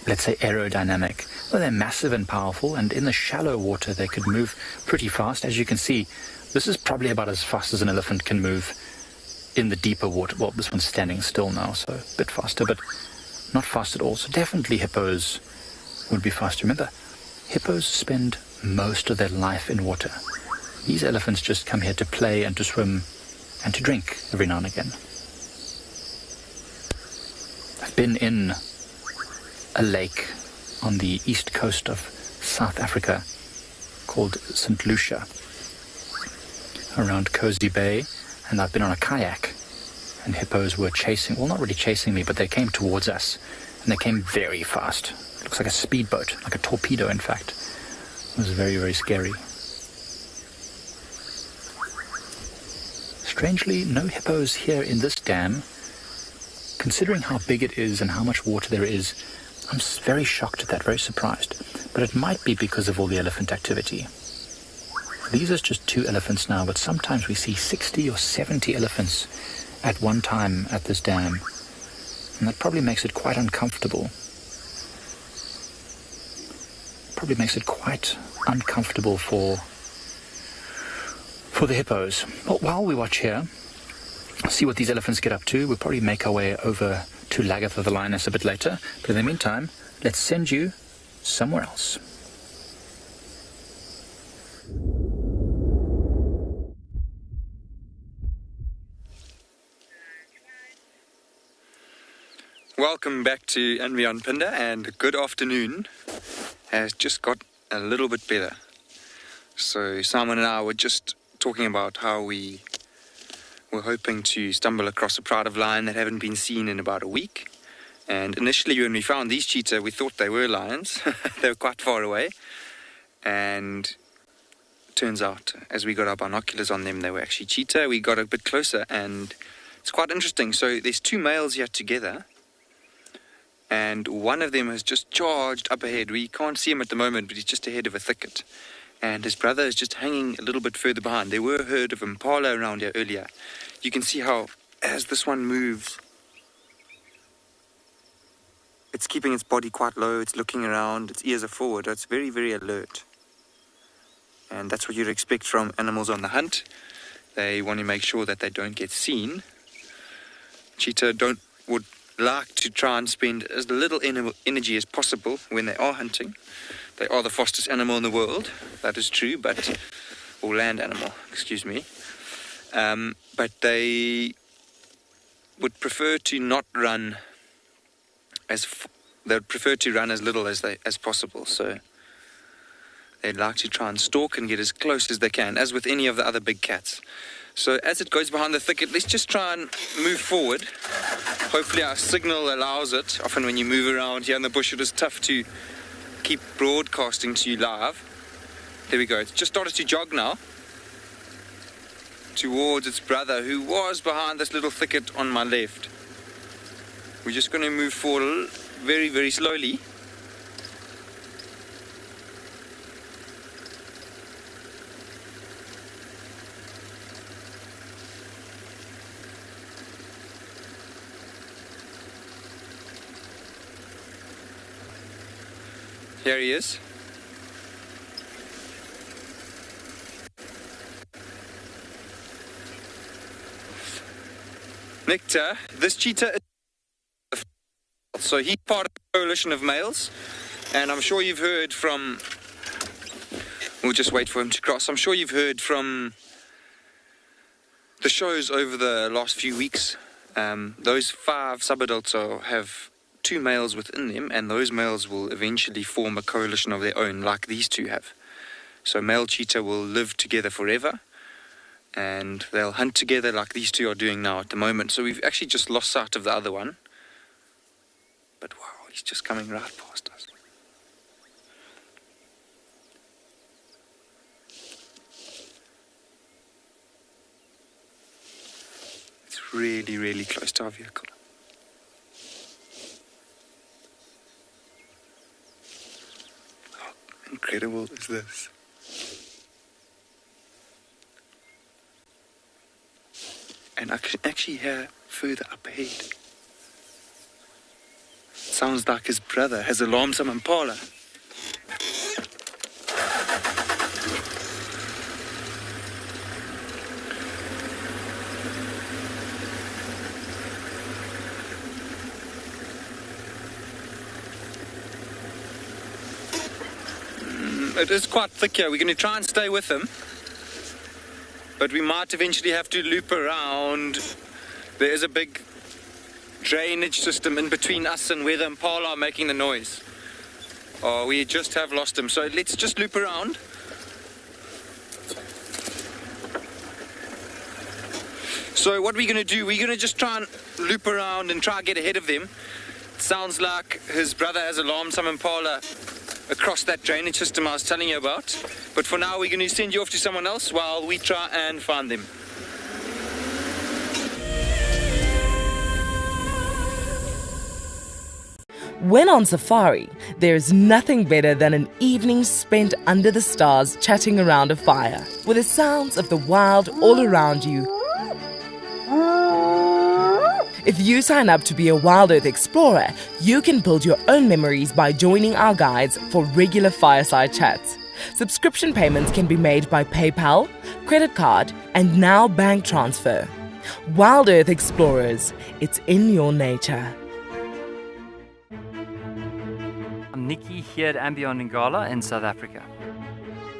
K: let's say, aerodynamic. Well, they're massive and powerful, and in the shallow water, they could move pretty fast. As you can see, this is probably about as fast as an elephant can move in the deeper water. Well, this one's standing still now, so a bit faster, but not fast at all. So definitely hippos would be faster. Remember, hippos spend most of their life in water. These elephants just come here to play and to swim and to drink every now and again. I've been in a lake on the east coast of South Africa called St. Lucia around Cozy Bay, and I've been on a kayak. And hippos were chasing, well, not really chasing me, but they came towards us. And they came very fast. It looks like a speedboat, like a torpedo, in fact. It was very, very scary. Strangely, no hippos here in this dam. Considering how big it is and how much water there is, I'm very shocked at that, very surprised. But it might be because of all the elephant activity. These are just 2 elephants now, but sometimes we see 60 or 70 elephants at one time at this dam. And that probably makes it quite uncomfortable. Probably makes it quite uncomfortable for the hippos. Well, while we watch here, see what these elephants get up to, we'll probably make our way over to Lagatha the Lioness a bit later. But in the meantime, let's send you somewhere else.
U: Welcome back to And Beyond Pinda, and good afternoon has just got a little bit better. So Simon and I were just talking about how we were hoping to stumble across a pride of lion that haven't been seen in about a week. And initially when we found these cheetah, we thought they were lions. They were quite far away. And turns out, as we got our binoculars on them, they were actually cheetah. We got a bit closer, and it's quite interesting. So there's 2 males here together. And one of them has just charged up ahead. We can't see him at the moment, but he's just ahead of a thicket. And his brother is just hanging a little bit further behind. There were a herd of impala around here earlier. You can see how, as this one moves, it's keeping its body quite low. It's looking around. Its ears are forward. It's very, very alert. And that's what you'd expect from animals on the hunt. They want to make sure that they don't get seen. Cheetah would like to try and spend as little energy as possible when they are hunting. They are the fastest animal in the world, that is true, or land animal, excuse me. But they would prefer to not run they would prefer to run as little as possible. So they'd like to try and stalk and get as close as they can, as with any of the other big cats. So as it goes behind the thicket, let's just try and move forward. Hopefully our signal allows it. Often when you move around here in the bush, it is tough to keep broadcasting to you live. There we go. It's just started to jog now towards its brother, who was behind this little thicket on my left. We're just going to move forward very, very slowly. Here he is. Nectar, this cheetah is... So he's part of a coalition of males, and I'm sure you've heard from... We'll just wait for him to cross. I'm sure you've heard from the shows over the last few weeks. Those 5 subadults have 2 males within them, and those males will eventually form a coalition of their own, like these 2 have. So male cheetah will live together forever, and they'll hunt together like these 2 are doing now at the moment. So we've actually just lost sight of the other one. But wow, he's just coming right past us. It's really, really close to our vehicle. How incredible is this? And I can actually hear further up ahead. Sounds like his brother has alarmed some impala. It is quite thick here. We're going to try and stay with him. But we might eventually have to loop around. There is a big drainage system in between us and where the impala are making the noise. Oh, we just have lost him. So let's just loop around. So what we're going to do, we're going to just try and loop around and try and get ahead of them. It sounds like his brother has alarmed some impala across that drainage system I was telling you about. But for now, we're going to send you off to someone else while we try and find them.
F: When on safari, there's nothing better than an evening spent under the stars chatting around a fire, with the sounds of the wild all around you. If you sign up to be a Wild Earth Explorer, you can build your own memories by joining our guides for regular fireside chats. Subscription payments can be made by PayPal, credit card, and now bank transfer. Wild Earth Explorers, it's in your nature.
D: I'm Nikki here at Ambion Nyala in South Africa.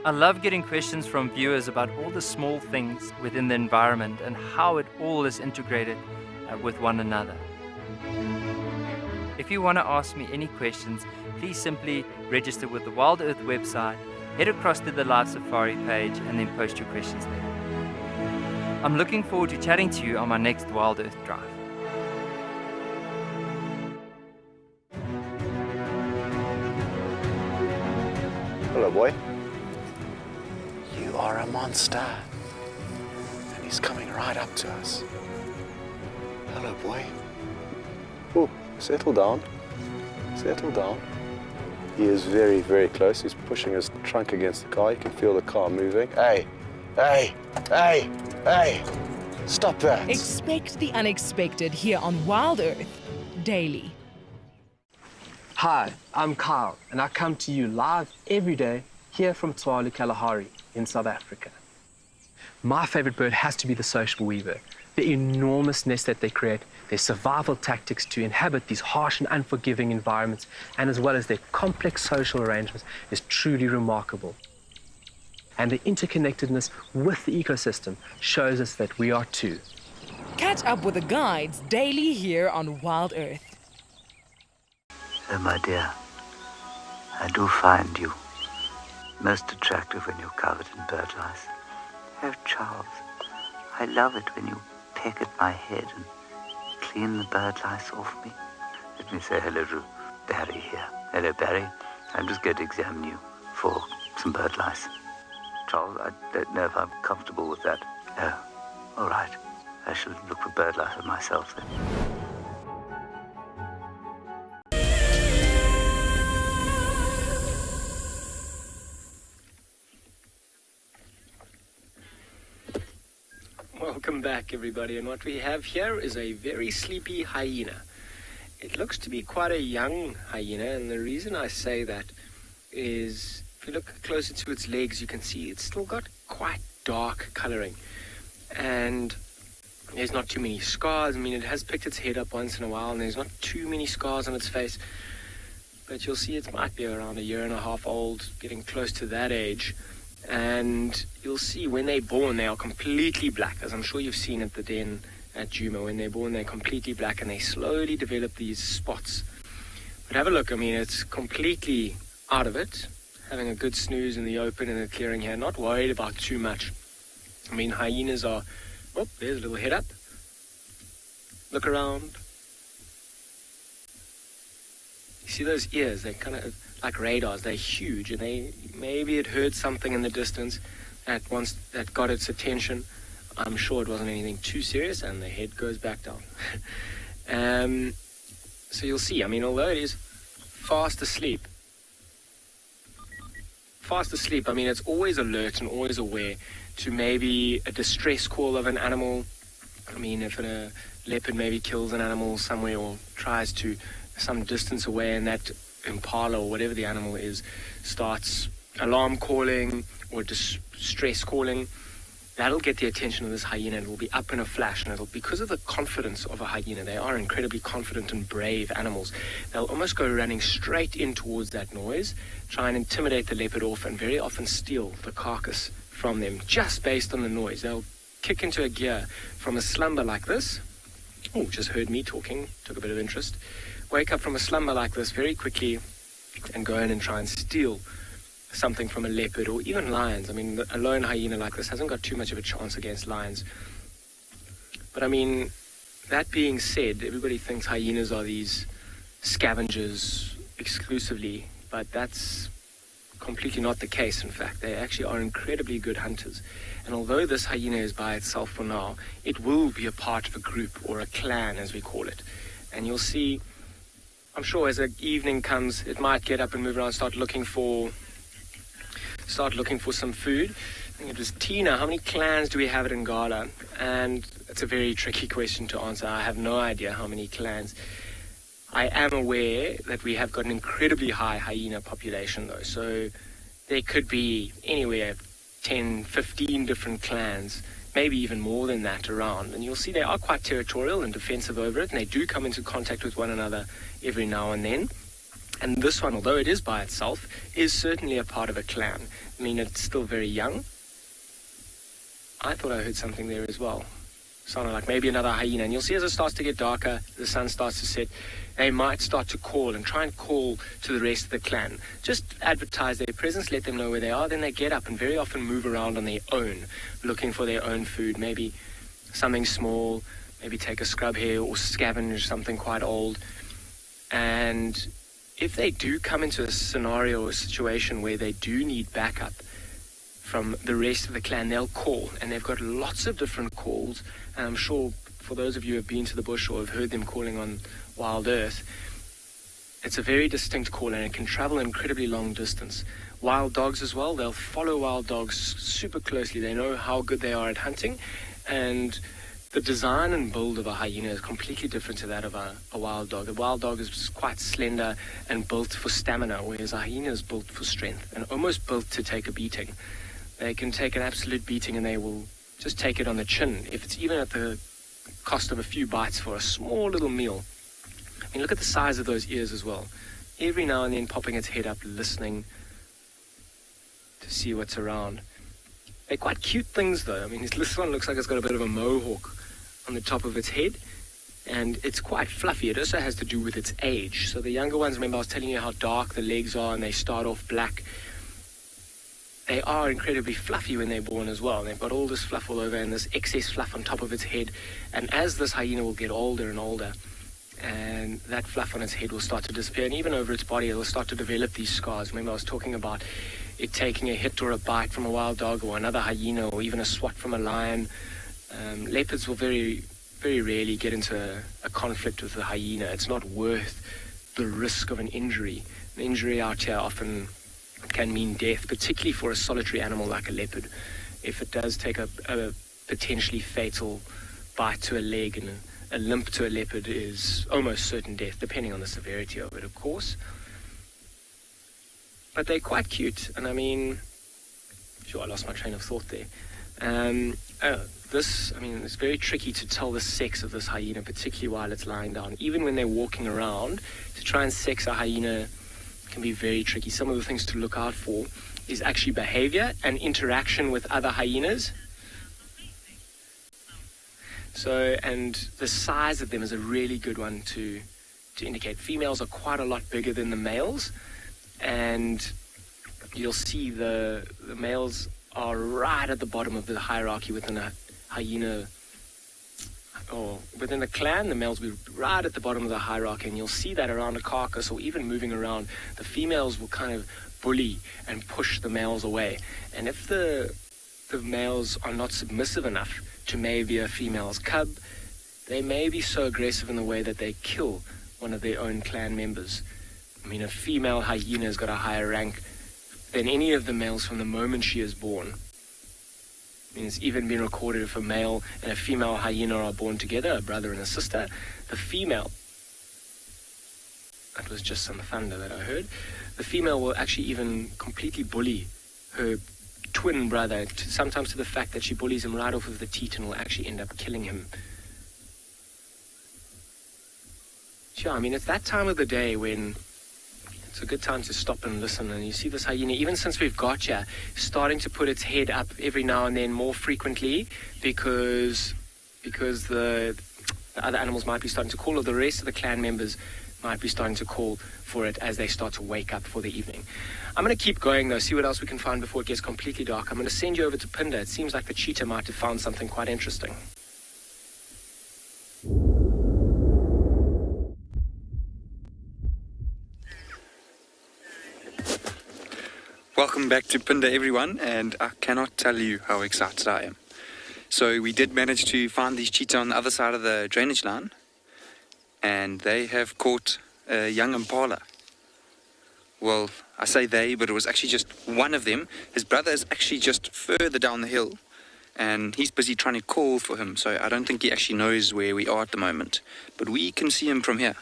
D: I love getting questions from viewers about all the small things within the environment and how it all is integrated with one another. If you want to ask me any questions, please simply register with the Wild Earth website, head across to the Live Safari page and then post your questions there. I'm looking forward to chatting to you on my next Wild Earth drive.
L: Hello, boy. You are a monster. And he's coming right up to us. Hello, boy. Oh, settle down. Settle down. He is very, very close. He's pushing his trunk against the car. You can feel the car moving. Hey, hey, hey, hey. Stop that.
I: Expect the unexpected here on Wild Earth Daily.
J: Hi, I'm Kyle, and I come to you live every day here from Tswalu Kalahari in South Africa. My favorite bird has to be the social weaver. The enormous nest that they create, their survival tactics to inhabit these harsh and unforgiving environments, and as well as their complex social arrangements, is truly remarkable. And the interconnectedness with the ecosystem shows us that we are too.
I: Catch up with the guides daily here on Wild Earth.
R: Oh, my dear, I do find you most attractive when you're covered in bird lice. Oh, Charles, I love it when you peck at my head and clean the bird lice off me. Let me say hello to Barry here. Hello, Barry. I'm just going to examine you for some bird lice. Charles, I don't know if I'm comfortable with that. Oh, all right. I shall look for bird lice myself then.
B: Welcome back, everybody, and what we have here is a very sleepy hyena. It looks to be quite a young hyena, and the reason I say that is if you look closer to its legs, you can see it's still got quite dark coloring, and there's not too many scars. I mean, it has picked its head up once in a while, and there's not too many scars on its face, but you'll see it might be around 1.5 years old, getting close to that age. And you'll see when they're born, they are completely black, as I'm sure you've seen at the den at Djuma. When they're born, they're completely black, and they slowly develop these spots. But have a look. I mean, it's completely out of it, having a good snooze in the open in the clearing here, not worried about too much. I mean, hyenas are, oh, there's a little head up. Look around. You see those ears? They're kind of like radars. They're huge, and maybe it heard something in the distance that got its attention. I'm sure it wasn't anything too serious, and the head goes back down. So you'll see, I mean, although it is fast asleep, I mean, it's always alert and always aware to maybe a distress call of an animal. I mean, if a leopard maybe kills an animal somewhere or tries to some distance away, and that impala or whatever the animal is starts alarm calling or distress calling, that'll get the attention of this hyena, and it will be up in a flash. And it'll, because of the confidence of a hyena, they are incredibly confident and brave animals, they'll almost go running straight in towards that noise, try and intimidate the leopard off, and very often steal the carcass from them just based on the noise. They'll kick into a gear from a slumber like this. Oh, just heard me talking, took a bit of interest. Wake up from a slumber like this very quickly and go in and try and steal something from a leopard or even lions. I mean, a lone hyena like this hasn't got too much of a chance against lions. But I mean, that being said, everybody thinks hyenas are these scavengers exclusively, but that's completely not the case. In fact, they actually are incredibly good hunters. And although this hyena is by itself for now, it will be a part of a group or a clan, as we call it. And you'll see I'm sure as the evening comes, it might get up and move around, start looking for some food. I think it was Tina, how many clans do we have at Nyala? And it's a very tricky question to answer. I have no idea how many clans. I am aware that we have got an incredibly high hyena population though, so there could be anywhere 10, 15 different clans, maybe even more than that around. And you'll see they are quite territorial and defensive over it, and they do come into contact with one another every now and then. And this one, although it is by itself, is certainly a part of a clan. I mean, it's still very young. I thought I heard something there as well. Sounded like maybe another hyena. And you'll see as it starts to get darker, the sun starts to set, they might start to call and try and call to the rest of the clan. Just advertise their presence, let them know where they are, then they get up and very often move around on their own, looking for their own food, maybe something small, maybe take a scrub hare or scavenge something quite old. And if they do come into a scenario or a situation where they do need backup from the rest of the clan, they'll call, and they've got lots of different calls. And I'm sure for those of you who have been to the bush or have heard them calling on Wild Earth, it's a very distinct call, and it can travel an incredibly long distance. Wild dogs as well, they'll follow wild dogs super closely. They know how good they are at hunting, and the design and build of a hyena is completely different to that of a wild dog. A wild dog is quite slender and built for stamina, whereas a hyena is built for strength and almost built to take a beating. They can take an absolute beating, and they will just take it on the chin, if it's even at the cost of a few bites for a small little meal. I mean, look at the size of those ears as well. Every now and then popping its head up, listening to see what's around. They're quite cute things though. I mean, this one looks like it's got a bit of a mohawk on the top of its head, and it's quite fluffy. It also has to do with its age. So the younger ones, remember I was telling you how dark the legs are, and they start off black. They are incredibly fluffy when they're born as well. They've got all this fluff all over and this excess fluff on top of its head. And as this hyena will get older and older, and that fluff on its head will start to disappear, and even over its body it will start to develop these scars. Remember I was talking about it taking a hit or a bite from a wild dog or another hyena, or even a swat from a lion. Leopards will very, very rarely get into a conflict with a hyena. It's not worth the risk of an injury. An injury out here often can mean death, particularly for a solitary animal like a leopard. If it does take a potentially fatal bite to a leg, and a limp to a leopard is almost certain death, depending on the severity of it, of course. But they're quite cute, and I mean, sure, I lost my train of thought there. It's very tricky to tell the sex of this hyena, particularly while it's lying down. Even when they're walking around, to try and sex a hyena can be very tricky. Some of the things to look out for is actually behavior and interaction with other hyenas. So, and the size of them is a really good one to indicate. Females are quite a lot bigger than the males, and you'll see the males are right at the bottom of the hierarchy within a hyena, or within the clan. The males will be right at the bottom of the hierarchy, and you'll see that around a carcass or even moving around. The females will kind of bully and push the males away, and if the males are not submissive enough to maybe a female's cub, they may be so aggressive in the way that they kill one of their own clan members. I mean, a female hyena has got a higher rank than any of the males from the moment she is born. I mean, it's even been recorded if a male and a female hyena are born together, a brother and a sister, the female, that was just some thunder that I heard, the female will actually even completely bully her twin brother, sometimes to the fact that she bullies him right off of the teat and will actually end up killing him. Sure, I mean, it's that time of the day when it's a good time to stop and listen. And you see this hyena, even since we've got here, starting to put its head up every now and then more frequently, because the other animals might be starting to call, or the rest of the clan members might be starting to call for it as they start to wake up for the evening. I'm going to keep going though, see what else we can find before it gets completely dark. I'm going to send you over to Pinda. It seems like the cheetah might have found something quite interesting.
U: Welcome back to Pinda, everyone, and I cannot tell you how excited I am. So we did manage to find these cheetah on the other side of the drainage line, and they have caught a young impala. Well, I say they, but it was actually just one of them. His brother is actually just further down the hill, and he's busy trying to call for him, so I don't think he actually knows where we are at the moment. But we can see him from here.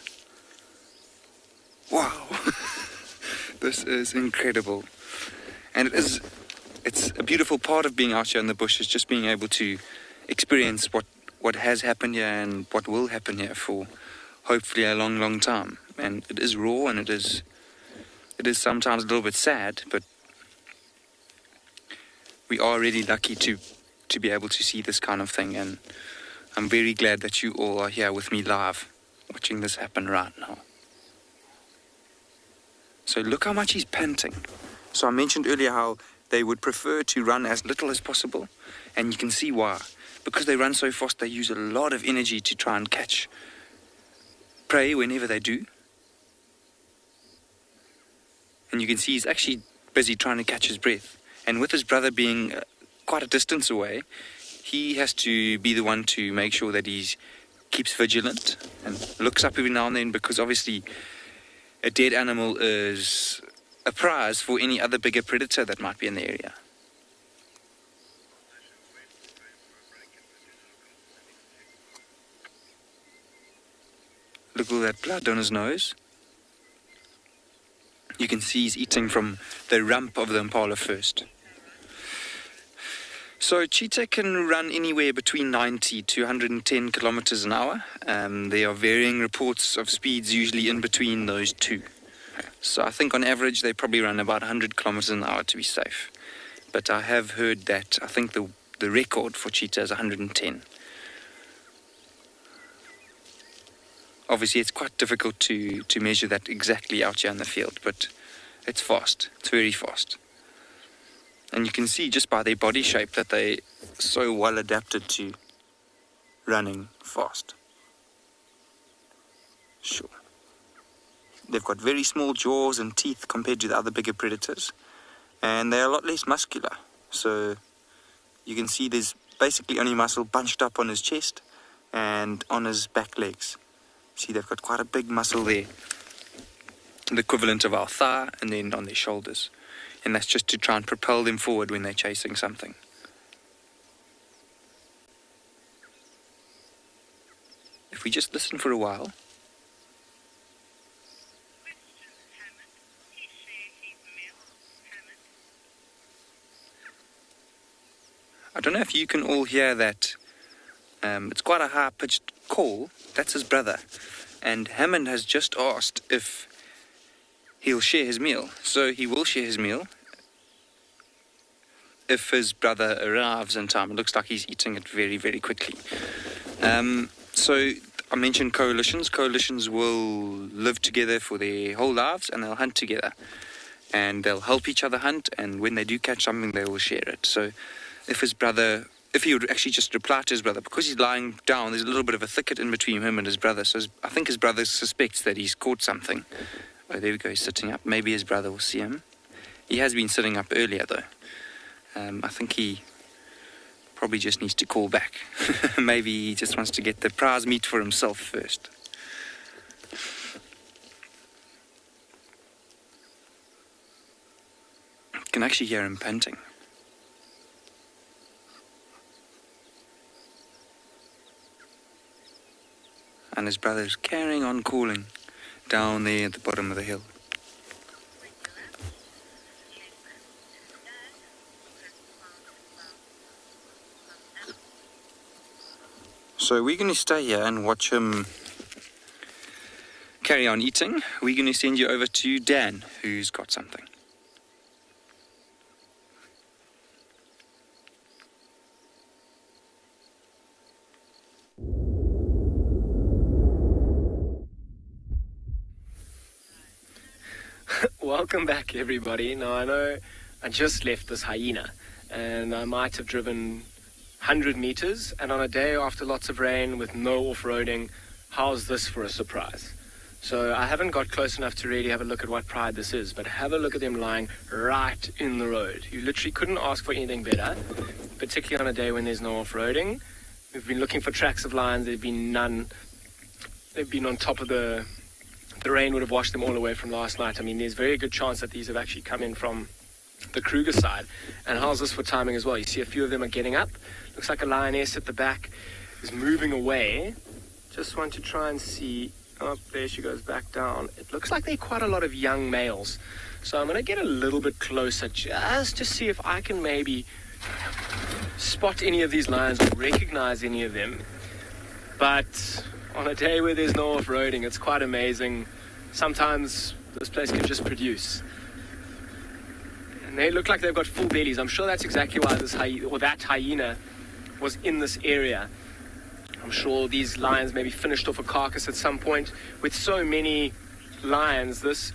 U: Wow! This is incredible. And it's a beautiful part of being out here in the bush, is just being able to experience what has happened here and what will happen here for hopefully a long, long time. And it is raw, and it is sometimes a little bit sad, but we are really lucky to be able to see this kind of thing, and I'm very glad that you all are here with me live, watching this happen right now. So look how much he's panting. So I mentioned earlier how they would prefer to run as little as possible, and you can see why. Because they run so fast, they use a lot of energy to try and catch prey whenever they do. And you can see he's actually busy trying to catch his breath. And with his brother being quite a distance away, he has to be the one to make sure that he keeps vigilant and looks up every now and then, because obviously a dead animal is a prize for any other bigger predator that might be in the area. Look at all that blood on his nose. You can see he's eating from the rump of the impala first. So cheetah can run anywhere between 90 to 110 kilometers an hour. There are varying reports of speeds usually in between those two. So I think on average they probably run about 100 kilometers an hour to be safe. But I have heard that I think the record for cheetah is 110. Obviously it's quite difficult to measure that exactly out here in the field, but it's fast. It's very fast. And you can see just by their body shape that they're so well adapted to running fast. Sure. They've got very small jaws and teeth compared to the other bigger predators. And they're a lot less muscular. So you can see there's basically only muscle bunched up on his chest and on his back legs. See, they've got quite a big muscle there. The equivalent of our thigh, and then on their shoulders. And that's just to try and propel them forward when they're chasing something. If we just listen for a while. I don't know if you can all hear that. It's quite a high-pitched call. That's his brother. And Hammond has just asked if he'll share his meal. So he will share his meal if his brother arrives in time. It looks like he's eating it very, very quickly. So I mentioned coalitions. Coalitions will live together for their whole lives, and they'll hunt together. And they'll help each other hunt, and when they do catch something, they will share it. So if he would actually just reply to his brother, because he's lying down, there's a little bit of a thicket in between him and his brother. So I think his brother suspects that he's caught something. Oh, there we go, he's sitting up. Maybe his brother will see him. He has been sitting up earlier, though. I think he probably just needs to call back. Maybe he just wants to get the prize meat for himself first. You can actually hear him panting. And his brother's carrying on calling down there at the bottom of the hill. So we're going to stay here and watch him carry on eating. We're going to send you over to Dan, who's got something.
H: Welcome back, everybody. Now, I know I just left this hyena, and I might have driven 100 meters, and on a day after lots of rain with no off-roading, how's this for a surprise? So I haven't got close enough to really have a look at what pride this is, but have a look at them lying right in the road. You literally couldn't ask for anything better, particularly on a day when there's no off-roading. We've been looking for tracks of lions, there've been none. They've been on top of the the rain would have washed them all away from last night. I mean, there's a very good chance that these have actually come in from the Kruger side. And how's this for timing as well? You see a few of them are getting up. Looks like a lioness at the back is moving away. Just want to try and see. Oh, there she goes back down. It looks like there are quite a lot of young males. So I'm going to get a little bit closer just to see if I can maybe spot any of these lions or recognize any of them. But on a day where there's no off-roading, it's quite amazing. Sometimes this place can just produce. And they look like they've got full bellies. I'm sure that's exactly why this that hyena was in this area. I'm sure these lions maybe finished off a carcass at some point. With so many lions, this...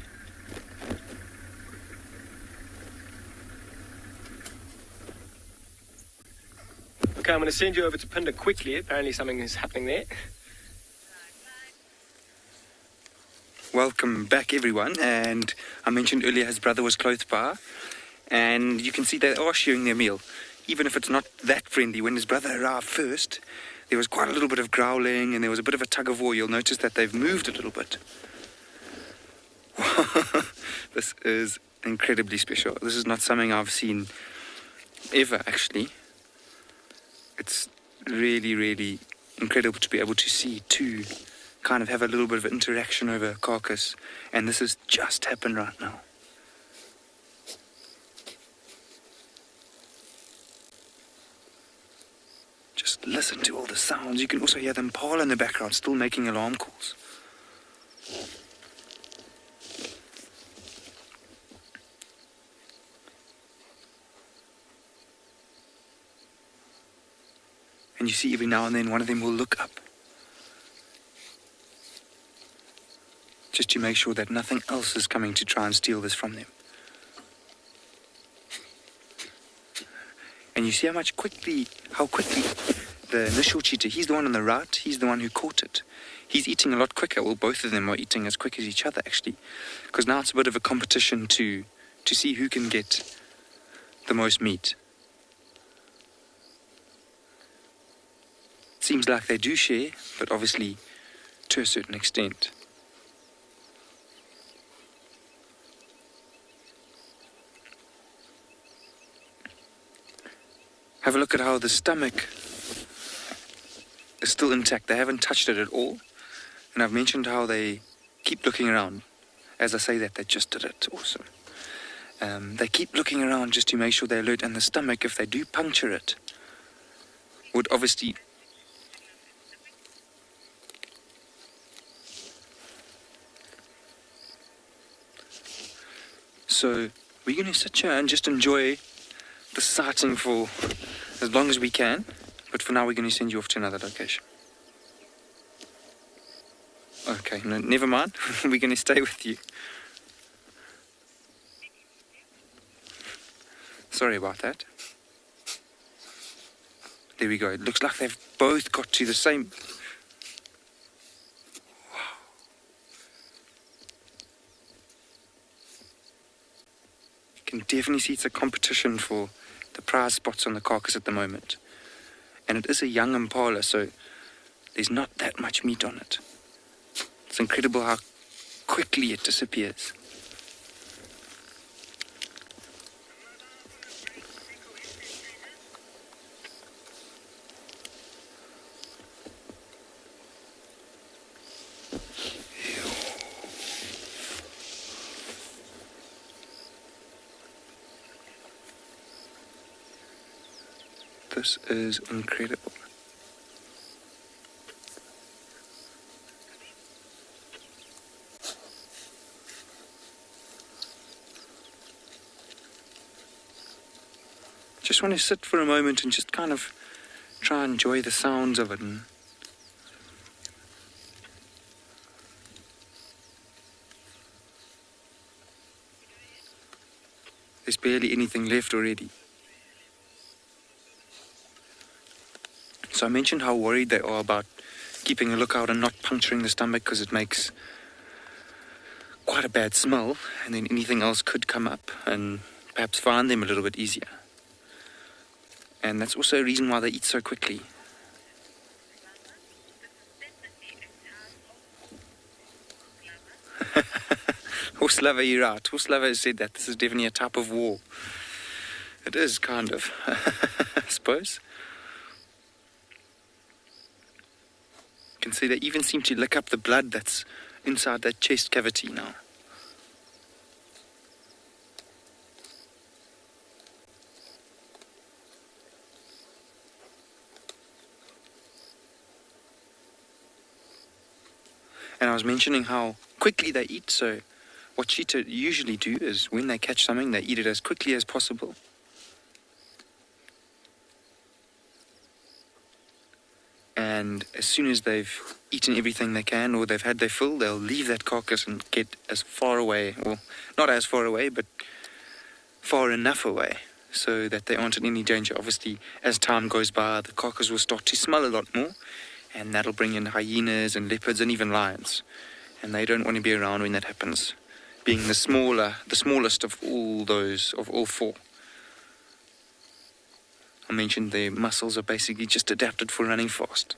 H: Okay, I'm going to send you over to Pinda quickly. Apparently something is happening there.
U: Welcome back, everyone. And I mentioned earlier his brother was close by. And you can see they are sharing their meal. Even if it's not that friendly. When his brother arrived first, there was quite a little bit of growling and there was a bit of a tug of war. You'll notice that they've moved a little bit. This is incredibly special. This is not something I've seen ever, actually. It's really, really incredible to be able to see two kind of have a little bit of interaction over a carcass. And this has just happened right now. Just listen to all the sounds. You can also hear the impala in the background still making alarm calls. And you see every now and then one of them will look up. Just to make sure that nothing else is coming to try and steal this from them. And you see how quickly the initial cheetah, he's the one on the right, he's the one who caught it. He's eating a lot quicker. Well, both of them are eating as quick as each other, actually. Because now it's a bit of a competition to see who can get the most meat. It seems like they do share, but obviously to a certain extent. Have a look at how the stomach is still intact. They haven't touched it at all. And I've mentioned how they keep looking around. As I say that, they just did it. Awesome. They keep looking around just to make sure they're alert. And the stomach, if they do puncture it, would obviously... So we're going to sit here and just enjoy the sighting for as long as we can, but for now we're going to send you off to another location. Okay, no, never mind. We're going to stay with you. Sorry about that. There we go. It looks like they've both got to the same... You can definitely see it's a competition for the prize spots on the carcass at the moment. And it is a young impala, so there's not that much meat on it. It's incredible how quickly it disappears. This is incredible. Just want to sit for a moment and just kind of try and enjoy the sounds of it. And there's barely anything left already. So I mentioned how worried they are about keeping a lookout and not puncturing the stomach because it makes quite a bad smell, and then anything else could come up and perhaps find them a little bit easier. And that's also a reason why they eat so quickly. horse lover, you're right. Horse lover has said that this is definitely a type of war. It is, kind of, I suppose. You can see they even seem to lick up the blood that's inside that chest cavity now. And I was mentioning how quickly they eat, so what cheetah usually do is when they catch something, they eat it as quickly as possible. And as soon as they've eaten everything they can, or they've had their fill, they'll leave that carcass and get as far away, or not as far away, but far enough away, so that they aren't in any danger. Obviously, as time goes by, the carcass will start to smell a lot more, and that'll bring in hyenas and leopards and even lions. And they don't want to be around when that happens, being the smallest of all four. I mentioned their muscles are basically just adapted for running fast.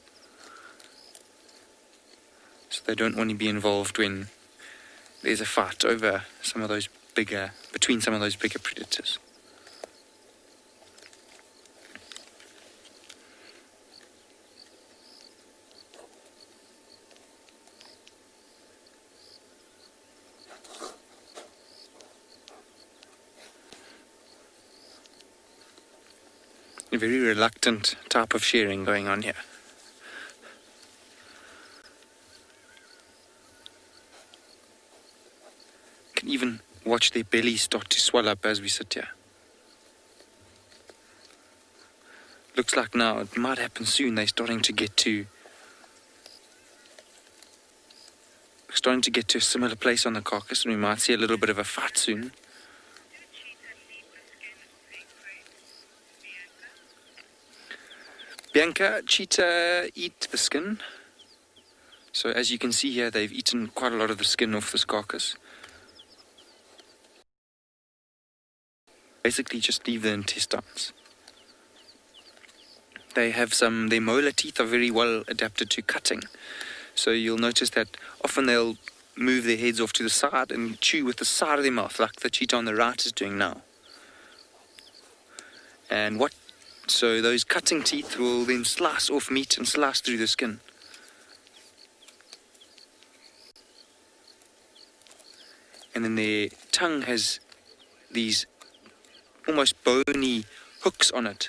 U: So they don't want to be involved when there's a fight between some of those bigger predators. A very reluctant type of sharing going on here. You can even watch their bellies start to swell up as we sit here. Looks like now it might happen soon. They're starting to get to a similar place on the carcass, and we might see a little bit of a fight soon. Bianca, cheetah eat the skin. So as you can see here, they've eaten quite a lot of the skin off this carcass. Basically just leave the intestines. They have their molar teeth are very well adapted to cutting. So you'll notice that often they'll move their heads off to the side and chew with the side of their mouth, like the cheetah on the right is doing now. So those cutting teeth will then slice off meat and slice through the skin. And then their tongue has these almost bony hooks on it.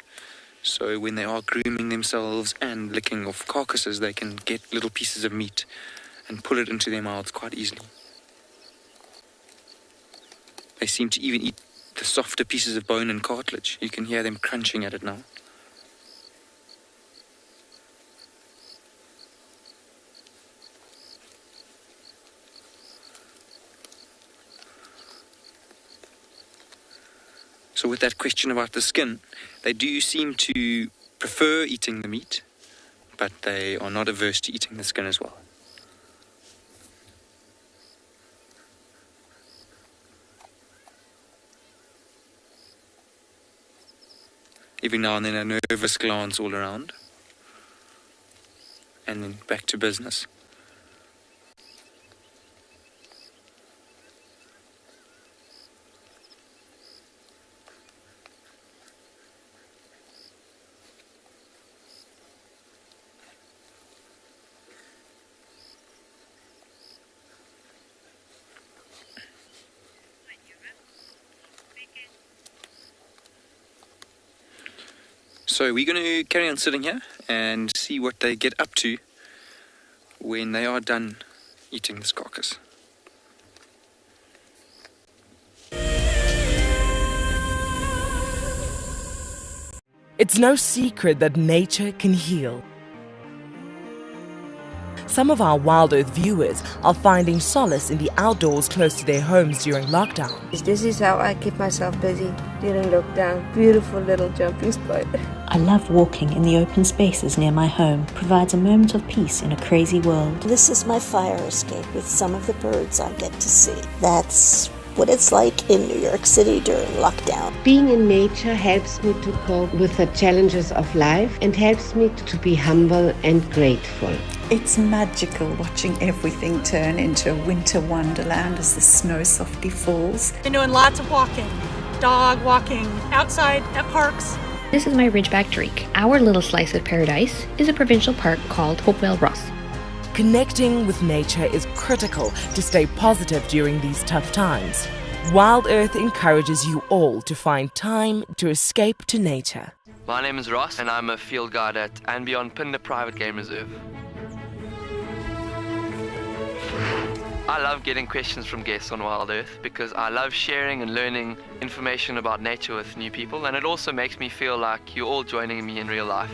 U: So when they are grooming themselves and licking off carcasses, they can get little pieces of meat and pull it into their mouths quite easily. They seem to even eat the softer pieces of bone and cartilage. You can hear them crunching at it now. So with that question about the skin, they do seem to prefer eating the meat, but they are not averse to eating the skin as well. Every now and then a nervous glance all around, and then back to business. So we're going to carry on sitting here and see what they get up to when they are done eating this carcass.
F: It's no secret that nature can heal. Some of our Wild Earth viewers are finding solace in the outdoors close to their homes during lockdown.
P: This is how I keep myself busy during lockdown. Beautiful little jumping spot.
Q: I love walking in the open spaces near my home. Provides a moment of peace in a crazy world.
W: This is my fire escape with some of the birds I get to see. That's
M: what it's like in New York City during lockdown.
O: Being in nature helps me to cope with the challenges of life and helps me to be humble and grateful.
W: It's magical watching everything turn into a winter wonderland as the snow softly falls.
X: Been doing lots of walking, dog walking, outside at parks.
Y: This is my Ridgeback Drake. Our little slice of paradise is a provincial park called Hopewell Ross.
F: Connecting with nature is critical to stay positive during these tough times. Wild Earth encourages you all to find time to escape to nature.
B: My name is Ross and I'm a field guide at and beyond Pinda Private Game Reserve. I love getting questions from guests on Wild Earth because I love sharing and learning information about nature with new people, and it also makes me feel like you're all joining me in real life.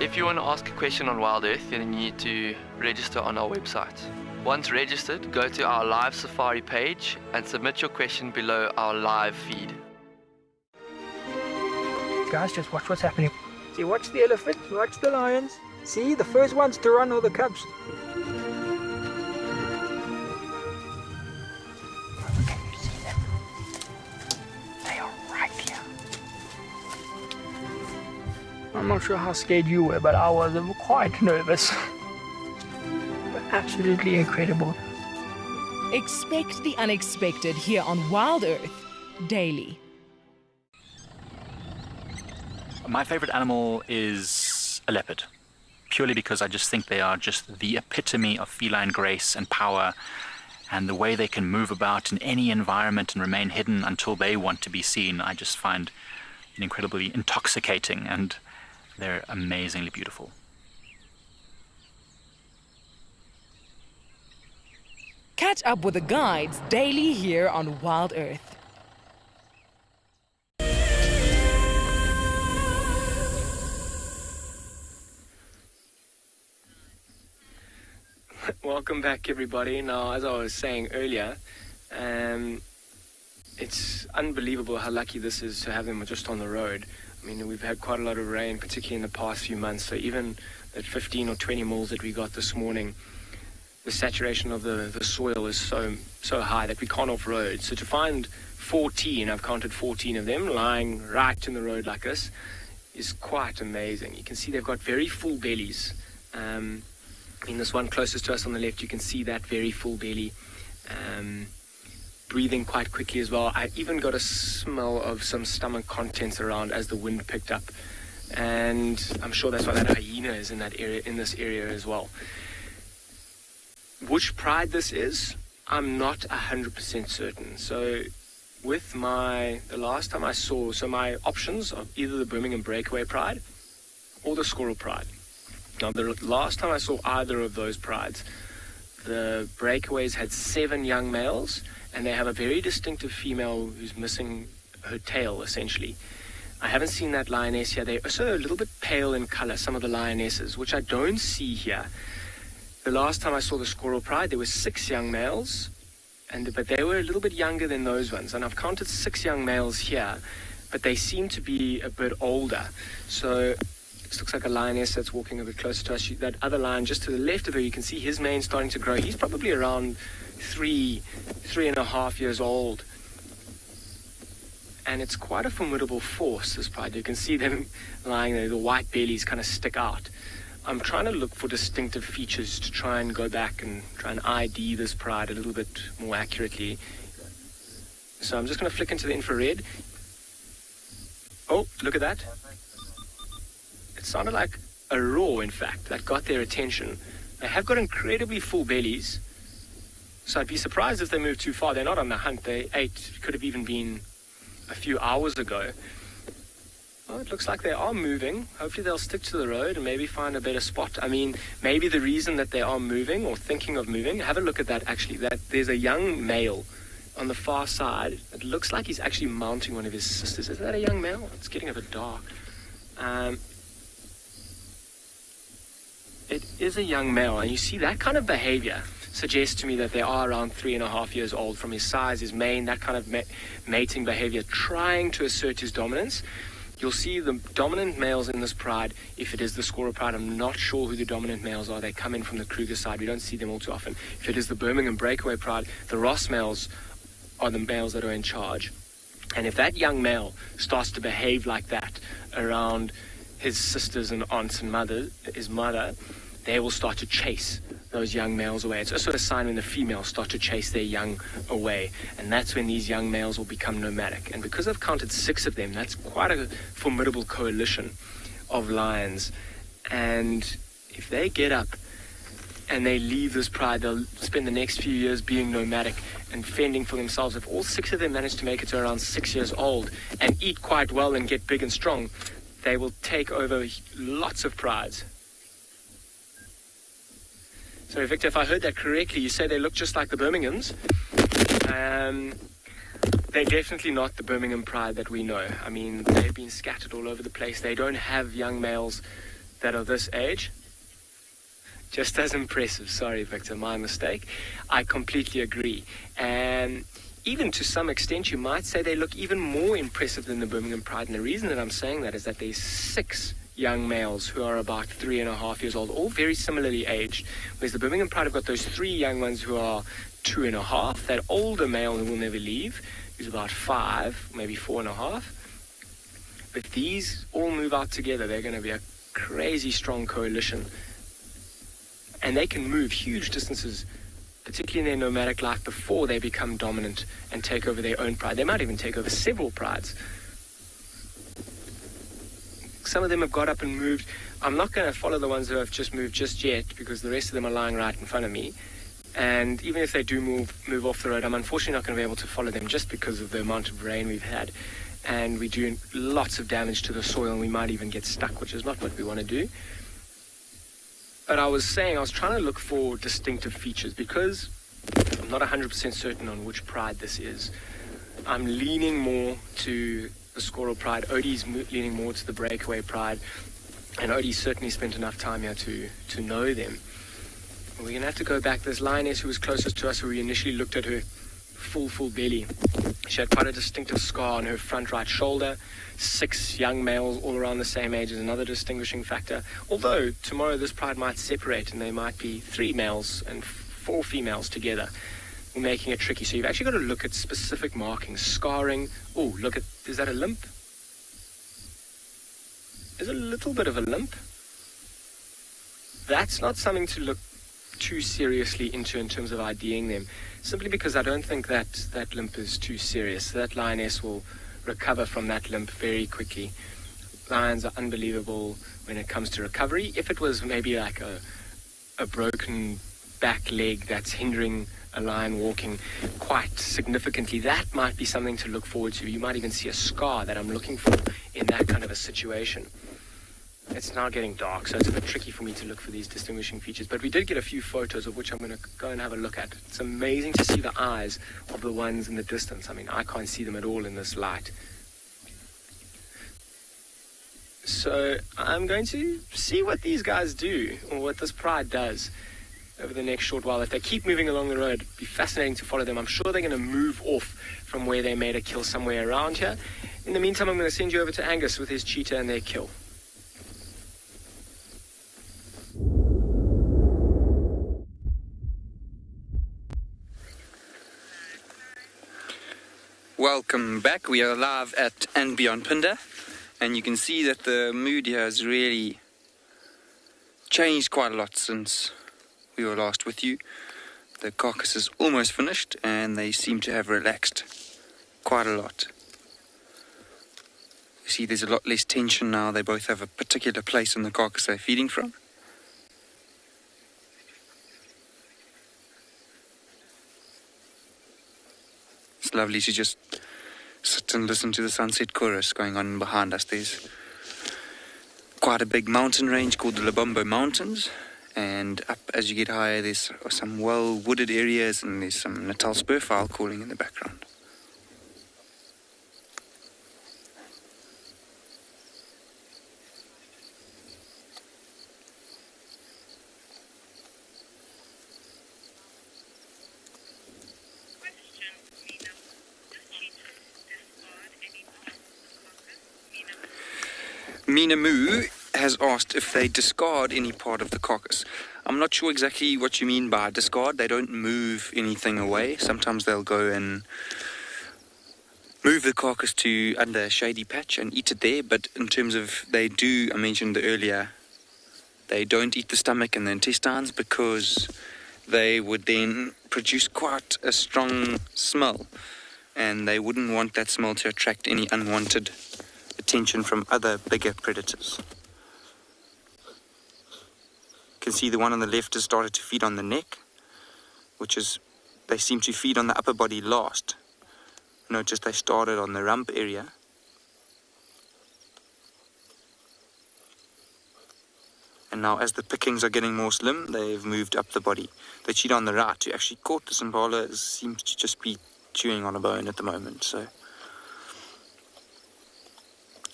B: If you want to ask a question on Wild Earth, then you need to register on our website. Once registered, go to our live safari page and submit your question below our live feed.
Z: Guys, just watch what's happening. See, watch the elephants, watch the lions. See, the first ones to run are the cubs. Can you see them? They are right here. I'm not sure how scared you were, but I was quite nervous. Absolutely incredible.
I: Expect the unexpected here on Wild Earth daily.
K: My favorite animal is a leopard, purely because I just think they are just the epitome of feline grace and power, and the way they can move about in any environment and remain hidden until they want to be seen, I just find incredibly intoxicating, and they're amazingly beautiful.
I: Catch up with the guides daily here on Wild Earth.
H: Welcome back, everybody. Now, as I was saying earlier, it's unbelievable how lucky this is to have them just on the road. I mean, we've had quite a lot of rain, particularly in the past few months, so even at 15 or 20 mils that we got this morning, the saturation of the soil is so high that we can't off-road. So to find 14, I've counted 14 of them lying right in the road like this, is quite amazing. You can see they've got very full bellies. In this one closest to us on the left, you can see that very full belly, breathing quite quickly as well. I even got a smell of some stomach contents around as the wind picked up, and I'm sure that's why that hyena is in that area, in this area as well. Which pride this is, I'm not 100% certain. So with the last time I saw, so my options are either the Birmingham Breakaway Pride or the Squirrel Pride. Now, the last time I saw either of those prides, the breakaways had 7 young males, and they have a very distinctive female who's missing her tail, essentially. I haven't seen that lioness here. They're also a little bit pale in color, some of the lionesses, which I don't see here. The last time I saw the Squirrel Pride, there were 6 young males, but they were a little bit younger than those ones. And I've counted 6 young males here, but they seem to be a bit older. So this looks like a lioness that's walking a bit closer to us. That other lion just to the left of her, you can see his mane starting to grow. He's probably around 3.5 years old. And it's quite a formidable force, this pride. You can see them lying there. The white bellies kind of stick out. I'm trying to look for distinctive features to try and go back and try and ID this pride a little bit more accurately. So I'm just going to flick into the infrared. Oh, look at that. It sounded like a roar, in fact, that got their attention. They have got incredibly full bellies, so I'd be surprised if they move too far. They're not on the hunt. They ate, could have even been a few hours ago. Oh, it looks like they are moving. Hopefully they'll stick to the road and maybe find a better spot. I mean, maybe the reason that they are moving or thinking of moving, have a look at that actually, that there's a young male on the far side. It looks like he's actually mounting one of his sisters. Is that a young male? It's getting a bit dark. It is a young male, and you see that kind of behavior suggests to me that they are around 3.5 years old, from his size, his mane, that kind of mating behavior, trying to assert his dominance. You'll see the dominant males in this pride. If it is the Scorer pride, I'm not sure who the dominant males are. They come in from the Kruger side. We don't see them all too often. If it is the Birmingham breakaway pride, the Ross males are the males that are in charge. And if that young male starts to behave like that around his sisters and aunts and his mother, they will start to chase those young males away. It's also a sign when the females start to chase their young away, and that's when these young males will become nomadic. And because I've counted 6 of them, that's quite a formidable coalition of lions. And if they get up and they leave this pride, they'll spend the next few years being nomadic and fending for themselves. If all 6 of them manage to make it to around 6 years old and eat quite well and get big and strong, they will take over lots of prides. So, Victor, if I heard that correctly, you say they look just like the Birminghams. They're definitely not the Birmingham pride that we know. I mean, they've been scattered all over the place. They don't have young males that are this age. Just as impressive. Sorry, Victor, my mistake. I completely agree. And even to some extent, you might say they look even more impressive than the Birmingham pride. And the reason that I'm saying that is that there's 6 young males who are about 3.5 years old, all very similarly aged. Whereas the Birmingham pride have got those 3 young ones who are 2.5. That older male who will never leave, who's about 5, maybe 4.5. But these all move out together. They're going to be a crazy strong coalition. And they can move huge distances, particularly in their nomadic life, before they become dominant and take over their own pride. They might even take over several prides. Some of them have got up and moved. I'm not going to follow the ones who have just moved just yet, because the rest of them are lying right in front of me. And even if they do move off the road, I'm unfortunately not going to be able to follow them just because of the amount of rain we've had. And we do lots of damage to the soil, and we might even get stuck, which is not what we want to do. But I was trying to look for distinctive features, because I'm not 100% certain on which pride this is. I'm leaning more to the Scorer pride. Odie's leaning more to the breakaway pride, and Odie certainly spent enough time here to know them. We're going to have to go back. There's Lioness, who was closest to us, who we initially looked at her full belly. She had quite a distinctive scar on her front right shoulder. 6 young males all around the same age is another distinguishing factor. Although tomorrow this pride might separate and there might be 3 males and 4 females together, making it tricky. So you've actually got to look at specific markings, scarring. Oh, look at, is that a limp? There's a little bit of a limp. That's not something to look too seriously into in terms of IDing them, simply because I don't think that limp is too serious. That lioness will recover from that limp very quickly. Lions are unbelievable when it comes to recovery. If it was maybe like a broken back leg that's hindering a lion walking quite significantly, that might be something to look forward to. You might even see a scar that I'm looking for in that kind of a situation. It's now getting dark, so it's a bit tricky for me to look for these distinguishing features, but we did get a few photos of which I'm going to go and have a look at. It's amazing to see the eyes of the ones in the distance. I mean, I can't see them at all in this light. So I'm going to see what these guys do, or what this pride does over the next short while. If they keep moving along the road, it'd be fascinating to follow them. I'm sure they're going to move off from where they made a kill somewhere around here. In the meantime, I'm going to send you over to Angus with his cheetah and their kill.
U: Welcome back. We are live at and beyond Pinda, and you can see that the mood here has really changed quite a lot since we were last with you. The carcass is almost finished, and they seem to have relaxed quite a lot. You see there's a lot less tension now. They both have a particular place on the carcass they're feeding from. It's lovely to just sit and listen to the sunset chorus going on behind us. There's quite a big mountain range called the Lubombo Mountains, and up as you get higher there's some well-wooded areas, and there's some Natal spurfowl calling in the background. Mina Moo has asked if they discard any part of the carcass. I'm not sure exactly what you mean by discard. They don't move anything away. Sometimes they'll go and move the carcass to under a shady patch and eat it there. But in terms of they do, I mentioned earlier, they don't eat the stomach and the intestines because they would then produce quite a strong smell. And they wouldn't want that smell to attract any unwanted attention from other bigger predators. You can see the one on the left has started to feed on the neck, which is, they seem to feed on the upper body last. Notice they started on the rump area. And now as the pickings are getting more slim, they've moved up the body. The cheetah on the right, who actually caught this impala, seems to just be chewing on a bone at the moment. So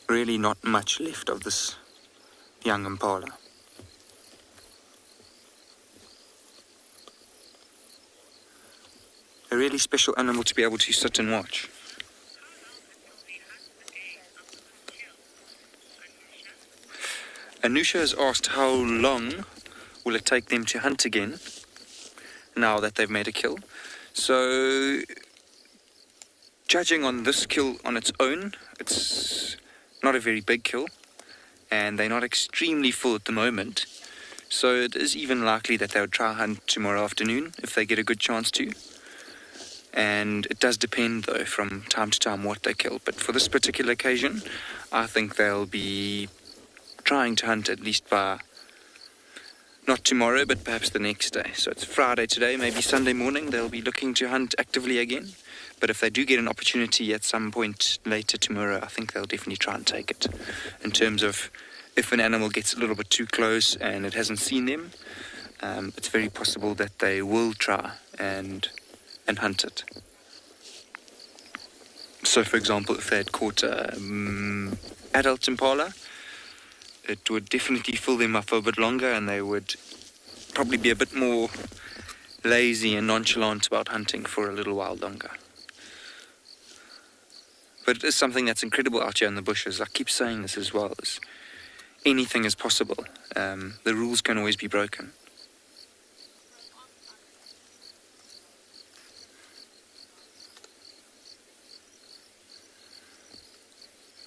U: really not much left of this young impala. A really special animal to be able to sit and watch. Anusha has asked how long will it take them to hunt again now that they've made a kill. So, judging on this kill on its own, it's not a very big kill, and they're not extremely full at the moment. So it is even likely that they would try hunt tomorrow afternoon if they get a good chance to. And it does depend, though, from time to time what they kill. But for this particular occasion, I think they'll be trying to hunt at least by, not tomorrow, but perhaps the next day. So it's Friday today, maybe Sunday morning, they'll be looking to hunt actively again. But if they do get an opportunity at some point later tomorrow, I think they'll definitely try and take it. In terms of if an animal gets a little bit too close and it hasn't seen them, it's very possible that they will try and hunt it. So, for example, if they had caught an adult impala, it would definitely fill them up for a bit longer, and they would probably be a bit more lazy and nonchalant about hunting for a little while longer. But it is something that's incredible out here in the bushes. I keep saying this as well. Anything is possible. The rules can always be broken.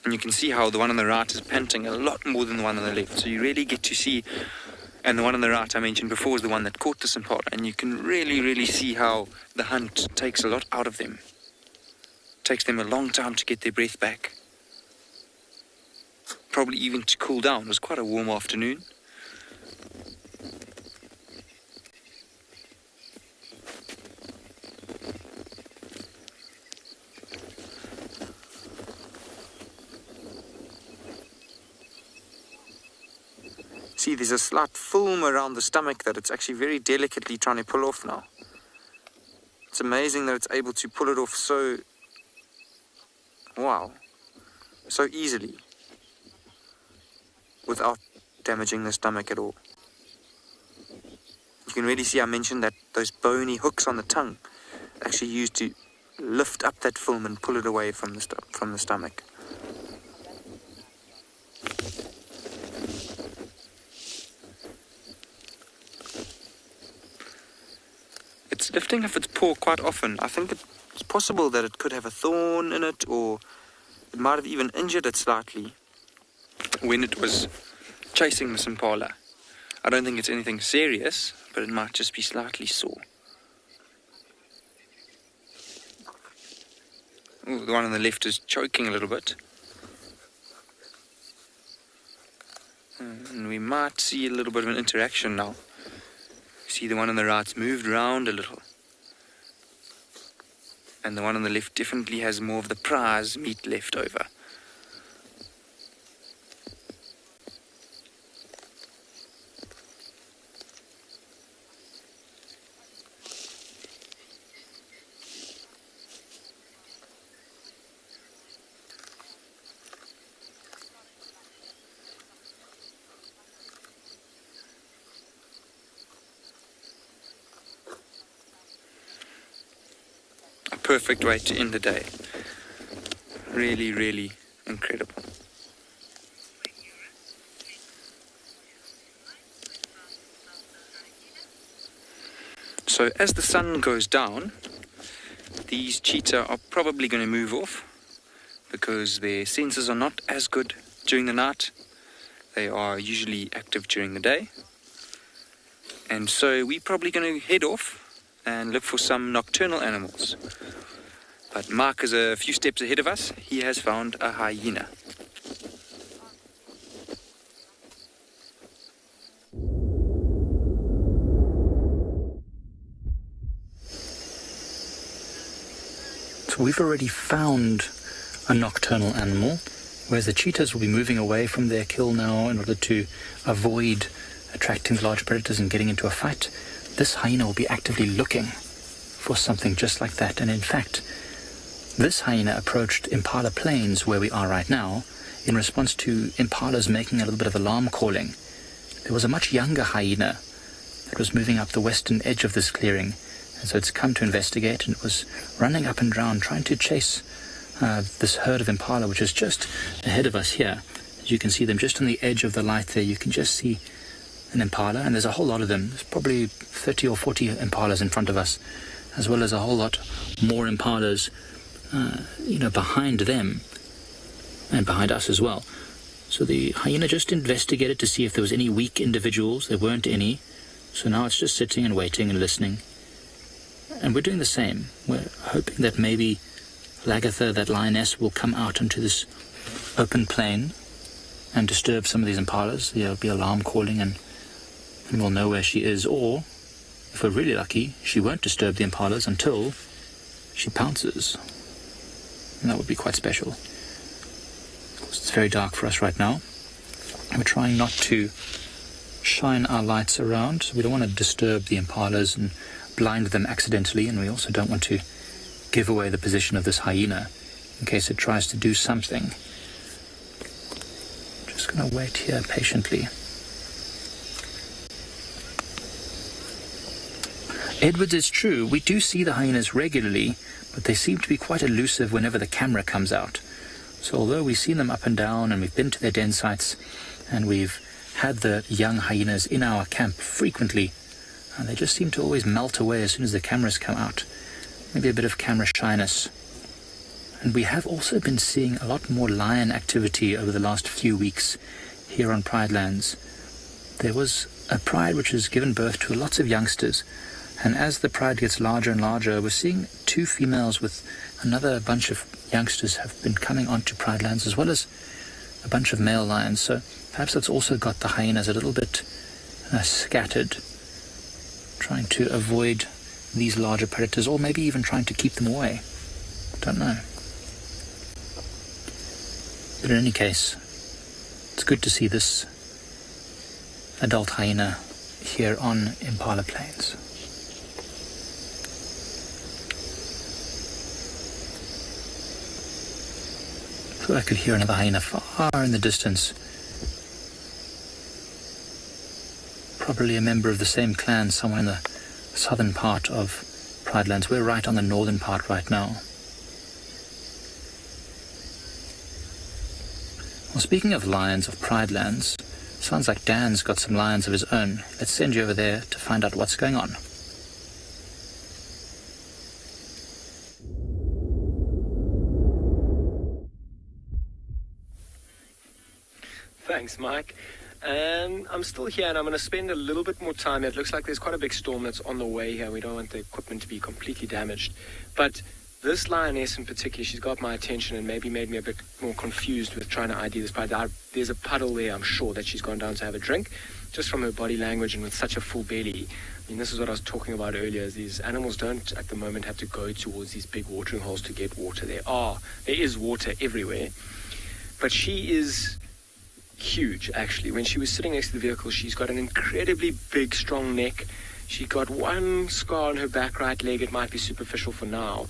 U: And you can see how the one on the right is panting a lot more than the one on the left. So you really get to see, and the one on the right I mentioned before is the one that caught this impala. And you can really see how the hunt takes a lot out of them. It takes them a long time to get their breath back. Probably even to cool down. It was quite a warm afternoon. See, there's a slight film around the stomach that it's actually very delicately trying to pull off now. It's amazing that it's able to pull it off so, wow, so easily without damaging the stomach at all. You can really see I mentioned that those bony hooks on the tongue actually used to lift up that film and pull it away from the stomach. It's lifting up its paw quite often. I think it's possible that it could have a thorn in it, or it might have even injured it slightly when it was chasing this impala. I don't think it's anything serious, but it might just be slightly sore. Ooh, the one on the left is choking a little bit. And we might see a little bit of an interaction now. See, the one on the right's moved around a little. And the one on the left definitely has more of the prize meat left over. Perfect way to end the day. Really incredible. So as the sun goes down, these cheetah are probably going to move off because their senses are not as good during the night. They are usually active during the day. And so we're probably going to head off and look for some nocturnal animals. But Mark is a few steps ahead of us. He has found a hyena.
K: So we've already found a nocturnal animal, whereas the cheetahs will be moving away from their kill now in order to avoid attracting the large predators and getting into a fight. This hyena will be actively looking for something just like that. And in fact, this hyena approached Impala Plains, where we are right now, in response to impalas making a little bit of alarm calling. There was a much younger hyena that was moving up the western edge of this clearing, and so it's come to investigate, and it was running up and down trying to chase this herd of impala, which is just ahead of us here. As you can see them just on the edge of the light there, you can just see an impala, and there's a whole lot of them. There's probably 30 or 40 impalas in front of us, as well as a whole lot more impalas behind them and behind us as well. So the hyena just investigated to see if there was any weak individuals. There weren't any. So now it's just sitting and waiting and listening. And we're doing the same. We're hoping that maybe Lagatha, that lioness, will come out into this open plain and disturb some of these impalas. There'll be alarm calling and we'll know where she is. Or, if we're really lucky, she won't disturb the impalas until she pounces. And that would be quite special. Of course, it's very dark for us right now. We're trying not to shine our lights around. So we don't want to disturb the impalas and blind them accidentally, and we also don't want to give away the position of this hyena in case it tries to do something. Just going to wait here patiently. Edwards, it's true, we do see the hyenas regularly, but they seem to be quite elusive whenever the camera comes out. So although we've seen them up and down and we've been to their den sites and we've had the young hyenas in our camp frequently, and they just seem to always melt away as soon as the cameras come out. Maybe a bit of camera shyness. And we have also been seeing a lot more lion activity over the last few weeks here on Pride Lands. There was a pride which has given birth to lots of youngsters, and as the pride gets larger and larger, we're seeing 2 females with another bunch of youngsters have been coming onto Pride Lands, as well as a bunch of male lions. So perhaps that's also got the hyenas a little bit scattered, trying to avoid these larger predators, or maybe even trying to keep them away. Don't know. But in any case, it's good to see this adult hyena here on Impala Plains. So I could hear another hyena far in the distance. Probably a member of the same clan somewhere in the southern part of Pride Lands. We're right on the northern part right now. Well, speaking of lions of Pride Lands, sounds like Dan's got some lions of his own. Let's send you over there to find out what's going on.
H: Thanks, Mike. I'm still here, and I'm going to spend a little bit more time. It looks like there's quite a big storm that's on the way here. We don't want the equipment to be completely damaged. But this lioness in particular, she's got my attention and maybe made me a bit more confused with trying to ID this pride. There's a puddle there, I'm sure, that she's gone down to have a drink, just from her body language and with such a full belly. I mean, this is what I was talking about earlier, is these animals don't at the moment have to go towards these big watering holes to get water. There is water everywhere. But she is huge, actually. When she was sitting next to the vehicle, she's got an incredibly big, strong neck. She got one scar on her back right leg. It might be superficial for now,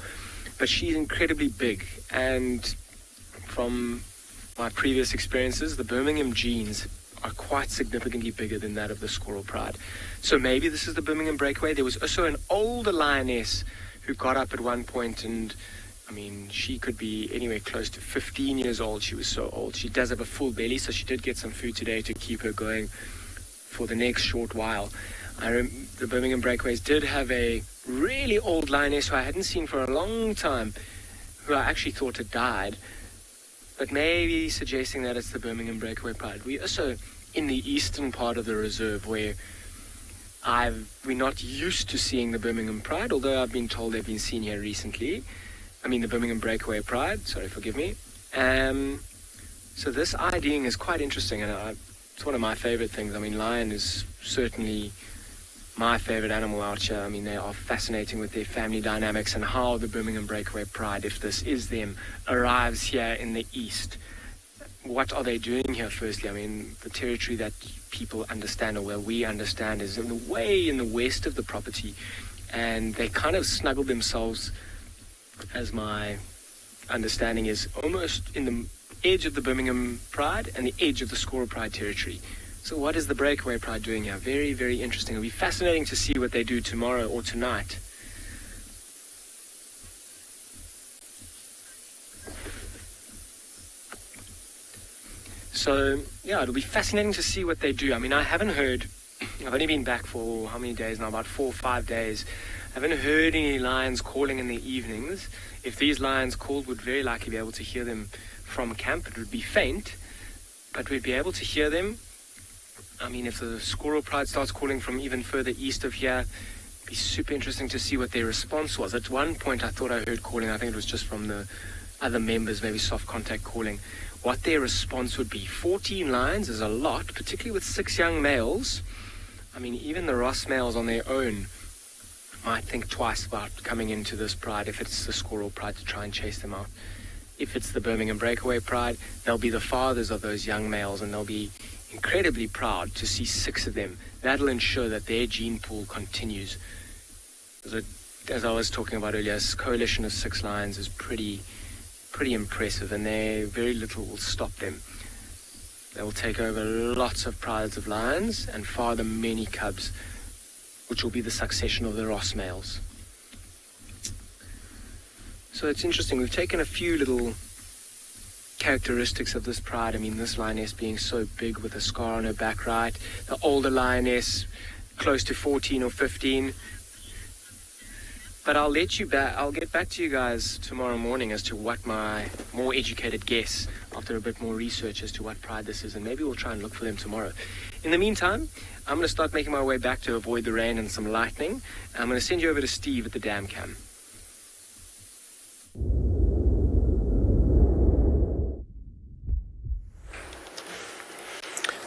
H: but she's incredibly big. And from my previous experiences, the Birmingham genes are quite significantly bigger than that of the squirrel pride. So maybe this is the Birmingham breakaway. There was also an older lioness who got up at one point, and I mean, she could be anywhere close to 15 years old. She was so old. She does have a full belly, so she did get some food today to keep her going for the next short while. The Birmingham Breakaways did have a really old lioness who I hadn't seen for a long time, who I actually thought had died, but maybe suggesting that it's the Birmingham Breakaway Pride. We also in the eastern part of the reserve where we're not used to seeing the Birmingham Pride, although I've been told they've been seen here recently. I mean the Birmingham Breakaway Pride, sorry, forgive me. So this IDing is quite interesting, and it's one of my favorite things. I mean, lion is certainly my favorite animal out here. I mean, they are fascinating with their family dynamics and how the Birmingham Breakaway Pride, if this is them, arrives here in the east. What are they doing here, firstly? I mean, the territory that people understand, or where we understand, is in the way in the west of the property, and they kind of snuggled themselves, as my understanding is, almost in the edge of the Birmingham Pride and the edge of the Scorer Pride territory. So what is the Breakaway Pride doing here? Very, very interesting. It'll be fascinating to see what they do tomorrow or tonight. So, yeah, it'll be fascinating to see what they do. I mean, I haven't heard, I've only been back for how many days now? About 4 or 5 days. I haven't heard any lions calling in the evenings. If these lions called, we'd very likely be able to hear them from camp. It would be faint, but we'd be able to hear them. I mean, if the Squirrel Pride starts calling from even further east of here, it'd be super interesting to see what their response was. At one point, I thought I heard calling. I think it was just from the other members, maybe soft contact calling. What their response would be. 14 lions is a lot, particularly with 6 young males. I mean, even the Ross males on their own might think twice about coming into this pride if it's the Squirrel Pride to try and chase them out. If it's the Birmingham Breakaway Pride, they'll be the fathers of those young males, and they'll be incredibly proud to see 6 of them. That'll ensure that their gene pool continues. As I was talking about earlier, this coalition of 6 lions is pretty impressive, and very little will stop them. They will take over lots of prides of lions and father many cubs, which will be the succession of the Ross males. So it's interesting. We've taken a few little characteristics of this pride. I mean, this lioness being so big with a scar on her back right, the older lioness close to 14 or 15. But I'll get back to you guys tomorrow morning as to what my more educated guess, after a bit more research as to what pride this is, and maybe we'll try and look for them tomorrow. In the meantime, I'm going to start making my way back to avoid the rain and some lightning. I'm going to send you over to Steve at the dam cam.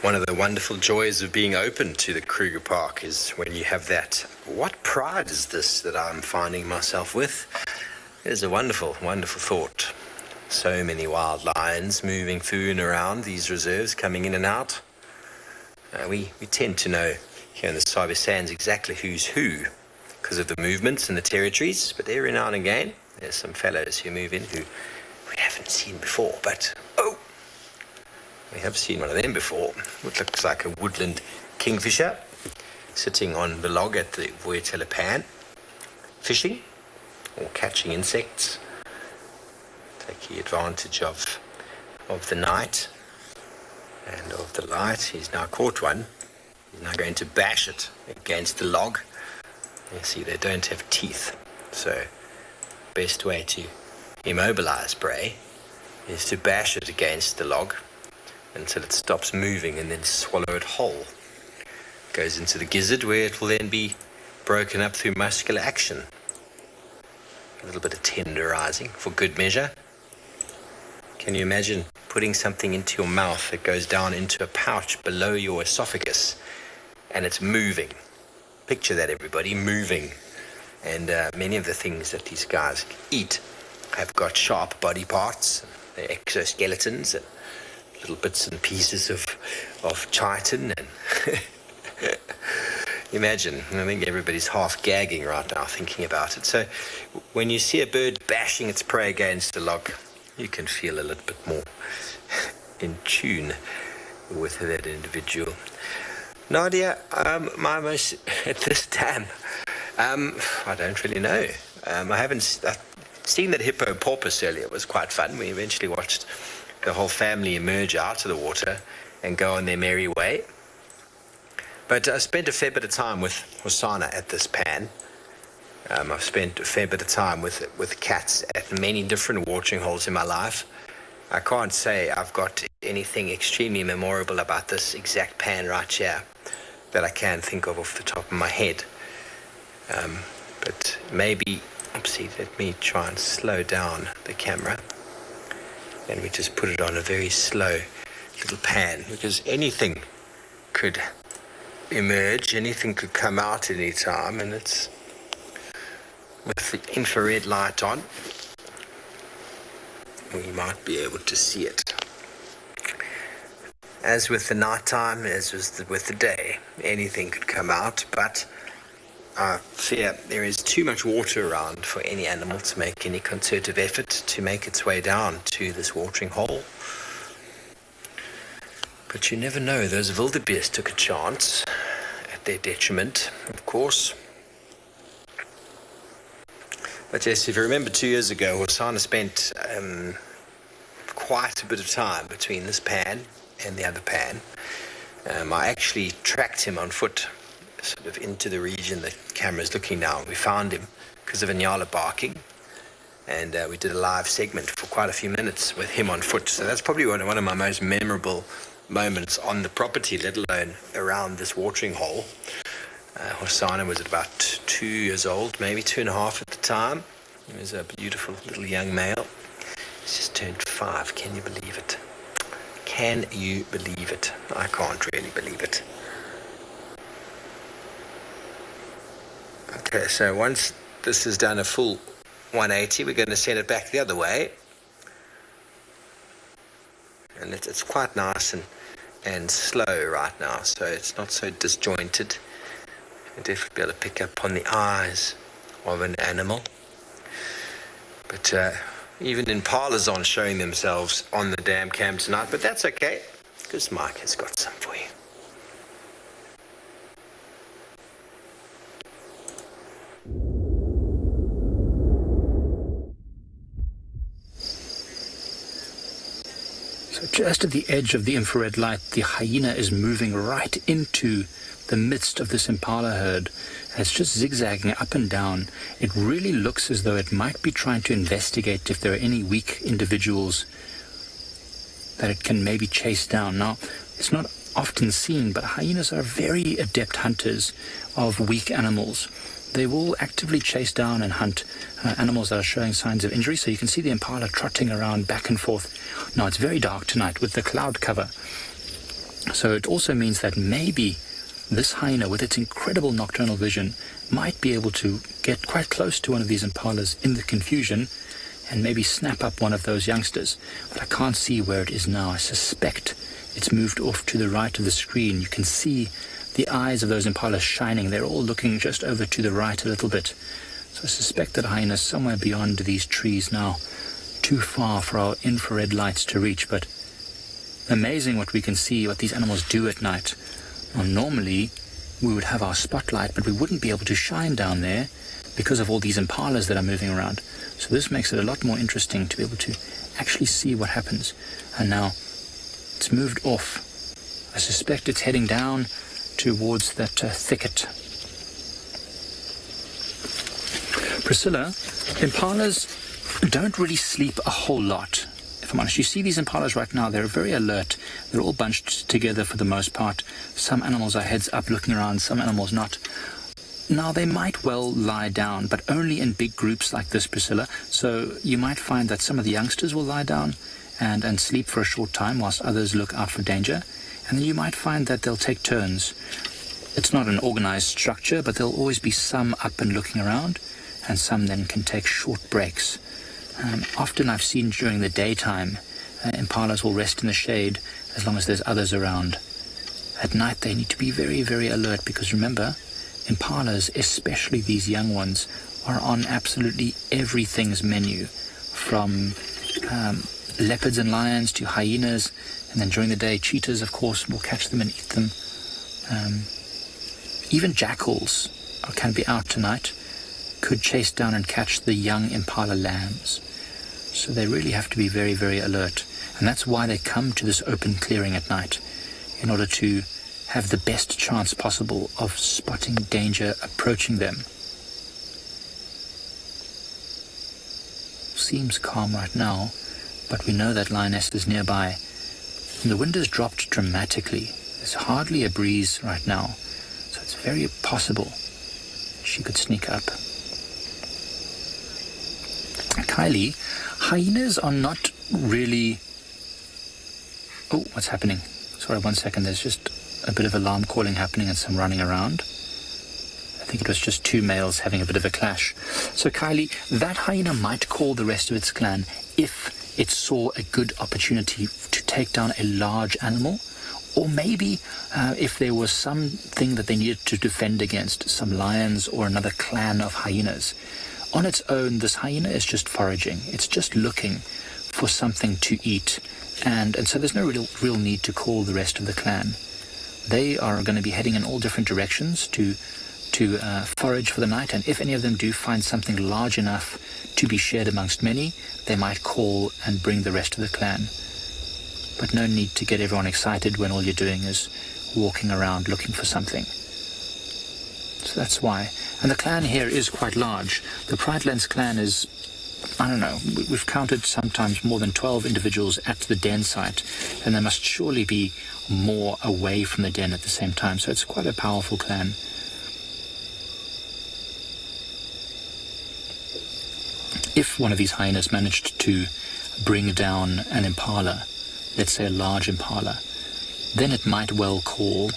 E: One of the wonderful joys of being open to the Kruger Park is when you have that, what pride is this that I'm finding myself with? It is a wonderful, wonderful thought. So many wild lions moving through and around these reserves, coming in and out. We tend to know here in the Sabi Sands exactly who's who because of the movements and the territories, but every now and again there's some fellows who move in who we haven't seen before, but we have seen one of them before. What looks like a woodland kingfisher sitting on the log at the Voyatella Pan, fishing or catching insects, taking advantage of the night and of the light. He's now caught one. He's now going to bash it against the log. You see, they don't have teeth, so best way to immobilize prey is to bash it against the log until it stops moving and then swallow it whole. Goes into the gizzard where it will then be broken up through muscular action. A little bit of tenderizing for good measure. Can you imagine putting something into your mouth that goes down into a pouch below your esophagus and it's moving? Picture that, everybody, moving. And many of the things that these guys eat have got sharp body parts, their exoskeletons, and little bits and pieces of chitin, and imagine, I think everybody's half gagging right now thinking about it. So when you see a bird bashing its prey against a log, you can feel a little bit more in tune with that individual. Nadia, at this time, I don't really know. I've seen that hippo porpoise earlier. It was quite fun. We eventually watched the whole family emerge out of the water and go on their merry way. But I spent a fair bit of time with Hosanna at this pan. I've spent a fair bit of time with cats at many different watering holes in my life. I can't say I've got anything extremely memorable about this exact pan right here that I can think of off the top of my head. But maybe, let me try and slow down the camera. And we just put it on a very slow little pan, because anything could emerge, anything could come out any time, and it's with the infrared light on, we might be able to see it. As with the nighttime, as with the day, anything could come out, but I fear there is too much water around for any animal to make any concerted effort to make its way down to this watering hole. But you never know, those wildebeest took a chance, at their detriment, of course. But yes, if you remember 2 years ago, Hosanna spent quite a bit of time between this pan and the other pan. I actually tracked him on foot, sort of into the region the camera's looking now. We found him because of a Nyala barking, and we did a live segment for quite a few minutes with him on foot. So that's probably one of my most memorable moments on the property, let alone around this watering hole. Hosanna was about 2 years old, maybe 2.5 at the time. He was a beautiful little young male. He's just turned 5. Can you believe it? Can you believe it? I can't really believe it. Okay, so once this has done a full 180, we're going to send it back the other way. And it's quite nice and slow right now, so it's not so disjointed. You'll definitely be able to pick up on the eyes of an animal. But even impalas aren't showing themselves on the dam cam tonight, but that's okay, because Mike has got some for you.
K: So just at the edge of the infrared light, the hyena is moving right into the midst of this impala herd. And it's just zigzagging up and down. It really looks as though it might be trying to investigate if there are any weak individuals that it can maybe chase down. Now, it's not often seen, but hyenas are very adept hunters of weak animals. They will actively chase down and hunt animals that are showing signs of injury. So you can see the impala trotting around back and forth. Now, it's very dark tonight with the cloud cover. So it also means that maybe this hyena, with its incredible nocturnal vision, might be able to get quite close to one of these impalas in the confusion and maybe snap up one of those youngsters. But I can't see where it is now. I suspect it's moved off to the right of the screen. You can see the eyes of those impalas shining. They're all looking just over to the right a little bit. So I suspect that hyena is somewhere beyond these trees now, too far for our infrared lights to reach. But amazing what we can see, what these animals do at night. Well, normally we would have our spotlight, but we wouldn't be able to shine down there because of all these impalas that are moving around. So this makes it a lot more interesting to be able to actually see what happens. And now it's moved off. I suspect it's heading down towards that thicket. Priscilla, impalas don't really sleep a whole lot. If I'm honest, you see these impalas right now, they're very alert. They're all bunched together for the most part. Some animals are heads up looking around, some animals not. Now, they might well lie down, but only in big groups like this, Priscilla. So you might find that some of the youngsters will lie down and sleep for a short time whilst others look out for danger. And then you might find that they'll take turns. It's not an organized structure, but there'll always be some up and looking around, and some then can take short breaks. Often I've seen during the daytime, impalas will rest in the shade as long as there's others around. At night they need to be very, very alert, because remember, impalas, especially these young ones, are on absolutely everything's menu, from leopards and lions to hyenas, and then during the day cheetahs, of course, will catch them and eat them. Even jackals can be out tonight, could chase down and catch the young impala lambs. So they really have to be very, very alert. And that's why they come to this open clearing at night, in order to have the best chance possible of spotting danger approaching them. Seems calm right now, but we know that Lioness is nearby. And the wind has dropped dramatically. There's hardly a breeze right now, so it's very possible she could sneak up. Kylie, hyenas are not really... Oh, what's happening? Sorry, 1 second. There's just a bit of alarm calling happening and some running around. I think it was just two males having a bit of a clash. So Kylie, that hyena might call the rest of its clan if it saw a good opportunity to take down a large animal, or maybe if there was something that they needed to defend against, some lions or another clan of hyenas. On its own, this hyena is just foraging. It's just looking for something to eat. And so there's no real need to call the rest of the clan. They are going to be heading in all different directions to forage for the night, and if any of them do find something large enough to be shared amongst many, they might call and bring the rest of the clan. But no need to get everyone excited when all you're doing is walking around looking for something. So that's why. And the clan here is quite large. The Pridelands clan is, I don't know, we've counted sometimes more than 12 individuals at the den site, and there must surely be more away from the den at the same time. So it's quite a powerful clan. If one of these hyenas managed to bring down an impala, let's say a large impala, then it might well call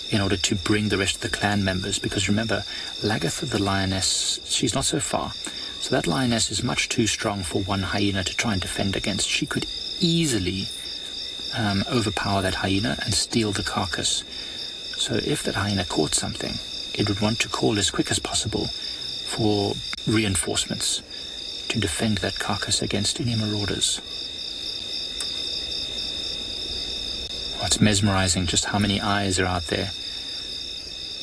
K: in order to bring the rest of the clan members, because remember, Lagatha the lioness, she's not so far. So that lioness is much too strong for one hyena to try and defend against. She could easily overpower that hyena and steal the carcass. So if that hyena caught something, it would want to call as quick as possible for reinforcements to defend that carcass against any marauders. Oh, it's mesmerizing just how many eyes are out there.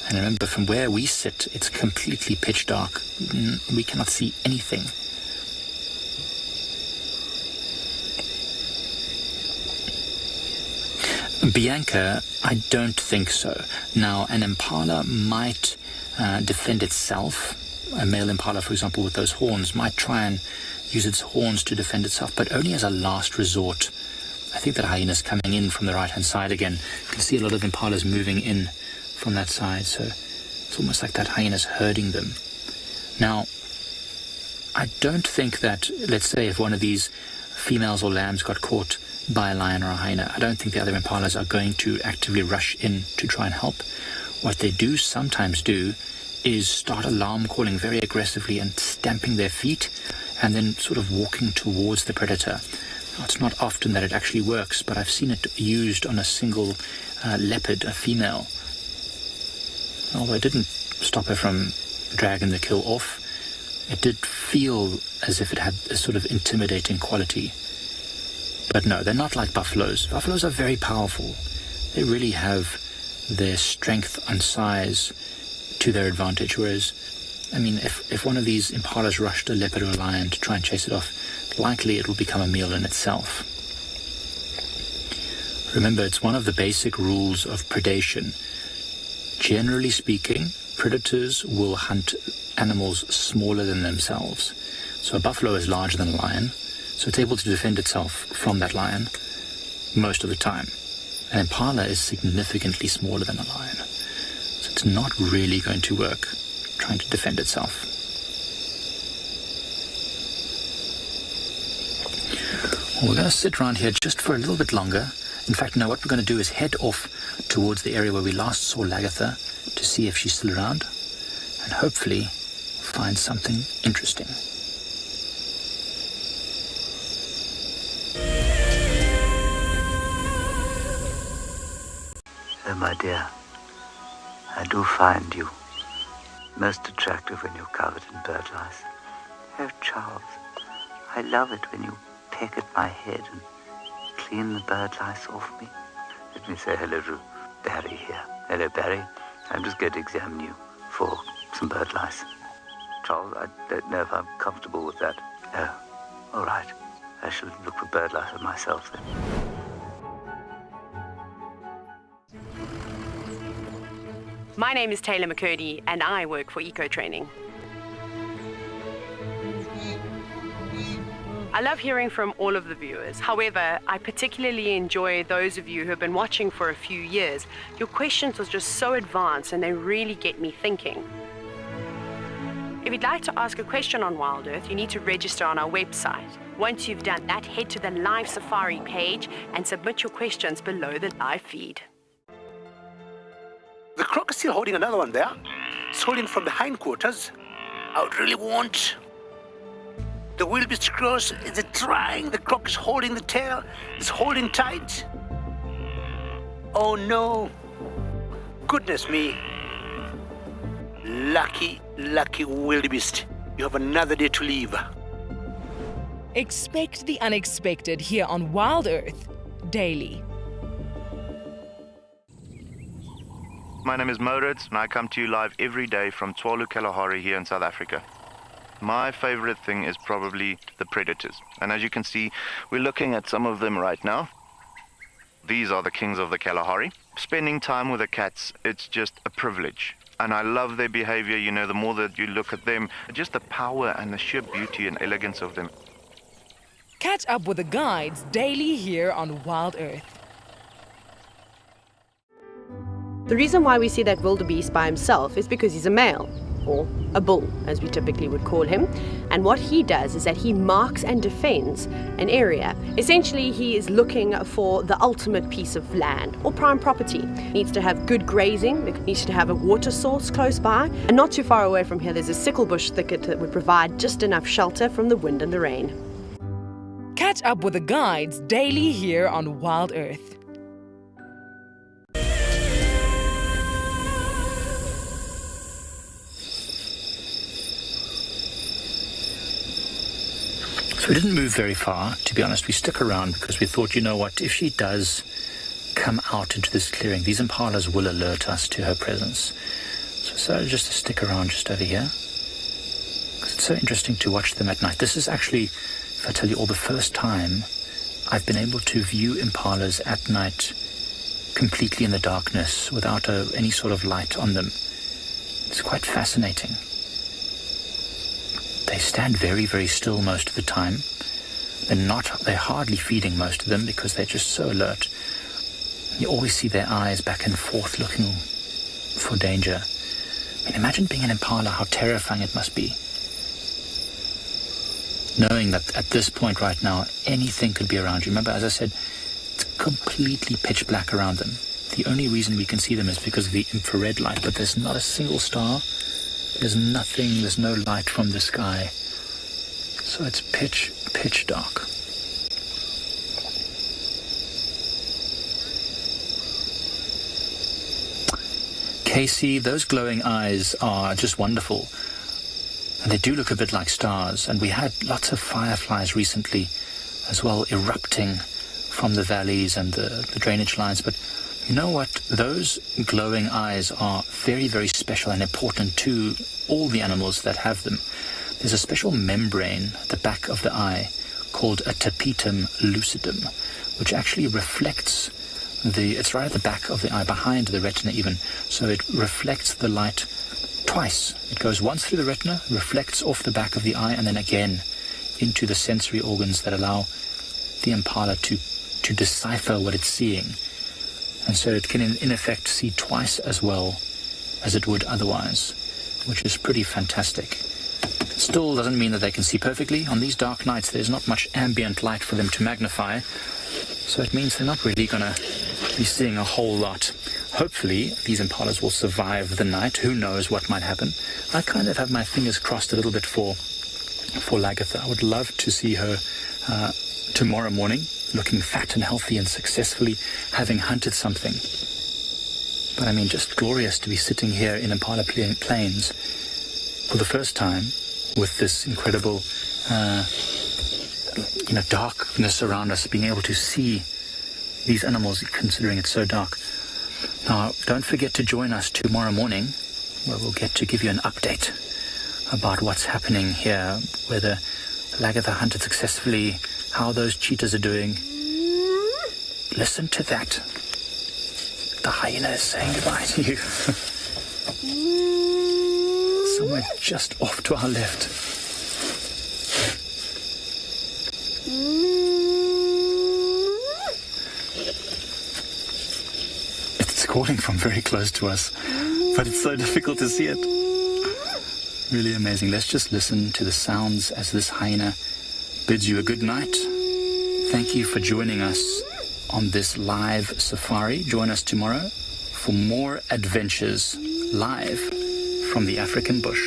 K: And remember, from where we sit, it's completely pitch dark. We cannot see anything. Bianca, I don't think so. Now, an impala might defend itself. A male impala, for example, with those horns, might try and use its horns to defend itself, but only as a last resort. I think that hyena's coming in from the right-hand side again. You can see a lot of impalas moving in from that side, so it's almost like that hyena's herding them. Now, I don't think that, let's say, if one of these females or lambs got caught by a lion or a hyena, I don't think the other impalas are going to actively rush in to try and help. What they do sometimes do is start alarm calling very aggressively and stamping their feet and then sort of walking towards the predator. Now, it's not often that it actually works, but I've seen it used on a single leopard, a female. Although it didn't stop her from dragging the kill off, it did feel as if it had a sort of intimidating quality. But no, they're not like buffaloes. Buffaloes are very powerful. They really have their strength and size to their advantage, whereas, I mean, if one of these impalas rushed a leopard or a lion to try and chase it off, likely it will become a meal in itself. Remember, it's one of the basic rules of predation. Generally speaking, predators will hunt animals smaller than themselves. So a buffalo is larger than a lion, so it's able to defend itself from that lion most of the time. An impala is significantly smaller than a lion, so it's not really going to work trying to defend itself. Well, we're going to sit around here just for a little bit longer. In fact, no, what we're going to do is head off towards the area where we last saw Lagatha to see if she's still around, and hopefully find something interesting.
R: So, my dear, I do find you most attractive when you're covered in bird lice. Oh, Charles, I love it when you peck at my head and clean the bird lice off me. Let me say hello to Barry here. Hello, Barry. I'm just going to examine you for some bird lice. Charles, I don't know if I'm comfortable with that. Oh, all right. I shall look for bird lice on myself then.
A: My name is Taylor McCurdy and I work for Eco Training. I love hearing from all of the viewers. However, I particularly enjoy those of you who have been watching for a few years. Your questions are just so advanced and they really get me thinking. If you'd like to ask a question on Wild Earth, you need to register on our website. Once you've done that, head to the live safari page and submit your questions below the live feed.
C: The croc is still holding another one there. It's holding from the hindquarters. I would really want. The wildebeest cross is trying. The croc is holding the tail. It's holding tight. Oh no. Goodness me. Lucky, lucky wildebeest. You have another day to live.
I: Expect the unexpected here on Wild Earth daily.
G: My name is Moritz and I come to you live every day from Tswalu Kalahari here in South Africa. My favorite thing is probably the predators. And as you can see, we're looking at some of them right now. These are the kings of the Kalahari. Spending time with the cats, it's just a privilege. And I love their behavior, you know, the more that you look at them, just the power and the sheer beauty and elegance of them.
I: Catch up with the guides daily here on Wild Earth.
A: The reason why we see that wildebeest by himself is because he's a male, or a bull, as we typically would call him. And what he does is that he marks and defends an area. Essentially, he is looking for the ultimate piece of land or prime property. Needs to have good grazing, needs to have a water source close by, and not too far away from here there's a sickle bush thicket that would provide just enough shelter from the wind and the rain.
I: Catch up with the guides daily here on Wild Earth.
K: So we didn't move very far, to be honest. We stuck around because we thought, you know what, if she does come out into this clearing, these impalas will alert us to her presence. So decided just to stick around just over here, because it's so interesting to watch them at night. This is actually, if I tell you all, the first time I've been able to view impalas at night completely in the darkness without any sort of light on them. It's quite fascinating. They stand very, very still most of the time. They're hardly feeding, most of them, because they're just so alert. You always see their eyes back and forth looking for danger. I mean, imagine being an impala, how terrifying it must be. Knowing that at this point right now, anything could be around you. Remember, as I said, it's completely pitch black around them. The only reason we can see them is because of the infrared light, but there's not a single star. There's nothing, there's no light from the sky. So it's pitch dark. Casey, those glowing eyes are just wonderful. And they do look a bit like stars. And we had lots of fireflies recently as well, erupting from the valleys and the drainage lines. But you know what? Those glowing eyes are very, very special and important to all the animals that have them. There's a special membrane at the back of the eye called a tapetum lucidum, which actually reflects it's right at the back of the eye, behind the retina even, so it reflects the light twice. It goes once through the retina, reflects off the back of the eye, and then again into the sensory organs that allow the impala to decipher what it's seeing. And so it can in effect see twice as well as it would otherwise, which is pretty fantastic. Still doesn't mean that they can see perfectly. On these dark nights, there's not much ambient light for them to magnify, so it means they're not really going to be seeing a whole lot. Hopefully, these impalas will survive the night. Who knows what might happen. I kind of have my fingers crossed a little bit for Lagatha. I would love to see her tomorrow morning, looking fat and healthy and successfully having hunted something. But I mean, just glorious to be sitting here in Impala Plains for the first time with this incredible, darkness around us, being able to see these animals, considering it's so dark. Now, don't forget to join us tomorrow morning, where we'll get to give you an update about what's happening here, whether Lagatha hunted successfully, how those cheetahs are doing. Listen to that. The hyena is saying goodbye to you. Somewhere just off to our left. It's calling from very close to us, but it's so difficult to see it. Really amazing. Let's just listen to the sounds as this hyena bids you a good night. Thank you for joining us on this live safari. Join us tomorrow for more adventures live from the African bush.